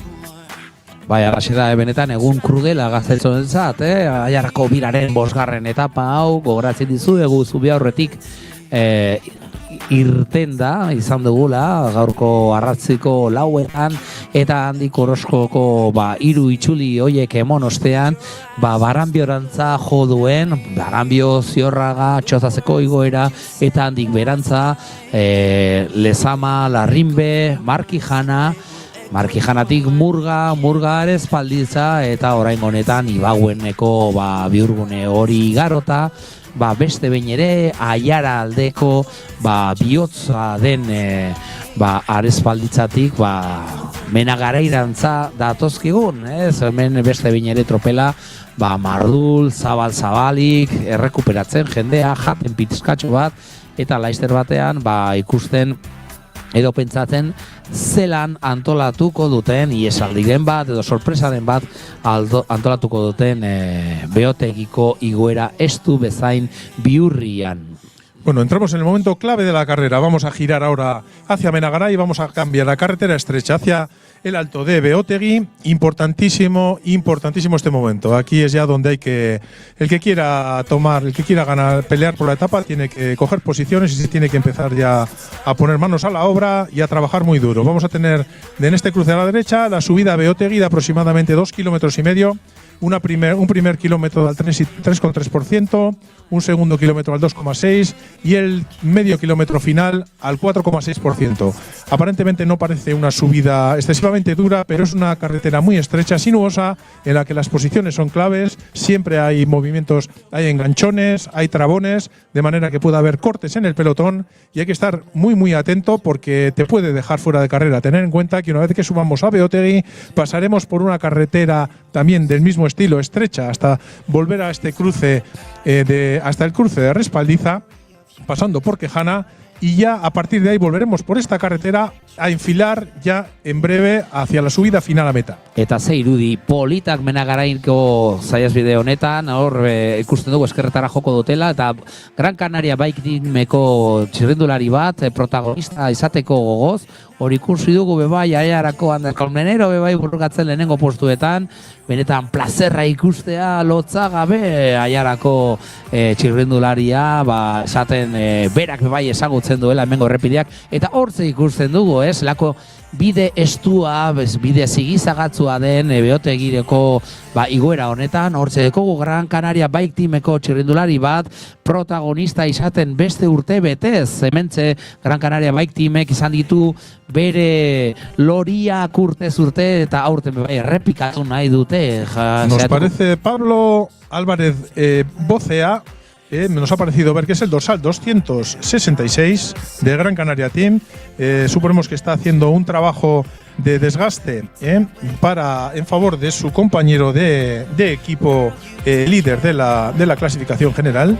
Bai, alaxe da, benetan egun krudela gaztetxoentzat, Aiarako biraren 5. etapa hau, gogoratzen dizuegu zubi aurretik irten da, izan dugula, gaurko arratziko 4etan, eta handik Oroskoko 3 itzuli hoiek emon ostean, Baranbiorantza jo duen, Baranbio, Ziorraga, Txozazeko igoera, eta handik berantza, Lezama, Larrinbe, Markijanatik Murga Arespalditza, eta orain honetan Ibagueneko bihurgune hori igarota, beste behin ere Aiara aldeko bihotza den Arespalditzatik Menagarairantza datozkigun, ez? Hemen beste bine ere tropela, mardul, zabalik, errekuperatzen jendea, jaten pizkatxo bat, eta laizter batean, ikusten edo pentsatzen zelan antolatuko duten iesaldiren bat edo sorpresaren bat antolatuko duten beotegiko igoera estu bezain bihurrian. Bueno, entramos en el momento clave de la carrera. Vamos a girar ahora hacia Menagaray y vamos a cambiar la carretera estrecha hacia el Alto de Beotegui. Importantísimo este momento. Aquí es ya donde el que quiera ganar, pelear por la etapa, tiene que coger posiciones y se tiene que empezar ya a poner manos a la obra y a trabajar muy duro. Vamos a tener en este cruce a la derecha la subida a Beotegui de aproximadamente 2,5 kilómetros. Un primer kilómetro al 3,3%, un segundo kilómetro al 2,6% y el medio kilómetro final al 4,6%. Aparentemente no parece una subida excesivamente dura, pero es una carretera muy estrecha, sinuosa, en la que las posiciones son claves. Siempre hay movimientos, hay enganchones, hay trabones, de manera que puede haber cortes en el pelotón y hay que estar muy atento porque te puede dejar fuera de carrera. Tener en cuenta que una vez que subamos a Beotegui pasaremos por una carretera también del mismo estilo, estrecha, hasta volver a este cruce hasta el cruce de Respaldiza, pasando por Quejana, y ya a partir de ahí volveremos por esta carretera a enfilar ya en breve hacia la subida final a meta. Eta ze irudi politak Menagaraiko saihesbide honetan, hor ikusten dugu eskerretara joko dutela, eta Gran Canaria Bike Teameko txirrindulari bat protagonista izateko gogoz, hor ikusi dugu bebai aiarako Ander Colmenero bebai burrukatzen lehenengo postuetan, benetan plazerra ikustea lotza gabe aiarako txirrindularia, esaten berak bebai ezagutzen duela hemengo errepideak, eta hortze ikusten dugu, lako bide estua, bide zigizagatzua den Beotegireko igoera honetan, hortze dekogu Gran Canaria Bike Teameko txirrindulari bat protagonista izaten beste urte betez. Hementxe Gran Canaria Bike Teamek izan ditu bere loriak urtez urte eta aurten errepikatu nahi dute. Nos parece Pablo Álvarez Bocea. Nos ha parecido ver que es el dorsal 266 de Gran Canaria Team. Suponemos que está haciendo un trabajo de desgaste en favor de su compañero de equipo líder de la clasificación general.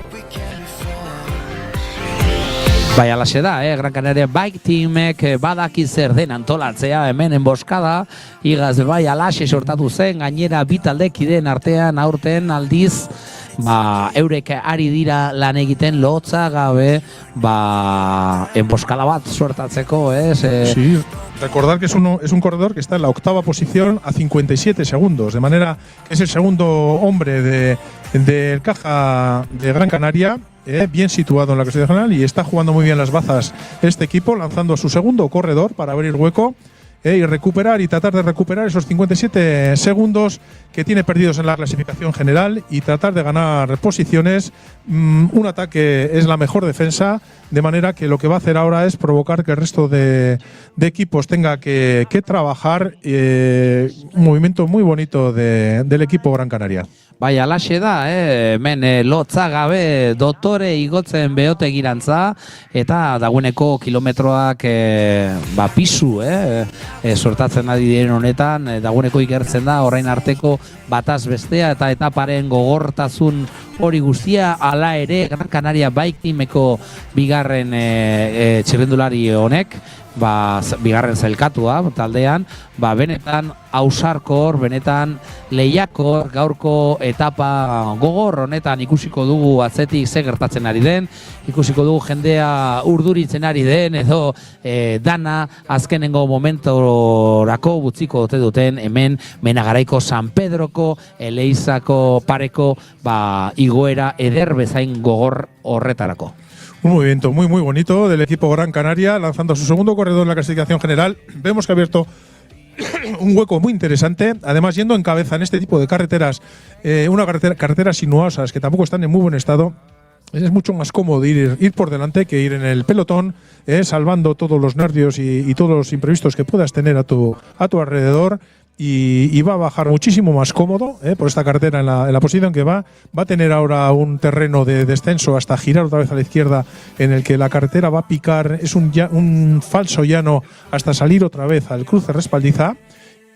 Alaxe da, Gran Canaria Bike Teamek badaki zer den antolatzea hemen enboskada, igaz alaxe sortatu zen, gainera bitaldekideen artean aurten aldiz eurek ari dira lan egiten lotza gabe enboskada bat sortatzeko, Sí, recordar que es un corredor que está en la octava posición a 57 segundos, de manera que es el segundo hombre del caja de Gran Canaria, bien situado en la clasificación general, y está jugando muy bien las bazas este equipo, lanzando a su segundo corredor para abrir hueco y tratar de recuperar esos 57 segundos que tiene perdidos en la clasificación general y tratar de ganar posiciones. Un ataque es la mejor defensa, de manera que lo que va a hacer ahora es provocar que el resto de equipos tenga que trabajar. Un movimiento muy bonito del equipo Gran Canaria. Alaxe da, hemen lotza gabe dotore igotzen Beotegirantza, eta dagoeneko kilometroak pisu sortatzen ari diren honetan, dagoeneko ikertzen da orain arteko bataz bestea eta etaparen gogortasun hori guztia. Hala ere Gran Canaria Bike Teameko bigarren txirrindulari honek, bigarren zailkatua taldean, benetan ausarkor, benetan lehiakor, gaurko etapa gogor honetan ikusiko dugu atzetik ze gertatzen ari den, ikusiko dugu jendea urduritzen ari den, edo dana azkenengo momentorako butziko dute duten hemen Menagaraiko San Pedroko Eleizako pareko igoera eder bezain gogor horretarako. Un movimiento muy bonito del equipo Gran Canaria, lanzando a su segundo corredor en la clasificación general. Vemos que ha abierto un hueco muy interesante, además yendo en cabeza en este tipo de carreteras, carreteras sinuosas que tampoco están en muy buen estado. Es mucho más cómodo ir por delante que ir en el pelotón, salvando todos los nervios y todos los imprevistos que puedas tener a tu alrededor. y va a bajar muchísimo más cómodo por esta carretera en la posición que va. Va a tener ahora un terreno de descenso hasta girar otra vez a la izquierda, en el que la carretera va a picar, es un falso llano hasta salir otra vez al cruce Respaldiza.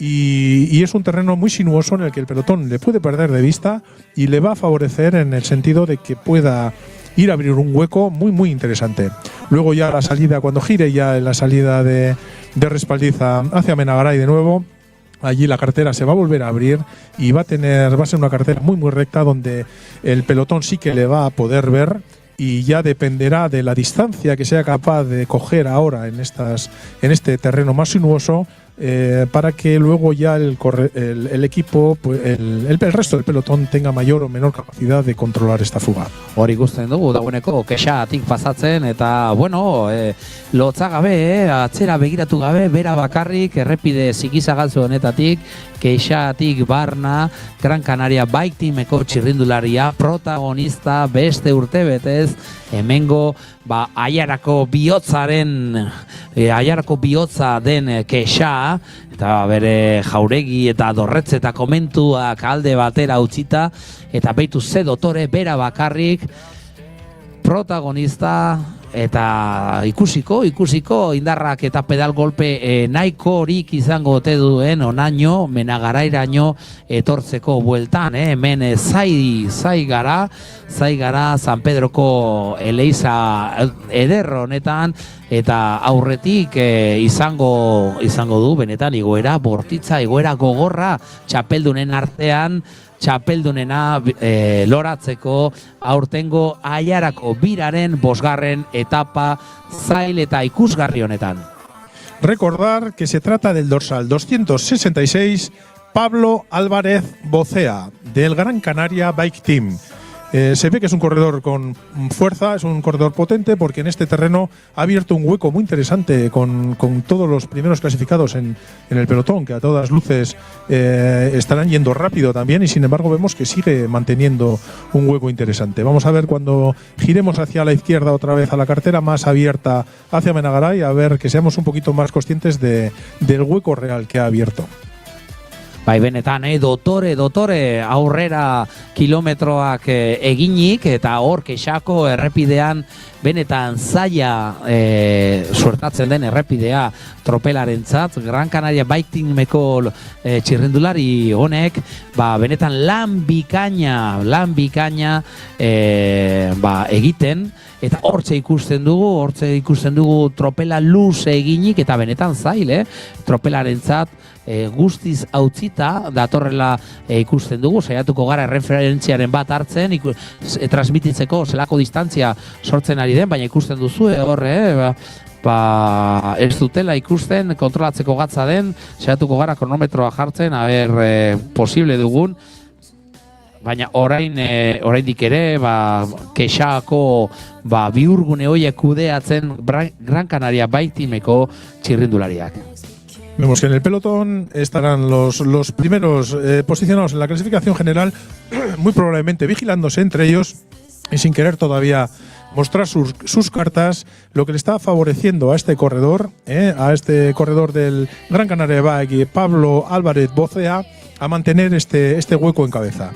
Y es un terreno muy sinuoso en el que el pelotón le puede perder de vista y le va a favorecer en el sentido de que pueda ir a abrir un hueco muy muy interesante. Luego ya la salida, cuando gire ya en la salida de Respaldiza hacia Menagaray de nuevo, allí la carretera se va a volver a abrir y va a ser una carretera muy muy recta, donde el pelotón sí que le va a poder ver, y ya dependerá de la distancia que sea capaz de coger ahora en este terreno más sinuoso, para que luego ya el equipo, pues, el resto del pelotón tenga mayor o menor capacidad de controlar esta fuga. Hori ikusten dugu dagoeneko kexatik pasatzen, eta bueno, lotza gabe, atzera begiratu gabe, bera bakarrik errepide zikizagaltzu honetatik, kexatik barna, Gran Canaria Bike Teameko txirrindularia, protagonista beste urtebetez, hemengo aiarako bihotza den kexa, eta bere jauregi eta dorretze eta komentuak alde batera utzita, eta beitu ze dotore bera bakarrik protagonista, eta ikusiko indarrak eta pedal golpe nahiko horik izango ote duen onaino Menagarairaino etortzeko bueltan, hemen zai gara San Pedroko Eleiza eder honetan, eta aurretik izango du benetan igoera bortitza, igoera gogorra txapeldunen artean, txapeldunena loratzeko aurtengo aiarako biraren 5. etapa zail eta ikusgarri honetan. Recordar que se trata del dorsal 266 Pablo Álvarez Bocea, del Gran Canaria Bike Team. Se ve que es un corredor con fuerza, es un corredor potente, porque en este terreno ha abierto un hueco muy interesante con todos los primeros clasificados en el pelotón, que a todas luces estarán yendo rápido también, y sin embargo vemos que sigue manteniendo un hueco interesante. Vamos a ver cuando giremos hacia la izquierda otra vez a la carretera más abierta hacia Menagaray, a ver que seamos un poquito más conscientes del hueco real que ha abierto. Bai, benetan, dotore aurrera kilometroak eginik, eta hor kexako errepidean benetan zaila suertatzen den errepidea tropelarentzat. Gran Canaria Bike Teameko txirrindulari honek benetan lan bikaina egiten, eta hortze ikusten dugu tropela luze eginik, eta benetan zail, tropelarentzat guztiz hautzita datorrela ikusten dugu. Saiatuko gara referentziaren bat hartzen, transmititzeko zelako distantzia sortzen ari den, baina ikusten duzu horre, ez dutela ikusten, kontrolatzeko gatza den. Saiatuko gara kronometroa jartzen, posible dugun, baina oraindik ere kexako bihurgune horiek kudeatzen Gran Canaria Bike Teameko txirrindulariak. Vemos que en el pelotón estarán los primeros posicionados en la clasificación general, muy probablemente vigilándose entre ellos y sin querer todavía mostrar sus cartas, lo que le está favoreciendo a este corredor del Gran Canaria Bike, Pablo Álvarez Bocea, a mantener este hueco en cabeza.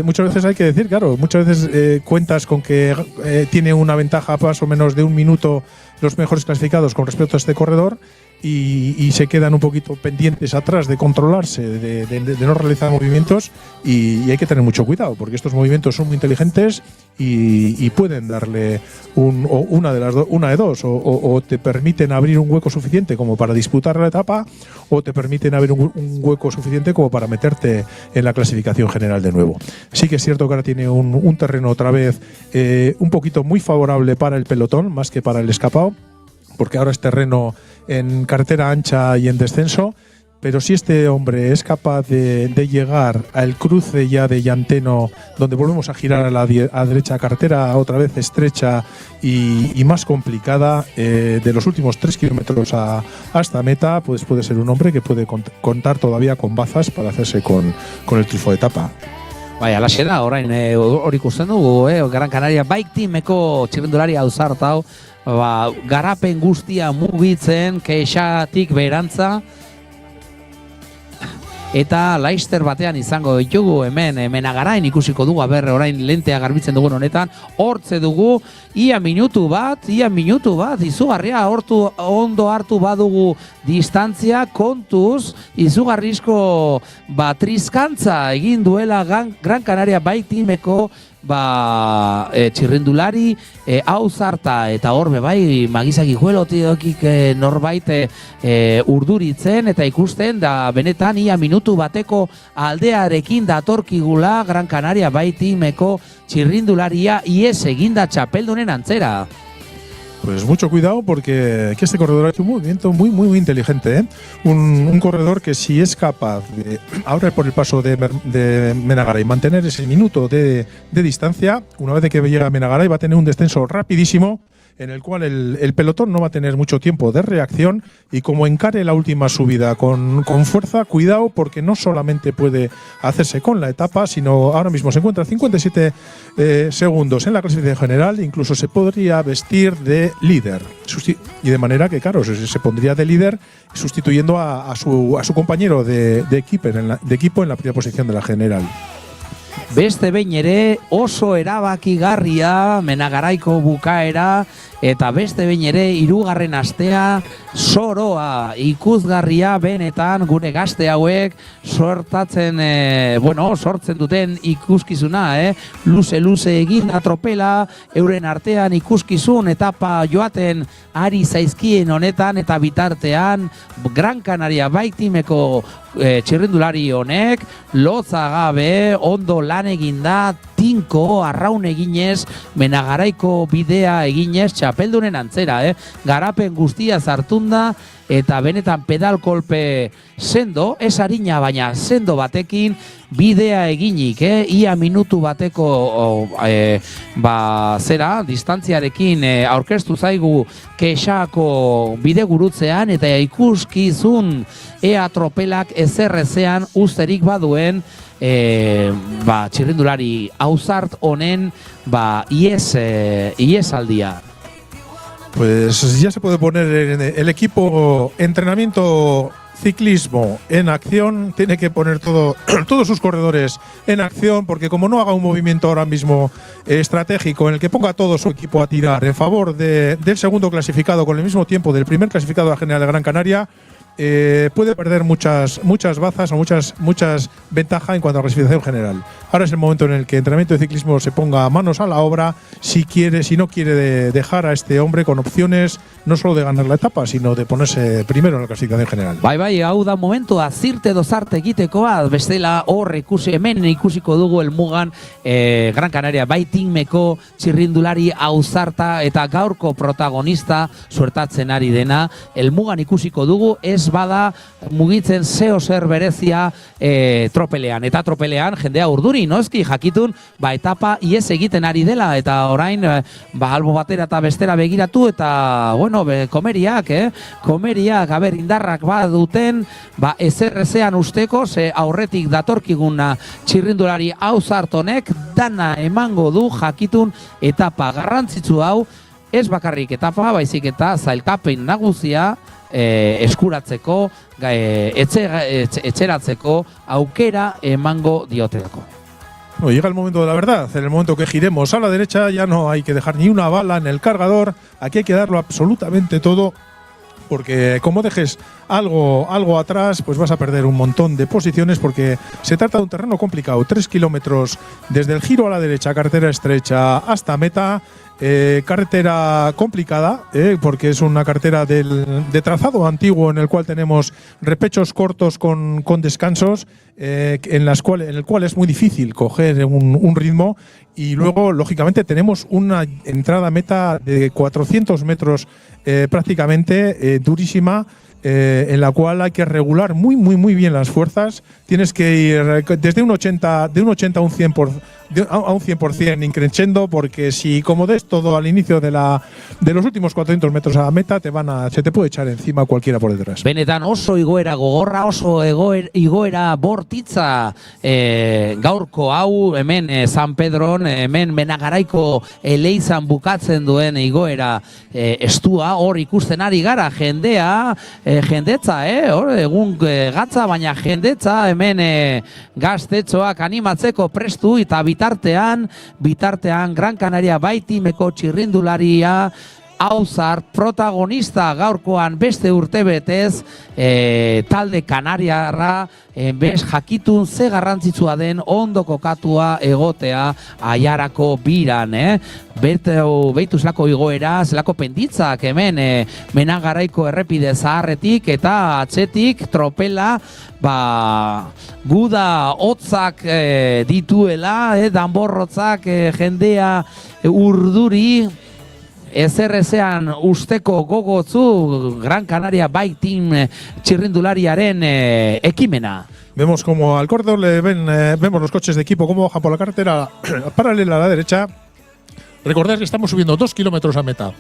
Muchas veces hay que decir, claro, muchas veces cuentas con que tiene una ventaja más o menos de 1 minuto los mejores clasificados con respecto a este corredor, y se quedan un poquito pendientes atrás de controlarse, de no realizar movimientos, y hay que tener mucho cuidado, porque estos movimientos son muy inteligentes y pueden darle una de dos, o te permiten abrir un hueco suficiente como para disputar la etapa, o te permiten abrir un hueco suficiente como para meterte en la clasificación general de nuevo. Sí que es cierto que ahora tiene un terreno otra vez un poquito muy favorable para el pelotón, más que para el escapado, porque ahora es terreno en carretera ancha y en descenso, pero si este hombre es capaz de llegar al cruce ya de Llanteno, donde volvemos a girar a la derecha, carretera otra vez estrecha y más complicada, de los últimos 3 kilómetros hasta meta, pues puede ser un hombre que puede contar todavía con bazas para hacerse con el triunfo de etapa. Bai, alaxe da, orain hori ikusten dugu, Gran Canaria Bike Teameko txirrindulari ausartau, garapen guztia mugitzen, kexatik berantza, eta laister batean izango ditugu hemen Menagarain ikusiko dugu, orain lentea garbitzen dugun honetan, hortze dugu, ia minutu bat, izugarria ondo hartu badugu distantzia, kontuz, izugarrizko trizkantza egin duela Gran Canaria bai timeko txirrindulari hauzarta eta horbe bai magizaki juelotidokik norbait urduritzen eta ikusten da benetan ia minutu bateko aldearekin datorkigula Gran Canaria bai timeko txirrindularia ies eginda txapeldunen antzera. Pues mucho cuidado porque este corredor hace un movimiento muy inteligente, ¿eh? Un corredor que si es capaz de, ahora por el paso de Menagaray, mantener ese minuto de distancia, una vez que llega a Menagaray va a tener un descenso rapidísimo en el cual el pelotón no va a tener mucho tiempo de reacción y como encare la última subida con fuerza, cuidado porque no solamente puede hacerse con la etapa, sino ahora mismo se encuentra 57 segundos en la clasificación general, incluso se podría vestir de líder. Y de manera que, claro, se pondría de líder sustituyendo a su compañero de equipo en la primera posición de la general. Beste behin ere oso erabakigarria Menagaraiko bukaera eta beste behin ere hirugarren astea soroa ikusgarria benetan gure gazte hauek sortzen duten ikuskizuna, luze egin atropela euren artean ikuskizun etapa joaten ari zaizkien honetan eta bitartean Gran Canaria baitimeko txirrindulari honek lotza gabe ondo lan eginda tinko arraun eginez Menagaraiko bidea eginez txapeldunen antzera, garapen guztia zartunda eta benetan pedal kolpe sendo, ez harina baina sendo batekin bidea eginik, ia minutu bateko distantziarekin aurkeztu zaigu kexako bide gurutzean eta ikuskizun ea tropelak ezerrezean usterik baduen txirrindulari hauzart honen ies aldia. Pues ya se puede poner el equipo entrenamiento ciclismo en acción, tiene que poner todos sus corredores en acción, porque como no haga un movimiento ahora mismo estratégico en el que ponga todo su equipo a tirar en favor del segundo clasificado con el mismo tiempo del primer clasificado a la General de Gran Canaria, puede perder muchas bazas o muchas ventajas en cuanto a la clasificación general. Ahora es el momento en el que el entrenamiento de ciclismo se ponga manos a la obra si no quiere dejar a este hombre con opciones no solo de ganar la etapa, sino de ponerse primero en la clasificación general. Bai, hau da momentua zirte dozarte egitekoa, bestela hor hemen ikusiko dugu elmugan Gran Canaria baitimeko txirrindulari hauzarta eta gaurko protagonista suertatzen ari dena, elmugan ikusiko dugu ez bada mugitzen zeo zer berezia tropelean. Eta tropelean jendea urduri, noski jakitun etapa ies egiten ari dela eta orain albo batera eta bestera begiratu eta komeriak indarrak baduten ezerrezean usteko ze aurretik datorkiguna txirrindulari hauzartonek dana emango du jakitun etapa garrantzitsu hau ez bakarrik etapa baizik eta zailkapen nagusia eskuratzeko, etxeratzeko aukera emango diotelako. Llega el momento de la verdad, en el momento que giremos a la derecha ya no hay que dejar ni una bala en el cargador, aquí hay que darlo absolutamente todo, porque como dejes algo atrás, pues vas a perder un montón de posiciones porque se trata de un terreno complicado, 3 kilómetros desde el giro a la derecha, carretera estrecha hasta meta. Carretera complicada, porque es una carretera de trazado antiguo en el cual tenemos repechos cortos con descansos, en el cual es muy difícil coger un ritmo, y luego lógicamente tenemos una entrada meta de 400 metros prácticamente durísima, en la cual hay que regular muy bien las fuerzas. Tienes que ir desde un 80 a un 100 a un 100% increchendo, porque si como des todo al inicio de los últimos 400 metros a la meta, se te puede echar encima cualquiera por detrás. Benetan oso igoera gogorra, oso igoera bortitza gaurko hau, hemen San Pedron, hemen Menagaraiko Eleizan bukatzen duen igoera estua, hor ikusten ari gara, jendetza, hor egun gatza, baina jendetza, hemen gaztetxoak animatzeko prestu, eta bitartean Gran Canaria baitimeko txirrindularia Hauzar protagonista gaurkoan beste urtebetez, talde kanariarra bez jakitun ze garrantzitsua den ondo kokatua egotea Aiarako biran. Beitu zelako igoera, zelako penditzak hemen Menagaraiko errepide zaharretik eta atzetik tropela guda hotzak dituela, danborrotzak jendea urduri, ezean usteko gogotzu Gran Canaria Bike Team txirrindulariaren ekimena. Vemos como al corredor vemos los coches de equipo cómo bajan por la carretera paralela a la derecha. Recordad que estamos subiendo 2 kilómetros a meta.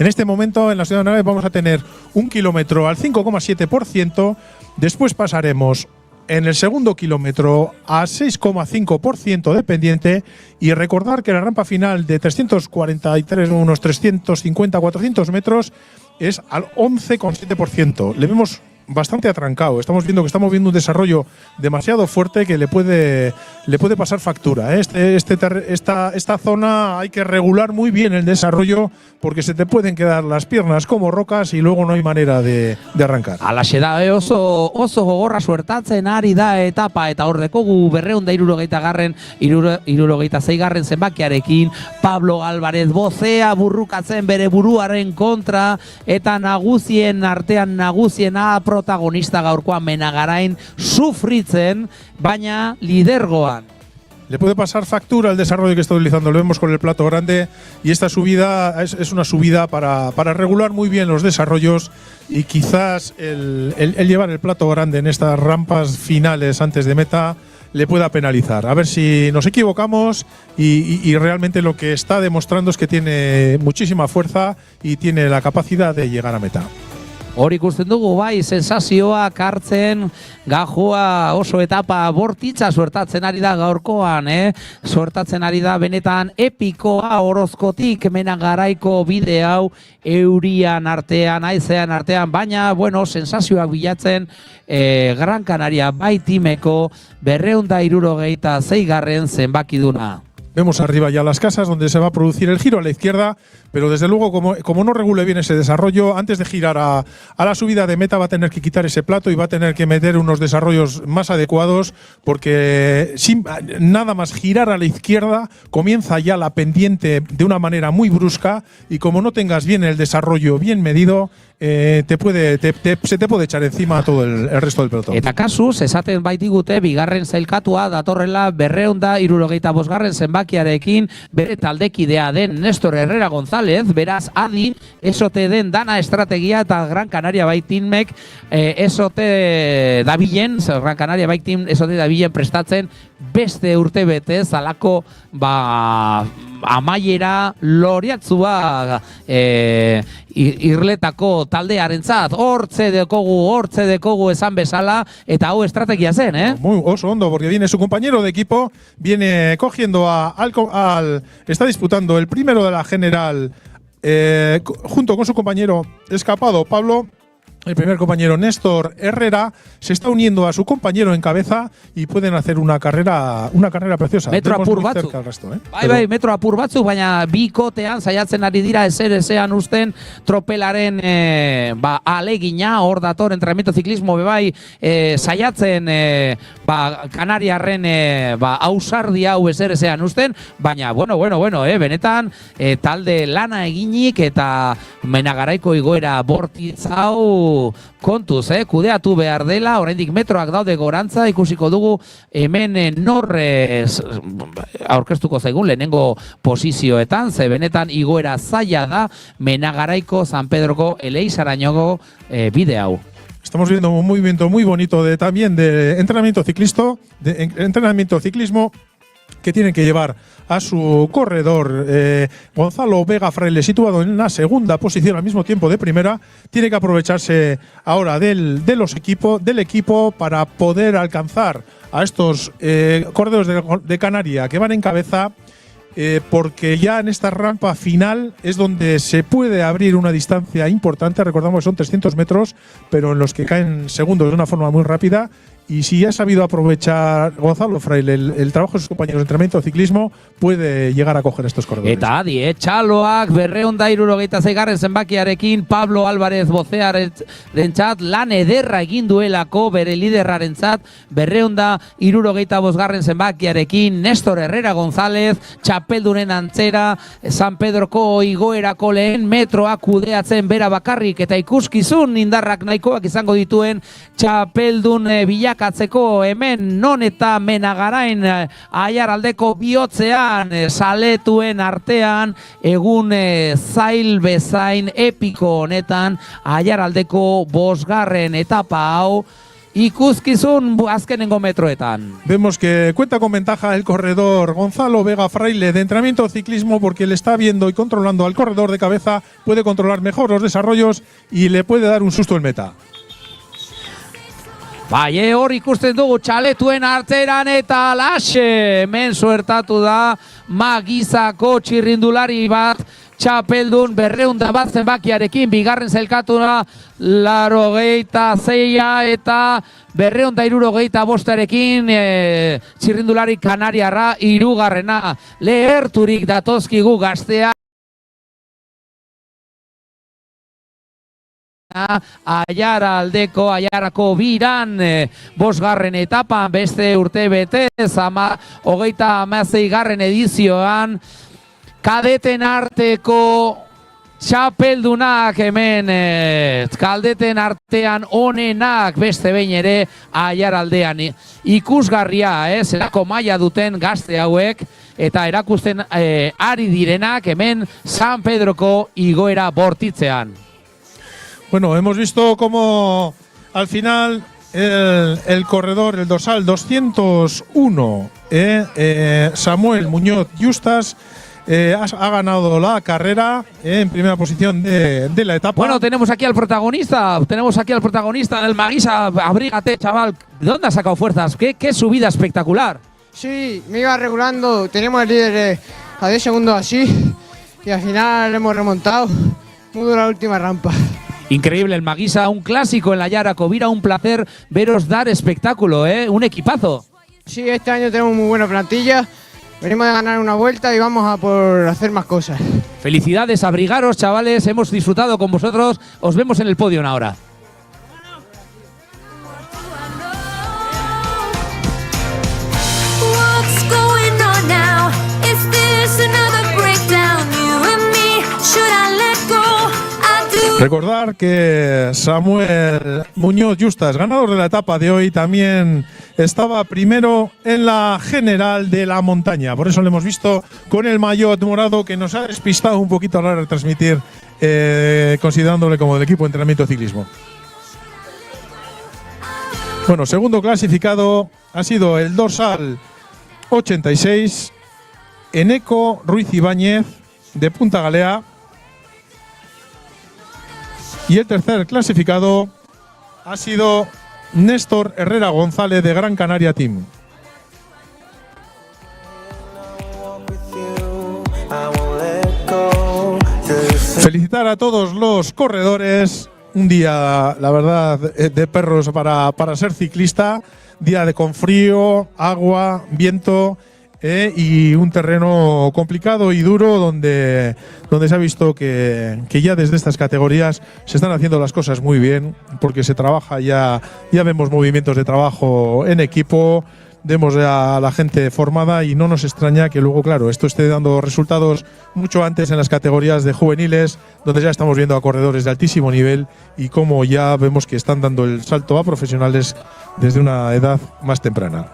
En este momento en la ciudad de Naves vamos a tener 1 kilómetro al 5,7%. Después pasaremos en el segundo kilómetro a 6,5% de pendiente, y recordar que la rampa final de 343, unos 350, 400 metros es al 11,7%. Le vemos bastante atrancado. Estamos viendo un desarrollo demasiado fuerte que le puede pasar factura. Esta zona hay que regular muy bien el desarrollo, porque se te pueden quedar las piernas como rocas y luego no hay manera de arrancar. Alaxe da, oso gogorra suertatzen ari da etapa, eta hor dekogu 276 zenbakiarekin Pablo Álvarez bozea burrukatzen bere buruaren kontra, eta nagusiena protagonista gaurkoan Menagarain sufritzen, baina lidergoan. Le puede pasar factura el desarrollo que está utilizando. Lo vemos con el plato grande, y esta subida es una subida para regular muy bien los desarrollos, y quizás el llevar el plato grande en estas rampas finales antes de meta le pueda penalizar. A ver si nos equivocamos, y realmente lo que está demostrando es que tiene muchísima fuerza y tiene la capacidad de llegar a meta. Hor ikusten dugu bai, sensazioak hartzen, gajua oso etapa bortitza suertatzen ari da gaurkoan, suertatzen ari da benetan epikoa Orozkotik Menagaraiko bide hau, eurian artean, haizean artean, baina, sensazioak bilatzen Gran Canaria Bike Teameko 276 zenbakiduna. Vemos arriba ya las casas donde se va a producir el giro a la izquierda, pero desde luego como no regule bien ese desarrollo, antes de girar a la subida de meta va a tener que quitar ese plato y va a tener que meter unos desarrollos más adecuados, porque nada más girar a la izquierda comienza ya la pendiente de una manera muy brusca, y como no tengas bien el desarrollo bien medido, se te puede echar encima todo el resto del pelotón. Eta kasuz, esaten baitigute bigarren zailkatua datorrela 275 zenbakiarekin bere taldekidea den Néstor Herrera González, beraz adi esote den dana estrategia, eta Gran Canaria Bike Teamek esote dabilen, Gran Canaria Bike Team esote dabilen prestatzen beste urtebetez alako amaiera loriatzua irletako taldearentzat. Hortze dekogu esan bezala, eta hau estrategia zen, Muy oso hondo, porque viene su compañero de equipo, viene cogiendo está disputando el primero de la general junto con su compañero escapado Pablo. El primer compañero, Néstor Herrera, se está uniendo a su compañero en cabeza, y pueden hacer una carrera preciosa. Metro apur batzuk. Bai, metro apur batzuk, baina bikotean saiatzen ari dira ezean usten tropelaren alegina, hor dator entrenamiento ciclismo bebai saiatzen Kanariarren ausardi hau ezean usten, baina benetan talde lana eginik, eta Menagaraiko igoera bortitz hau kontuz, kudeatu behar dela, oraindik metroak daude gorantza, ikusiko dugu hemen aurkeztuko zaigun lehenengo posizioetan, ze benetan igoera zaila da Menagaraiko San Pedroko Eleizarainoko bide hau. Estamos viendo un movimiento muy bonito también de entrenamiento ciclismo, que tienen que llevar a su corredor Gonzalo Vega Fraile, situado en la segunda posición al mismo tiempo de primera. Tiene que aprovecharse ahora del equipo para poder alcanzar a estos corredores de Canaria que van en cabeza, porque ya en esta rampa final es donde se puede abrir una distancia importante. Recordamos que son 300 metros, pero en los que caen segundos de una forma muy rápida. Y si ha sabido aprovechar Gonzalo Fraile el trabajo de sus compañeros de entrenamiento de ciclismo, puede llegar a coger estos corredores. Eta adi, txaloak 276. zenbakiarekin Pablo Álvarez Bocearentzat lan ederra egin duelako bere liderrarentzat 275. zenbakiarekin Néstor Herrera González txapeldunen antzera San Pedroko igoerako lehen metroak kudeatzen bera bakarrik eta ikuskizun indarrak nahikoak izango dituen txapeldun bilakatzeko hemen non eta Menagarain Aiaraldeko bihotzean saletuen artean egun zail bezain epiko honetan Aiaraldeko 5. etapa hau ikuskizun azkenengo metroetan. Vemos que cuenta con ventaja el corredor Gonzalo Vega Fraile de entrenamiento de ciclismo, porque le está viendo y controlando al corredor de cabeza, puede controlar mejor los desarrollos y le puede dar un susto en meta. Bai, hor ikusten dugu txaletuen arteran eta laxe hemen suertatu da Magizako txirrindulari bat txapeldun 201 zenbakiarekin bigarren zelkatuna 86 eta 265 txirrindulari kanariarra hirugarrena. Leherturik datozkigu gaztea Aiarako biran 5. etapan beste urte betez 36. edizioan kadeten arteko txapeldunak hemen kadeten artean onenak beste behin ere Aiaraldean ikusgarria, zelako maila duten gazte hauek eta erakusten ari direnak hemen San Pedroko igoera bortitzean. Bueno, hemos visto cómo al final el corredor, el dorsal 201, Samuel Muñoz Justas, ha ganado la carrera en primera posición de la etapa. Bueno, tenemos aquí al protagonista, del Maguisa. Abrígate, chaval. ¿De dónde has sacado fuerzas? ¿Qué subida espectacular? Sí, me iba regulando, teníamos el líder a 10 segundos así y al final hemos remontado. Muy dura la última rampa. Increíble el Maguisa, un clásico en la Yaracovira, un placer veros dar espectáculo, un equipazo. Sí, este año tenemos muy buena plantilla, venimos de ganar una vuelta y vamos a por hacer más cosas. Felicidades, abrigaros, chavales, hemos disfrutado con vosotros, os vemos en el podio ahora. Recordar que Samuel Muñoz Justas, ganador de la etapa de hoy, también estaba primero en la general de la montaña. Por eso lo hemos visto con el maillot morado, que nos ha despistado un poquito a la hora de transmitir, considerándole como del equipo de entrenamiento de ciclismo. Bueno, segundo clasificado ha sido el dorsal 86, Eneco Ruiz Ibáñez, de Punta Galea. Y el tercer clasificado ha sido Néstor Herrera González, de Gran Canaria Team. Felicitar a todos los corredores. Un día, la verdad, de perros para ser ciclista. Día con frío, agua, viento. Y un terreno complicado y duro donde se ha visto que ya desde estas categorías se están haciendo las cosas muy bien, porque se trabaja ya vemos movimientos de trabajo en equipo, vemos a la gente formada y no nos extraña que luego, claro, esto esté dando resultados mucho antes en las categorías de juveniles, donde ya estamos viendo a corredores de altísimo nivel y cómo ya vemos que están dando el salto a profesionales desde una edad más temprana.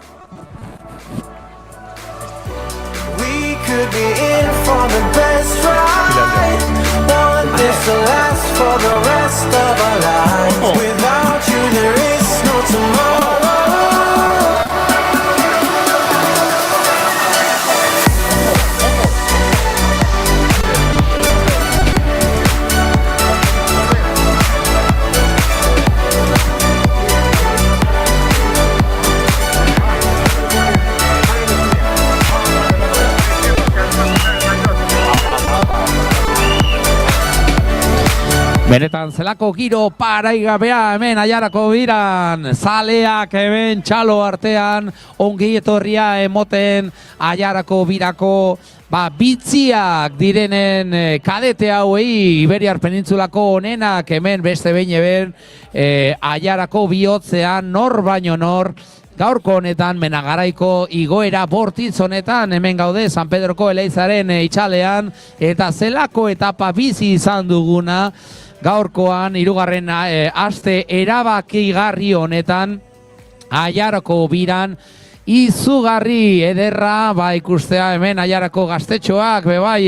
Could be in for the best ride. Want this to last for the rest of our lives. Without you there is no tomorrow. Benetan zelako giro paraigabea hemen Aiarako biran, zaleak hemen txalo artean, ongi etorria emoten Aiarako birako bitziak direnen kadete hauei, Iberiar Penintsulako onenak hemen beste behin eben Aiarako bihotzean nor baino nor, gaurko honetan Menagaraiko igoera bortitz honetan hemen gaude San Pedroko Eleizaren itxalean, eta zelako etapa bizi izan duguna gaurkoan hirugarren aste erabakigarri honetan Aiarako biran. Izugarri ederra ikustea hemen Aiarako gaztetxoak bebai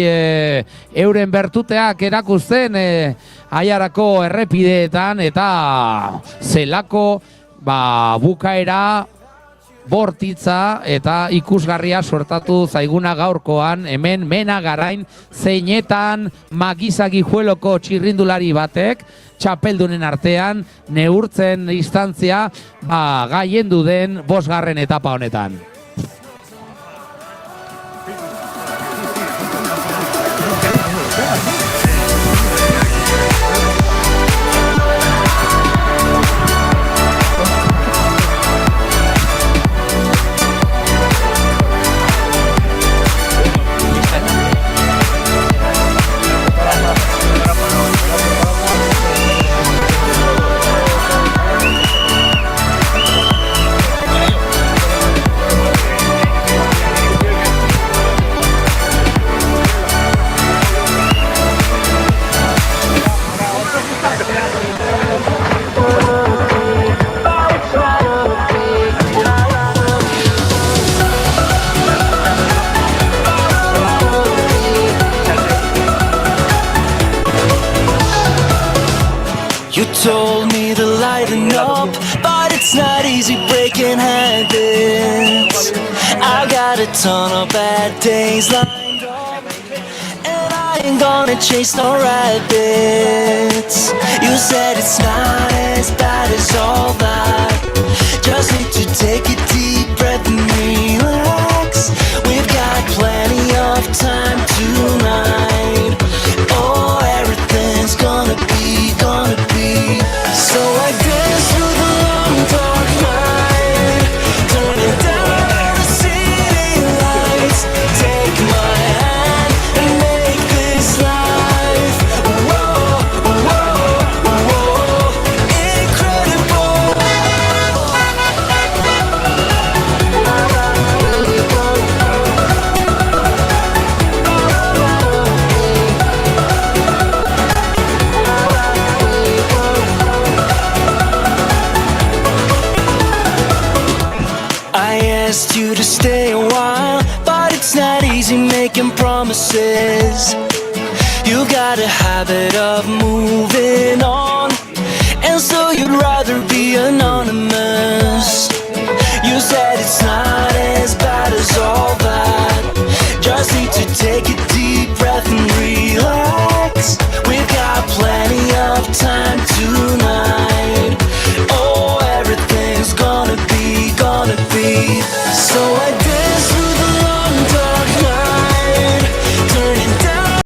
euren bertuteak erakusten Aiarako errepideetan, eta zelako bukaera bortitza eta ikusgarria sortatu zaiguna gaurkoan hemen Menagarain, zeinetan Magizagijueloko txirrindulari batek txapeldunen artean neurtzen distantzia gaiendu den 5. etapa honetan. You told me to lighten up, but it's not easy breaking habits. I got a ton of bad days lined up, and I ain't gonna chase no rabbits. You said it's not as bad as all that. Just need to take a deep breath and relax. We've got plenty of time tonight. Oh, everything's gonna be. So I dance through the long dark night, turning down all the city lights. Take my hand and make this life, whoa, whoa, whoa, incredible. I asked you to stay a while, but it's not easy making promises. You got a habit of moving on, and so you'd rather be anonymous. You said it's not as bad as all that. Just need to take a deep breath and relax. We've got plenty of time tonight. Oh, everything's gonna be. So I dance through the long dark night, turning down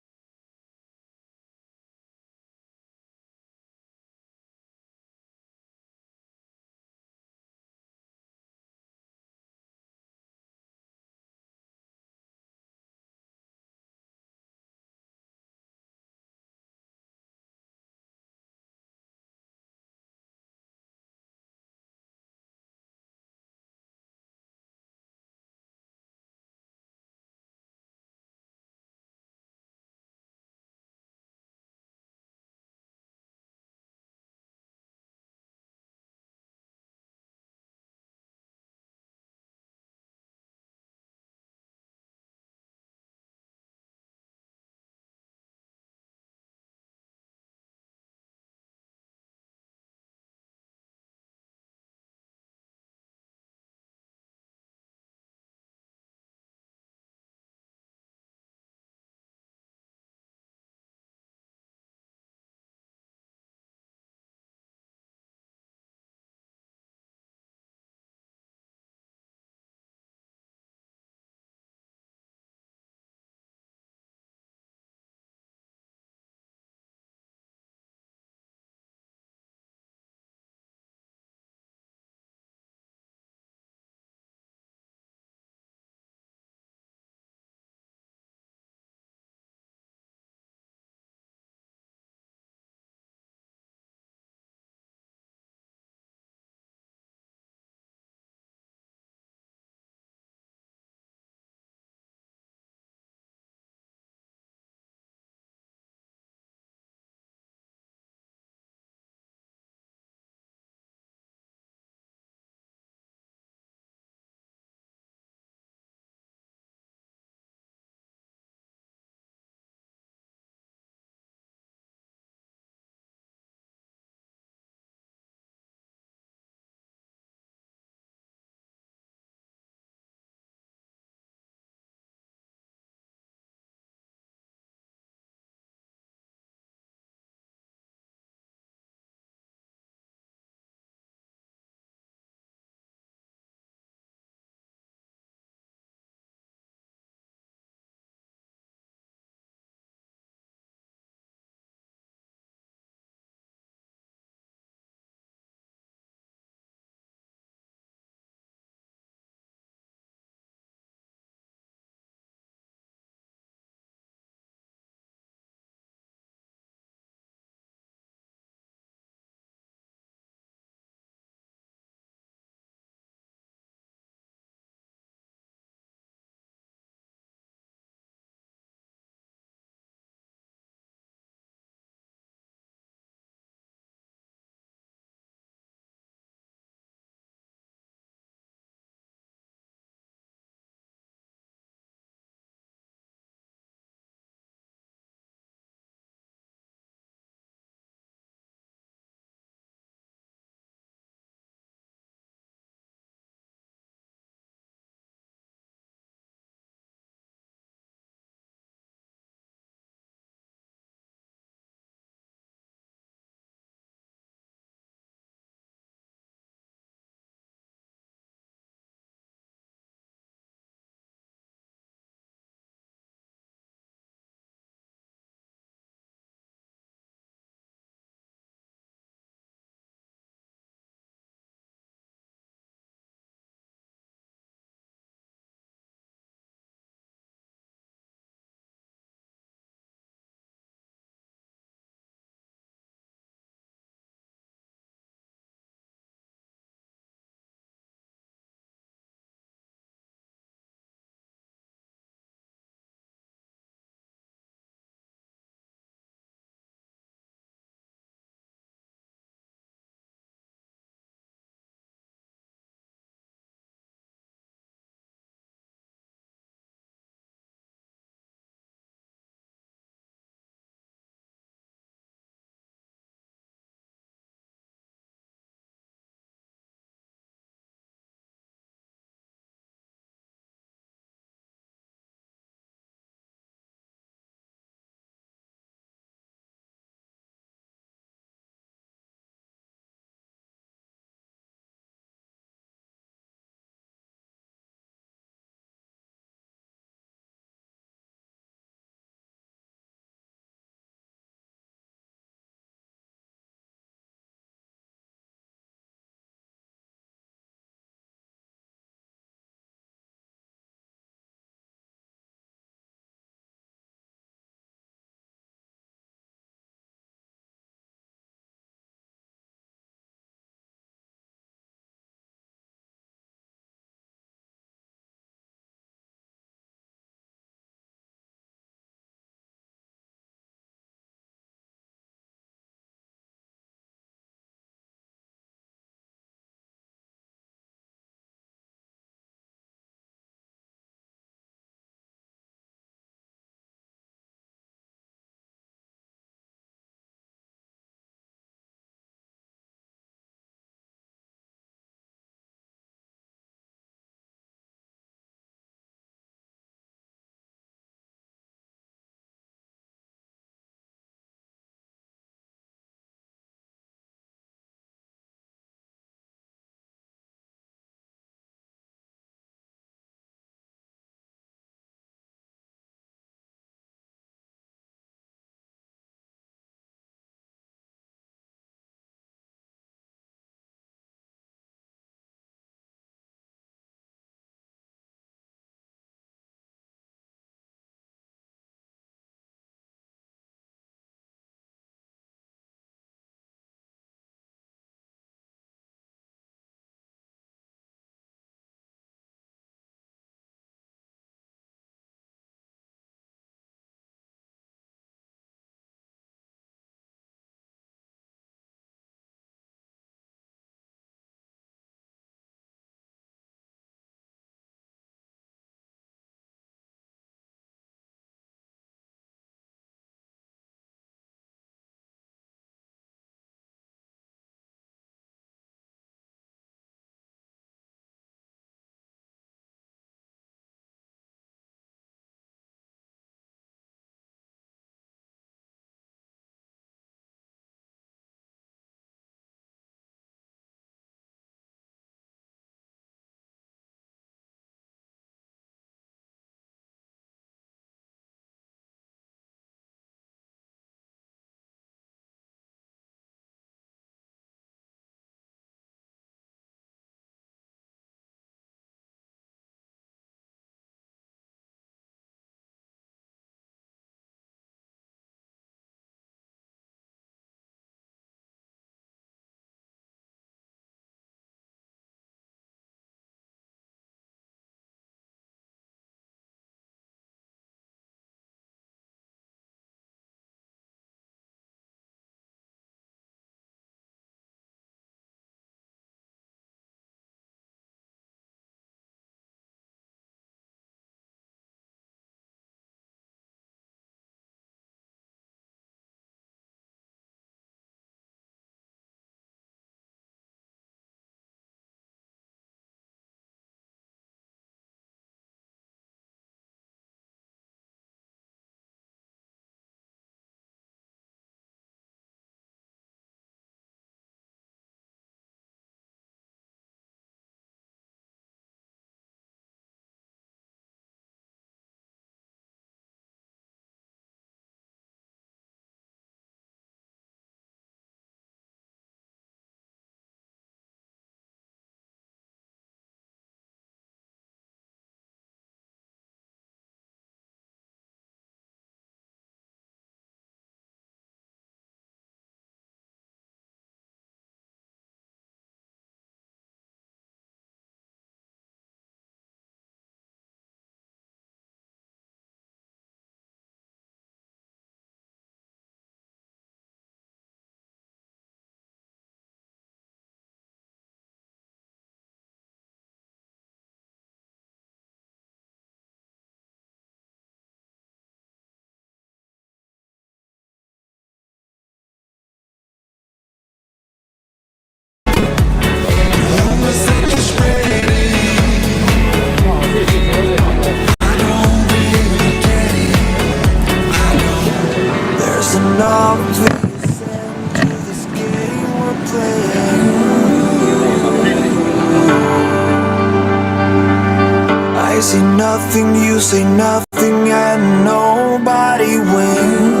I say nothing, you say nothing, and nobody wins.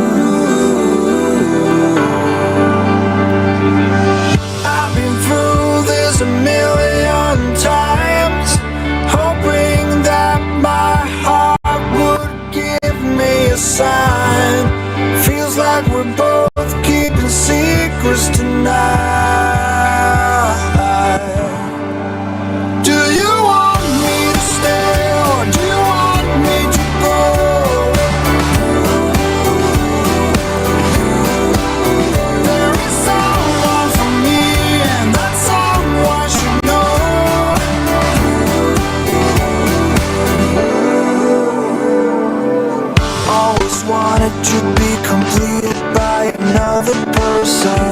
I've been through this a million times, hoping that my heart would give me a sign. Feels like we're both keeping secrets tonight. Do you want me to stay or do you want me to go? There is someone for me and that someone should know. Always wanted to be completed by another person.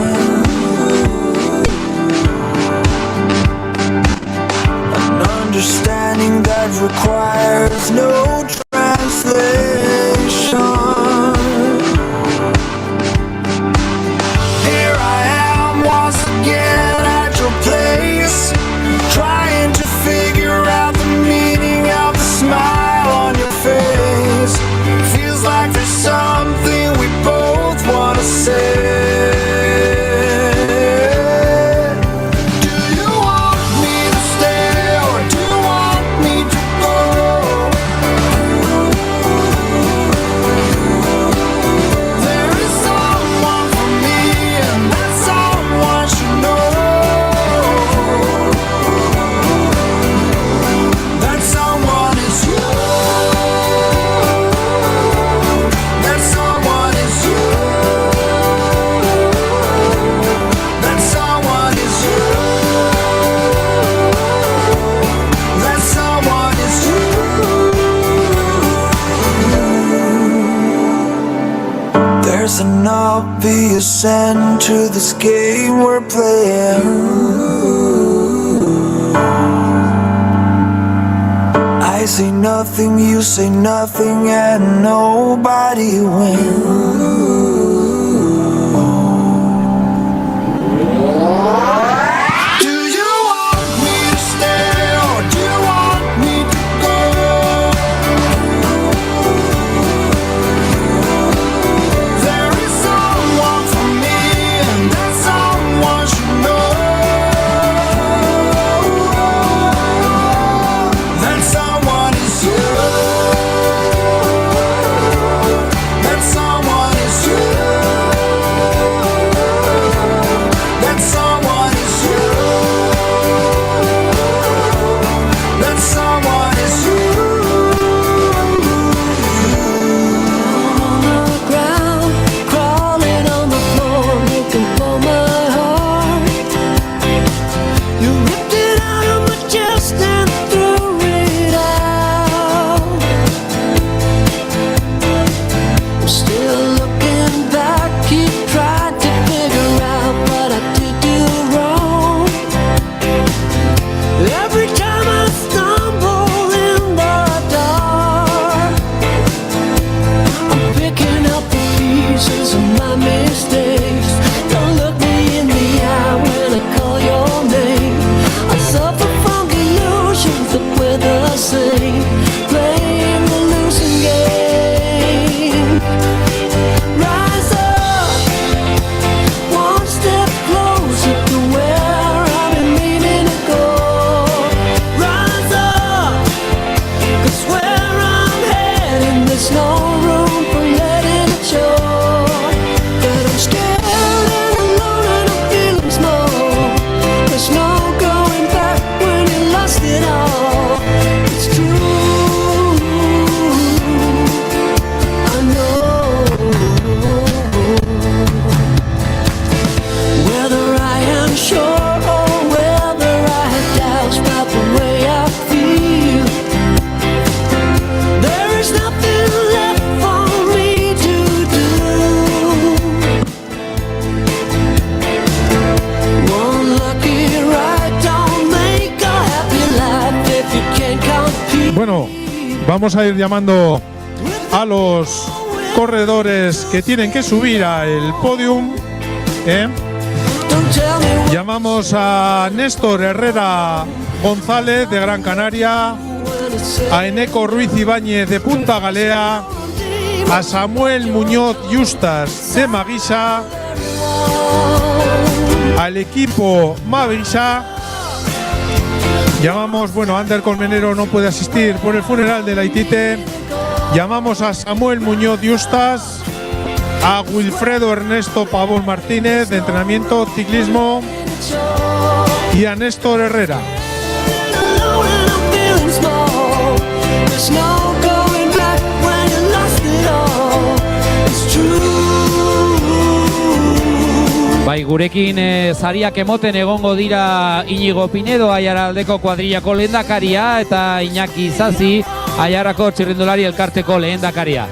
An understanding that requires no translation. Here I am once again at your place, trying to figure out the meaning of the smile on your face. Feels like there's something we both wanna say. Do you want me to stay or do you want me to go? There is someone for me and that someone should know. That someone is you. That someone is you. That someone is you. That someone is you. There's an obvious end to this game we're playing. I say nothing, you say nothing, and nobody wins. Do you want me to stay or do you want me to go? There is someone for me and that someone should know. That someone is you. That someone is you. That someone is you. That someone is you. On the ground, crawling on the floor, looking for my heart. You ripped it out of my chest and threw it out. I'm still looking back, keep trying to figure out what I did do wrong. Every time I stumble in the dark, I'm picking up the pieces of my mistakes. Don't look me in the eye when I call your name. I suffer from delusions that we're the same, playing the losing game. Rise up, one step closer to where I've been meaning to go. Rise up, 'cause where I'm heading, there's no room for letting it show. That I'm scared and alone and I'm feeling small. There's no going back when you lost it all. It's true, I know. Whether I am sure or whether I have doubts about the way I feel, there is nothing left for me to do. One lucky ride don't make a happy life if you can't compete. Bueno, vamos a ir llamando a los corredores que tienen que subir al podium. Don't tell me Llamamos a Néstor Herrera González de Gran Canaria, a Eneco Ruiz Ibáñez de Punta Galea, a Samuel Muñoz Justas de Maguisa, al equipo Maguisa. Llamamos, Ander Colmenero no puede asistir por el funeral de Laitite. Llamamos a Samuel Muñoz Justas, a Wilfredo Ernesto Pavón Martínez de entrenamiento ciclismo y a Néstor Herrera. Bai, gurekin zariak emoten egongo dira Iñigo Pinedo, Aiaraldeko kuadrillako lehendakaria, eta Iñaki Zazi, Aiarako txirrindulari elkarteko lehendakaria.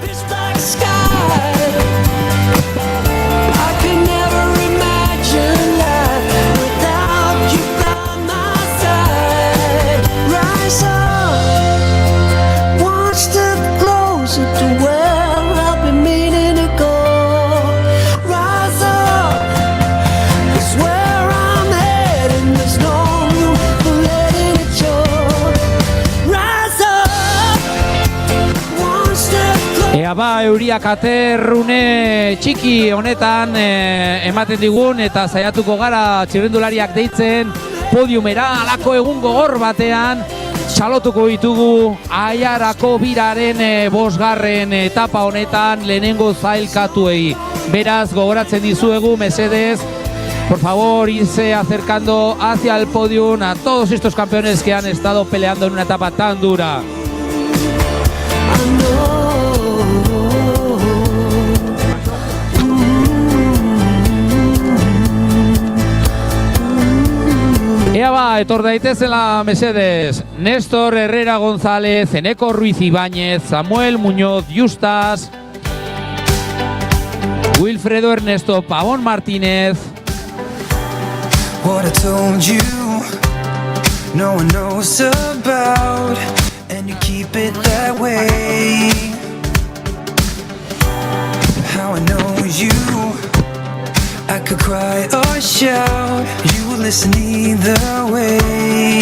Ea ba, euriak aterrune txiki honetan ematen digun eta saiatuko gara txirrindulariak deitzen podiumera alako egun gogor batean txalotuko ditugu Aiarako biraren bosgarren etapa honetan lehenengo zailkatuei. Beraz, gogoratzen dizuegu, mesedez, por favor, irse acercando hacia el podium a todos estos campeones que han estado peleando en una etapa tan dura. Ea ba, etor daitezela mesedez, Néstor Herrera González, Eneco Ruiz Ibáñez, Samuel Muñoz Justas, Wilfredo Ernesto Pavón Martínez. What I told you, no one knows about, and you keep it that way. How I know you, I could cry or shout, you would listen either way.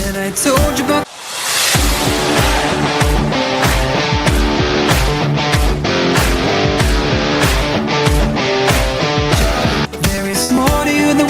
And I told you about there is more to you than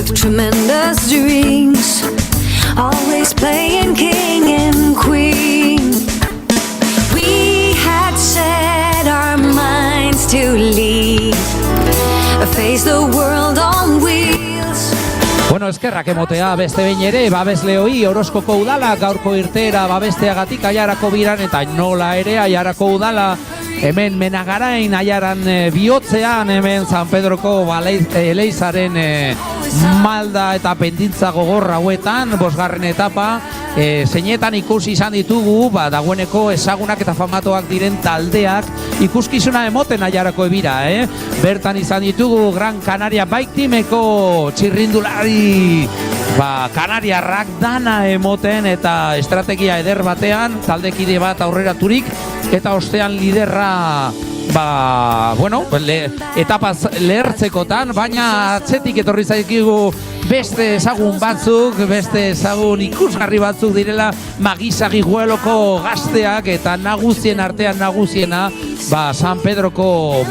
with tremendous dreams, always playing king and queen. We had set our minds to leave, face the world on wheels. Bueno, eskerrak emotea beste behin ere, babesleoi Orozkoko udala gaurko irteera babesteagatik Aiarako biran, eta nola ere Aiarako udala hemen Menagarain Aiaran bihotzean, hemen San Pedroko Eleizaren malda eta pendintza gogor hauetan, 5. etapa, zeinetan ikusi izan ditugu, dagoeneko ezagunak eta famatuak diren taldeak ikuskizuna emoten Aiarako ebira, Bertan izan ditugu Gran Canaria Bike Teameko txirrindulari, kanariarrak dana emoten eta estrategia eder batean, taldekide bat aurreraturik, eta ostean liderra etapaz lehertzekotan, baina atzetik etorri zaikigu beste ezagun batzuk, beste ezagun ikusgarri batzuk direla Magisa Guijueloko gazteak, eta nagusien artean nagusiena San Pedroko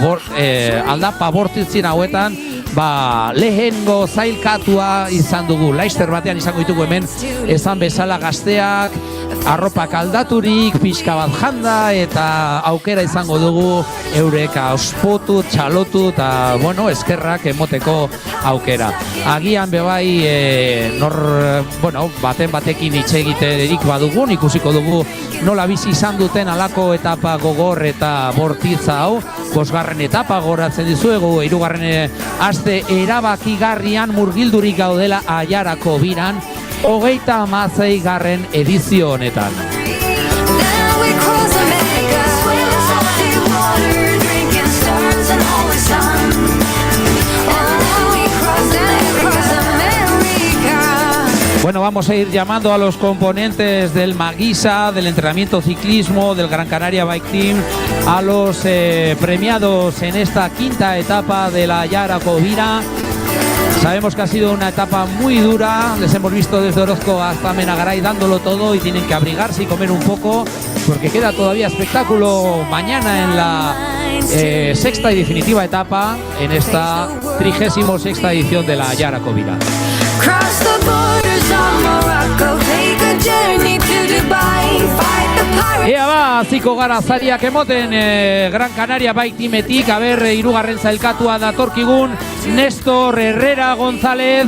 aldapa bortitzien hauetan lehengo zailkatua izan dugu. Laster batean izango ditugu hemen esan bezala gazteak, arropak aldaturik, pixka bat janda, eta aukera izango dugu eurek ospotu, txalotu, eta eskerrak emoteko aukera. Agian bebai baten batekin hitz egiterik badugun, ikusiko dugu nola bizi izan duten alako etapa gogor eta bortitza hau. 5. etapa goratzen dizuegu, 3. aste erabakigarrian murgildurik gaudela Aiarako biran, 36. edizio honetan. Bueno, vamos a ir llamando a los componentes del Magisa, del entrenamiento ciclismo, del Gran Canaria Bike Team, a los premiados en esta 5ª etapa de la Aiarako bira. Sabemos que ha sido una etapa muy dura, les hemos visto desde Orozco hasta Menagaray dándolo todo, y tienen que abrigarse y comer un poco, porque queda todavía espectáculo mañana en la 6ª y definitiva etapa, en esta 36ª edición de la Aiarako bira. Ea ziko gara zariak emoten Gran Canaria Bike Teametik, 3. zailkatua datorkigun Néstor Herrera González.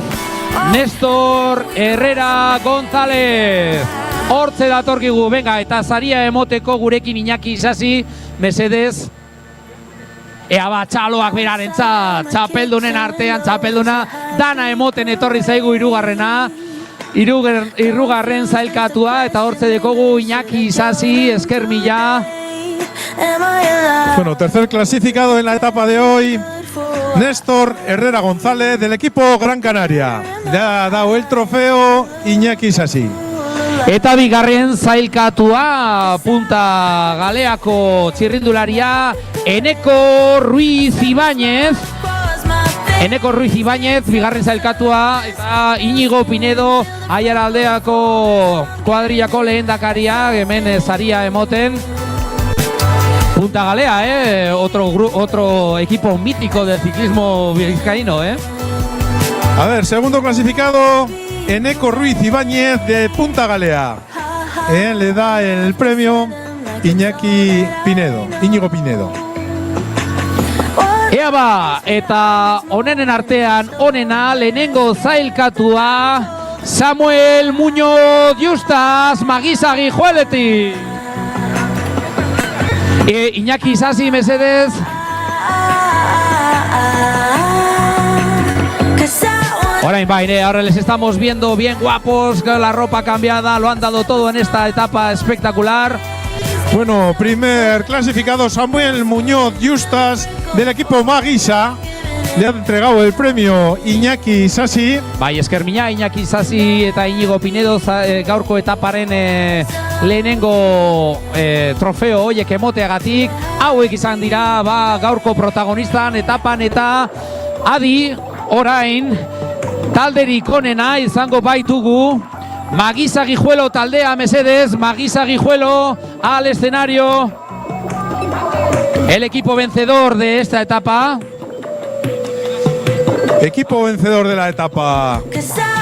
Hortze datorkigu, venga, eta zaria emoteko gurekin Iñaki Isasi, mesedez. Ea txaloak berarentzat, txapeldunen artean, txapelduna dana emoten etorri zaigu 3. zailkatua, eta hortze dekogu Iñaki Isasi, esker mila. Bueno, tercer clasificado en la etapa de hoy, Néstor Herrera González, del equipo Gran Canaria. Le ha dado el trofeo Iñaki Isasi. Eta 2. zailkatua, Punta Galeako txirrindularia, Eneko Ruiz Ibáñez. 2. zailkatua, eta Iñigo Pinedo, Aiara aldeako kuadrillako lehendakaria, hemen zaria emoten. Punta Galea, otro equipo mítico del ciclismo vizcaíno, A ver, segundo clasificado, Eneko Ruiz Ibáñez de Punta Galea. Le da el premio Íñigo Pinedo. Ea eta onenen artean, onena lehenengo zailkatua, Samuel Muñoz Justas, Magisa Guijueletik. Iñaki Isasi, mesedez. Ahora les estamos viendo bien guapos, con la ropa cambiada, lo han dado todo en esta etapa espectacular. Bueno, primer clasificado Samuel Muñoz Justas del equipo Magisa. Le ha entregado el premio Iñaki Isasi. Esker mina, Iñaki Isasi eta Iñigo Pinedo gaurko etaparen lehenengo trofeo hoiek emoteagatik. Hauek izan dira gaurko protagonistan etapan, eta adi orain talderik onena izango baitugu. Magisa Guijuelo taldea, mesedez, Magisa Guijuelo al escenario. El equipo vencedor de esta etapa. Equipo vencedor de la etapa,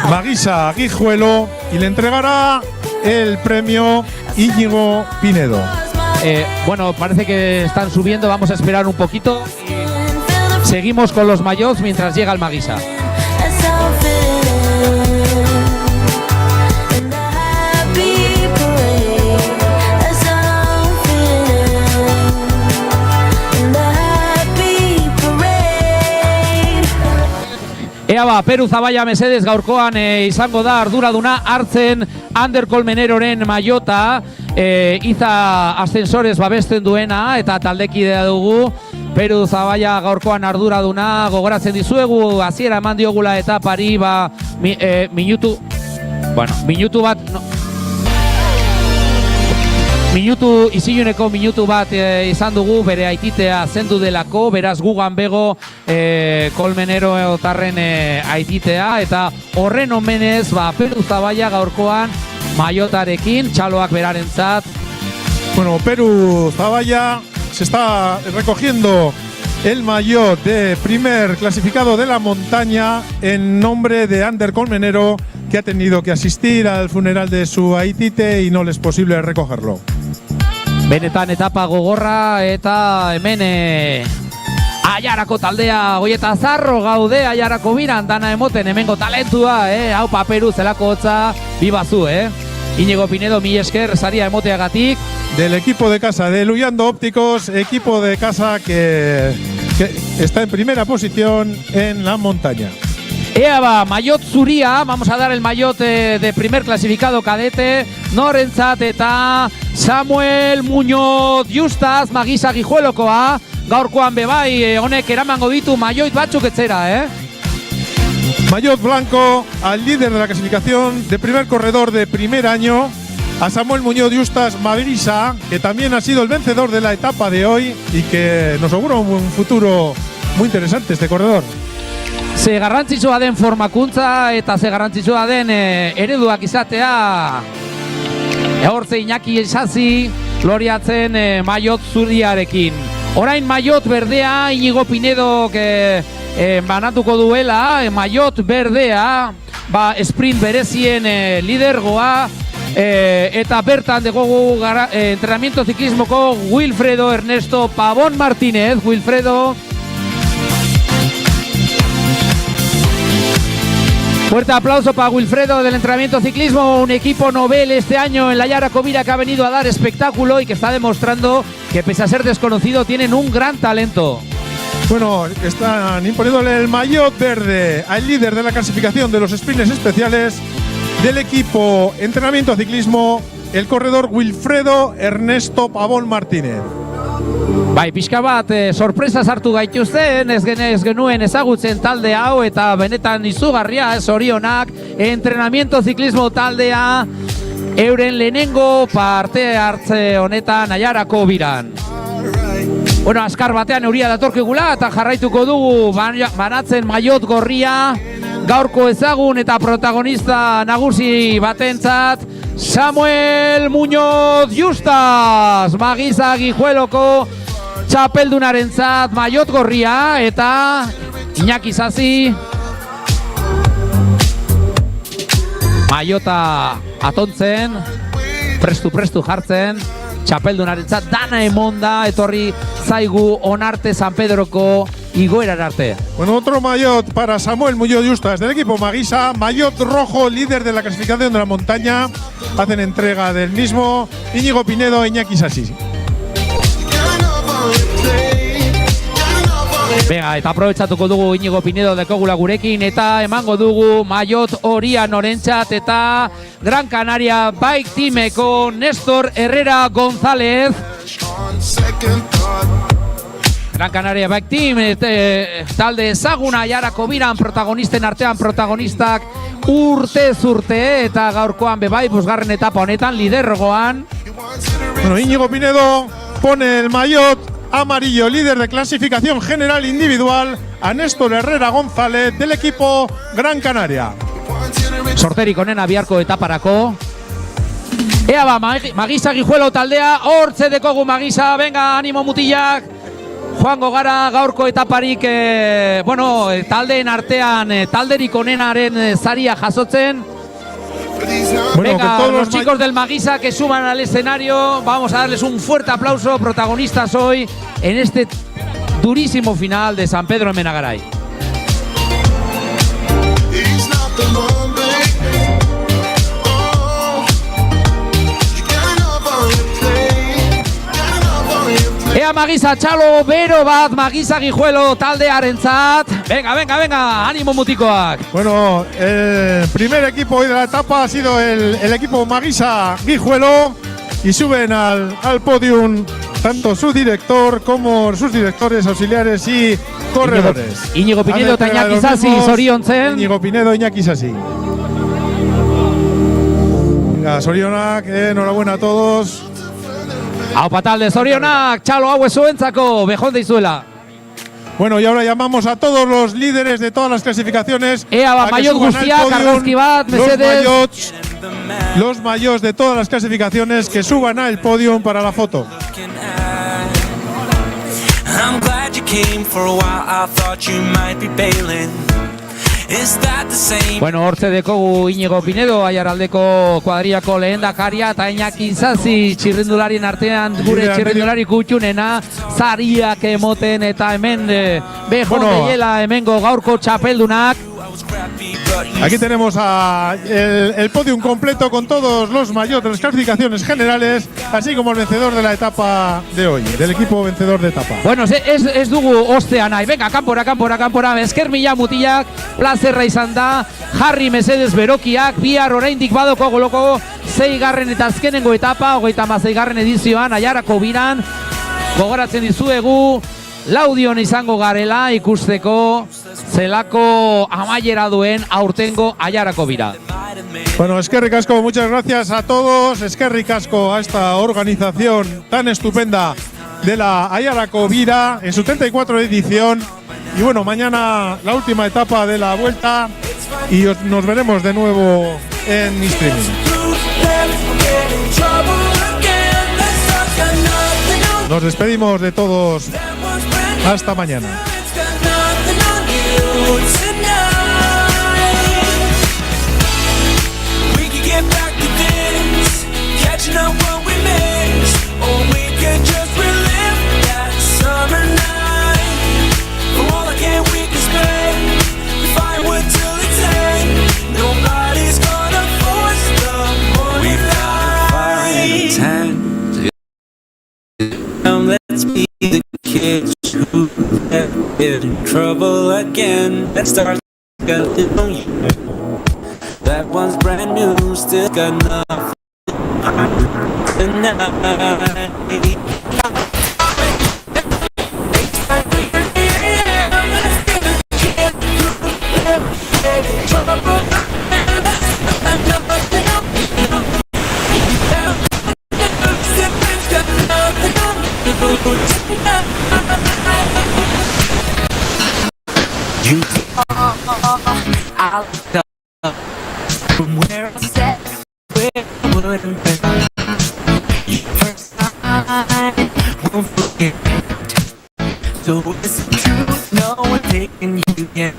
Maguisa Guijuelo, y le entregará el premio Íñigo Pinedo. Bueno, parece que están subiendo, vamos a esperar un poquito. Seguimos con los maillots mientras llega el Maguisa. Ea ba, Peru Zabaia mesedez gaurkoan izango da arduraduna hartzen Ander Colmeneroren maiota, Iza Ascensores babesten duena eta taldekidea dugu. Peru Zabaia gaurkoan arduraduna, gogoratzen dizuegu hasiera eman diogula etapari, minutu bat isiluneko minutu bat izan dugu bere aititea zendu delako, beraz gugan bego Colmenero otarren aititea, eta horren omenez Peru Zabaia gaurkoan maiotarekin, txaloak berarentzat. Bueno, Peru Zabaia se está recogiendo el maillot de primer clasificado de la montaña en nombre de Ander Colmenero, que ha tenido que asistir al funeral de su aitite y no le es posible recogerlo. Benetan etapa gogorra eta hemen Aiarako taldea goieta zarro gaude Aiarako biran dana emoten hemengo talentua, hau Peru zelako hotza bibazu, Íñigo Pinedo, mi esker saria emoteagatik. Del equipo de casa de Luyando Ópticos, equipo de casa que está en primera posición en la montaña. Ea ba, maillot zuria, vamos a dar el maillot de primer clasificado cadete, norentzat eta Samuel Muñoz Justas, Maguisa Guijuelokoa, gaurkoan bebai, honek eramango ditu maillot batzuk etzera, Maillot blanco al líder de la clasificación de primer corredor de primer año, a Samuel Muñoz Justas Maguisa, que también ha sido el vencedor de la etapa de hoy y que nos augura un futuro muy interesante este corredor. Ze garrantzitsua den formakuntza eta ze garrantzitsua den ereduak izatea. Hortze Iñaki Isasi gloriatzen maillot zuriarekin. Orain maillot berdea Íñigo Pinedo banatuko duela, maillot berdea, sprint berezien lidergoa, eta bertan degogu entrenamiento ciclismoko Wilfredo Ernesto Pavón Martínez. Wilfredo, fuerte aplauso para Wilfredo del entrenamiento ciclismo, un equipo novel este año en la Aiarako Bira que ha venido a dar espectáculo y que está demostrando que pese a ser desconocido tienen un gran talento. Bueno, están imponiéndole el maillot verde al líder de la clasificación de los sprints especiales del equipo entrenamiento ciclismo, el corredor Wilfredo Ernesto Pavón Martínez. Bai, pixka bat sorpresa sartu gaituzten, ez genuen ezagutzen talde hau eta benetan izugarria, zorionak, entrenamiento ciclismo taldea euren lehenengo parte hartze honetan Aiarako Biran. Bueno, azkar batean euria datorkigula eta jarraituko dugu banatzen maillot gorria, gaurko ezagun eta protagonista nagusi batentzat, Samuel Muñoz Justas, Maguisa Guijueloko txapeldunarentzat maillot gorria, eta Iñaki Isasi maillota atontzen, prestu jartzen, txapeldunarentzat dana emonda, etorri zaigu onarte San Pedroko igoerar arte. Bueno, otro maillot para Samuel Muñoz Justas del equipo Maguisa, maillot rojo, líder de la clasificación de la montaña. Hacen entrega del mismo Íñigo Pinedo e Iñaki Isasi. Venga, eta aprobetxatuko dugu Íñigo Pinedo dekogula gurekin eta emango dugu maillot horia norentzat eta Gran Canaria Bike Teameko Néstor Herrera González. Gran Canaria Bike Team, talde ezaguna Aiarako Biran protagonisten artean protagonistak urtez urte eta gaurkoan bebai bosgarren etapa honetan lidergoan. Bueno, Íñigo Pinedo pone el maillot amarillo, líder de clasificación general individual, a Néstor Herrera González del equipo Gran Canaria. Sorterik onena biharko etaparako. Ea ba, Maguisa Guijuelo taldea, hortze dekogu Maguisa, venga, animo mutilak. joango gara gaurko etaparik, taldeen artean, talderik onenaren zaria jasotzen. Bueno, Venga, que todos los chicos del Maguisa que suban al escenario, vamos a darles un fuerte aplauso, protagonistas hoy en este durísimo final de San Pedro en Menagaray. He's not the one, baby. Oh, you got enough on your plate. Got enough on your plate. Ea Maguisa txalo bero bat Maguisa Guijuelo taldearentzat. Venga, ánimo mutikoak. Bueno, el primer equipo hoy de la etapa ha sido el equipo Maguisa Guijuelo y suben al podium tanto su director como sus directores auxiliares y corredores. Íñigo Pinedo eta Iñaki Sasi, zoriontzen. Íñigo Pinedo, Iñaki Sasi. Venga, zorionak, enhorabuena a todos. Aupa talde, zorionak, txalo hau zuentzako, bejon deizuela. Bueno, y ahora llamamos a todos los líderes de todas las clasificaciones. Ea, a que maillot suban al guztiak, podium. argazki bat, mesedez. Los maillots de todas las clasificaciones que suban al podium para la foto. I'm glad you came for a while. I thought you might be bailing. Is that the same? Bueno, hortze dekogu Íñigo Pinedo, Aiaraldeko kuadriako lehendakaria eta Iñaki Sasi txirrindularien artean gure txirrindulari kutxunena zariak emoten eta hemen bejon deiela hemengo gaurko txapeldunak. Aquí tenemos el podium completo con todos los maillots de las clasificaciones generales, así como el vencedor de la etapa de hoy, del equipo vencedor de etapa. Bueno, ez dugu ostea nahi. Venga, kanpora. Esker mila mutilak, plazerra izan da. Jarri mesedez berokiak, bihar oraindik badoko goloko 6. eta azkenengo etapa, 36. edizioan, Aiarako biran. Gogoratzen dizuegu, laudion izango garela ikusteko zelako amaiera duen aurtengo Aiarako bira. Bueno, eskerrik asko, muchas gracias a todos. Eskerrik asko a esta organización tan estupenda de la Aiarako Bira en su 34 edición. Y bueno, mañana la última etapa de la vuelta y nos veremos de nuevo en streaming. Nos despedimos de todos. Hasta mañana. We could get back to this, catching up what we missed, or we could just relive that summer night. For all I can, we can spend the firewood till it's end. Nobody's gonna force the morning light. Let's be the kids who have been in trouble again. Let's start that one's brand new, still got nothing tonight. You I'll go from where I sat, where I wouldn't be. First time, won't forget. So it's true, no one taking you yet.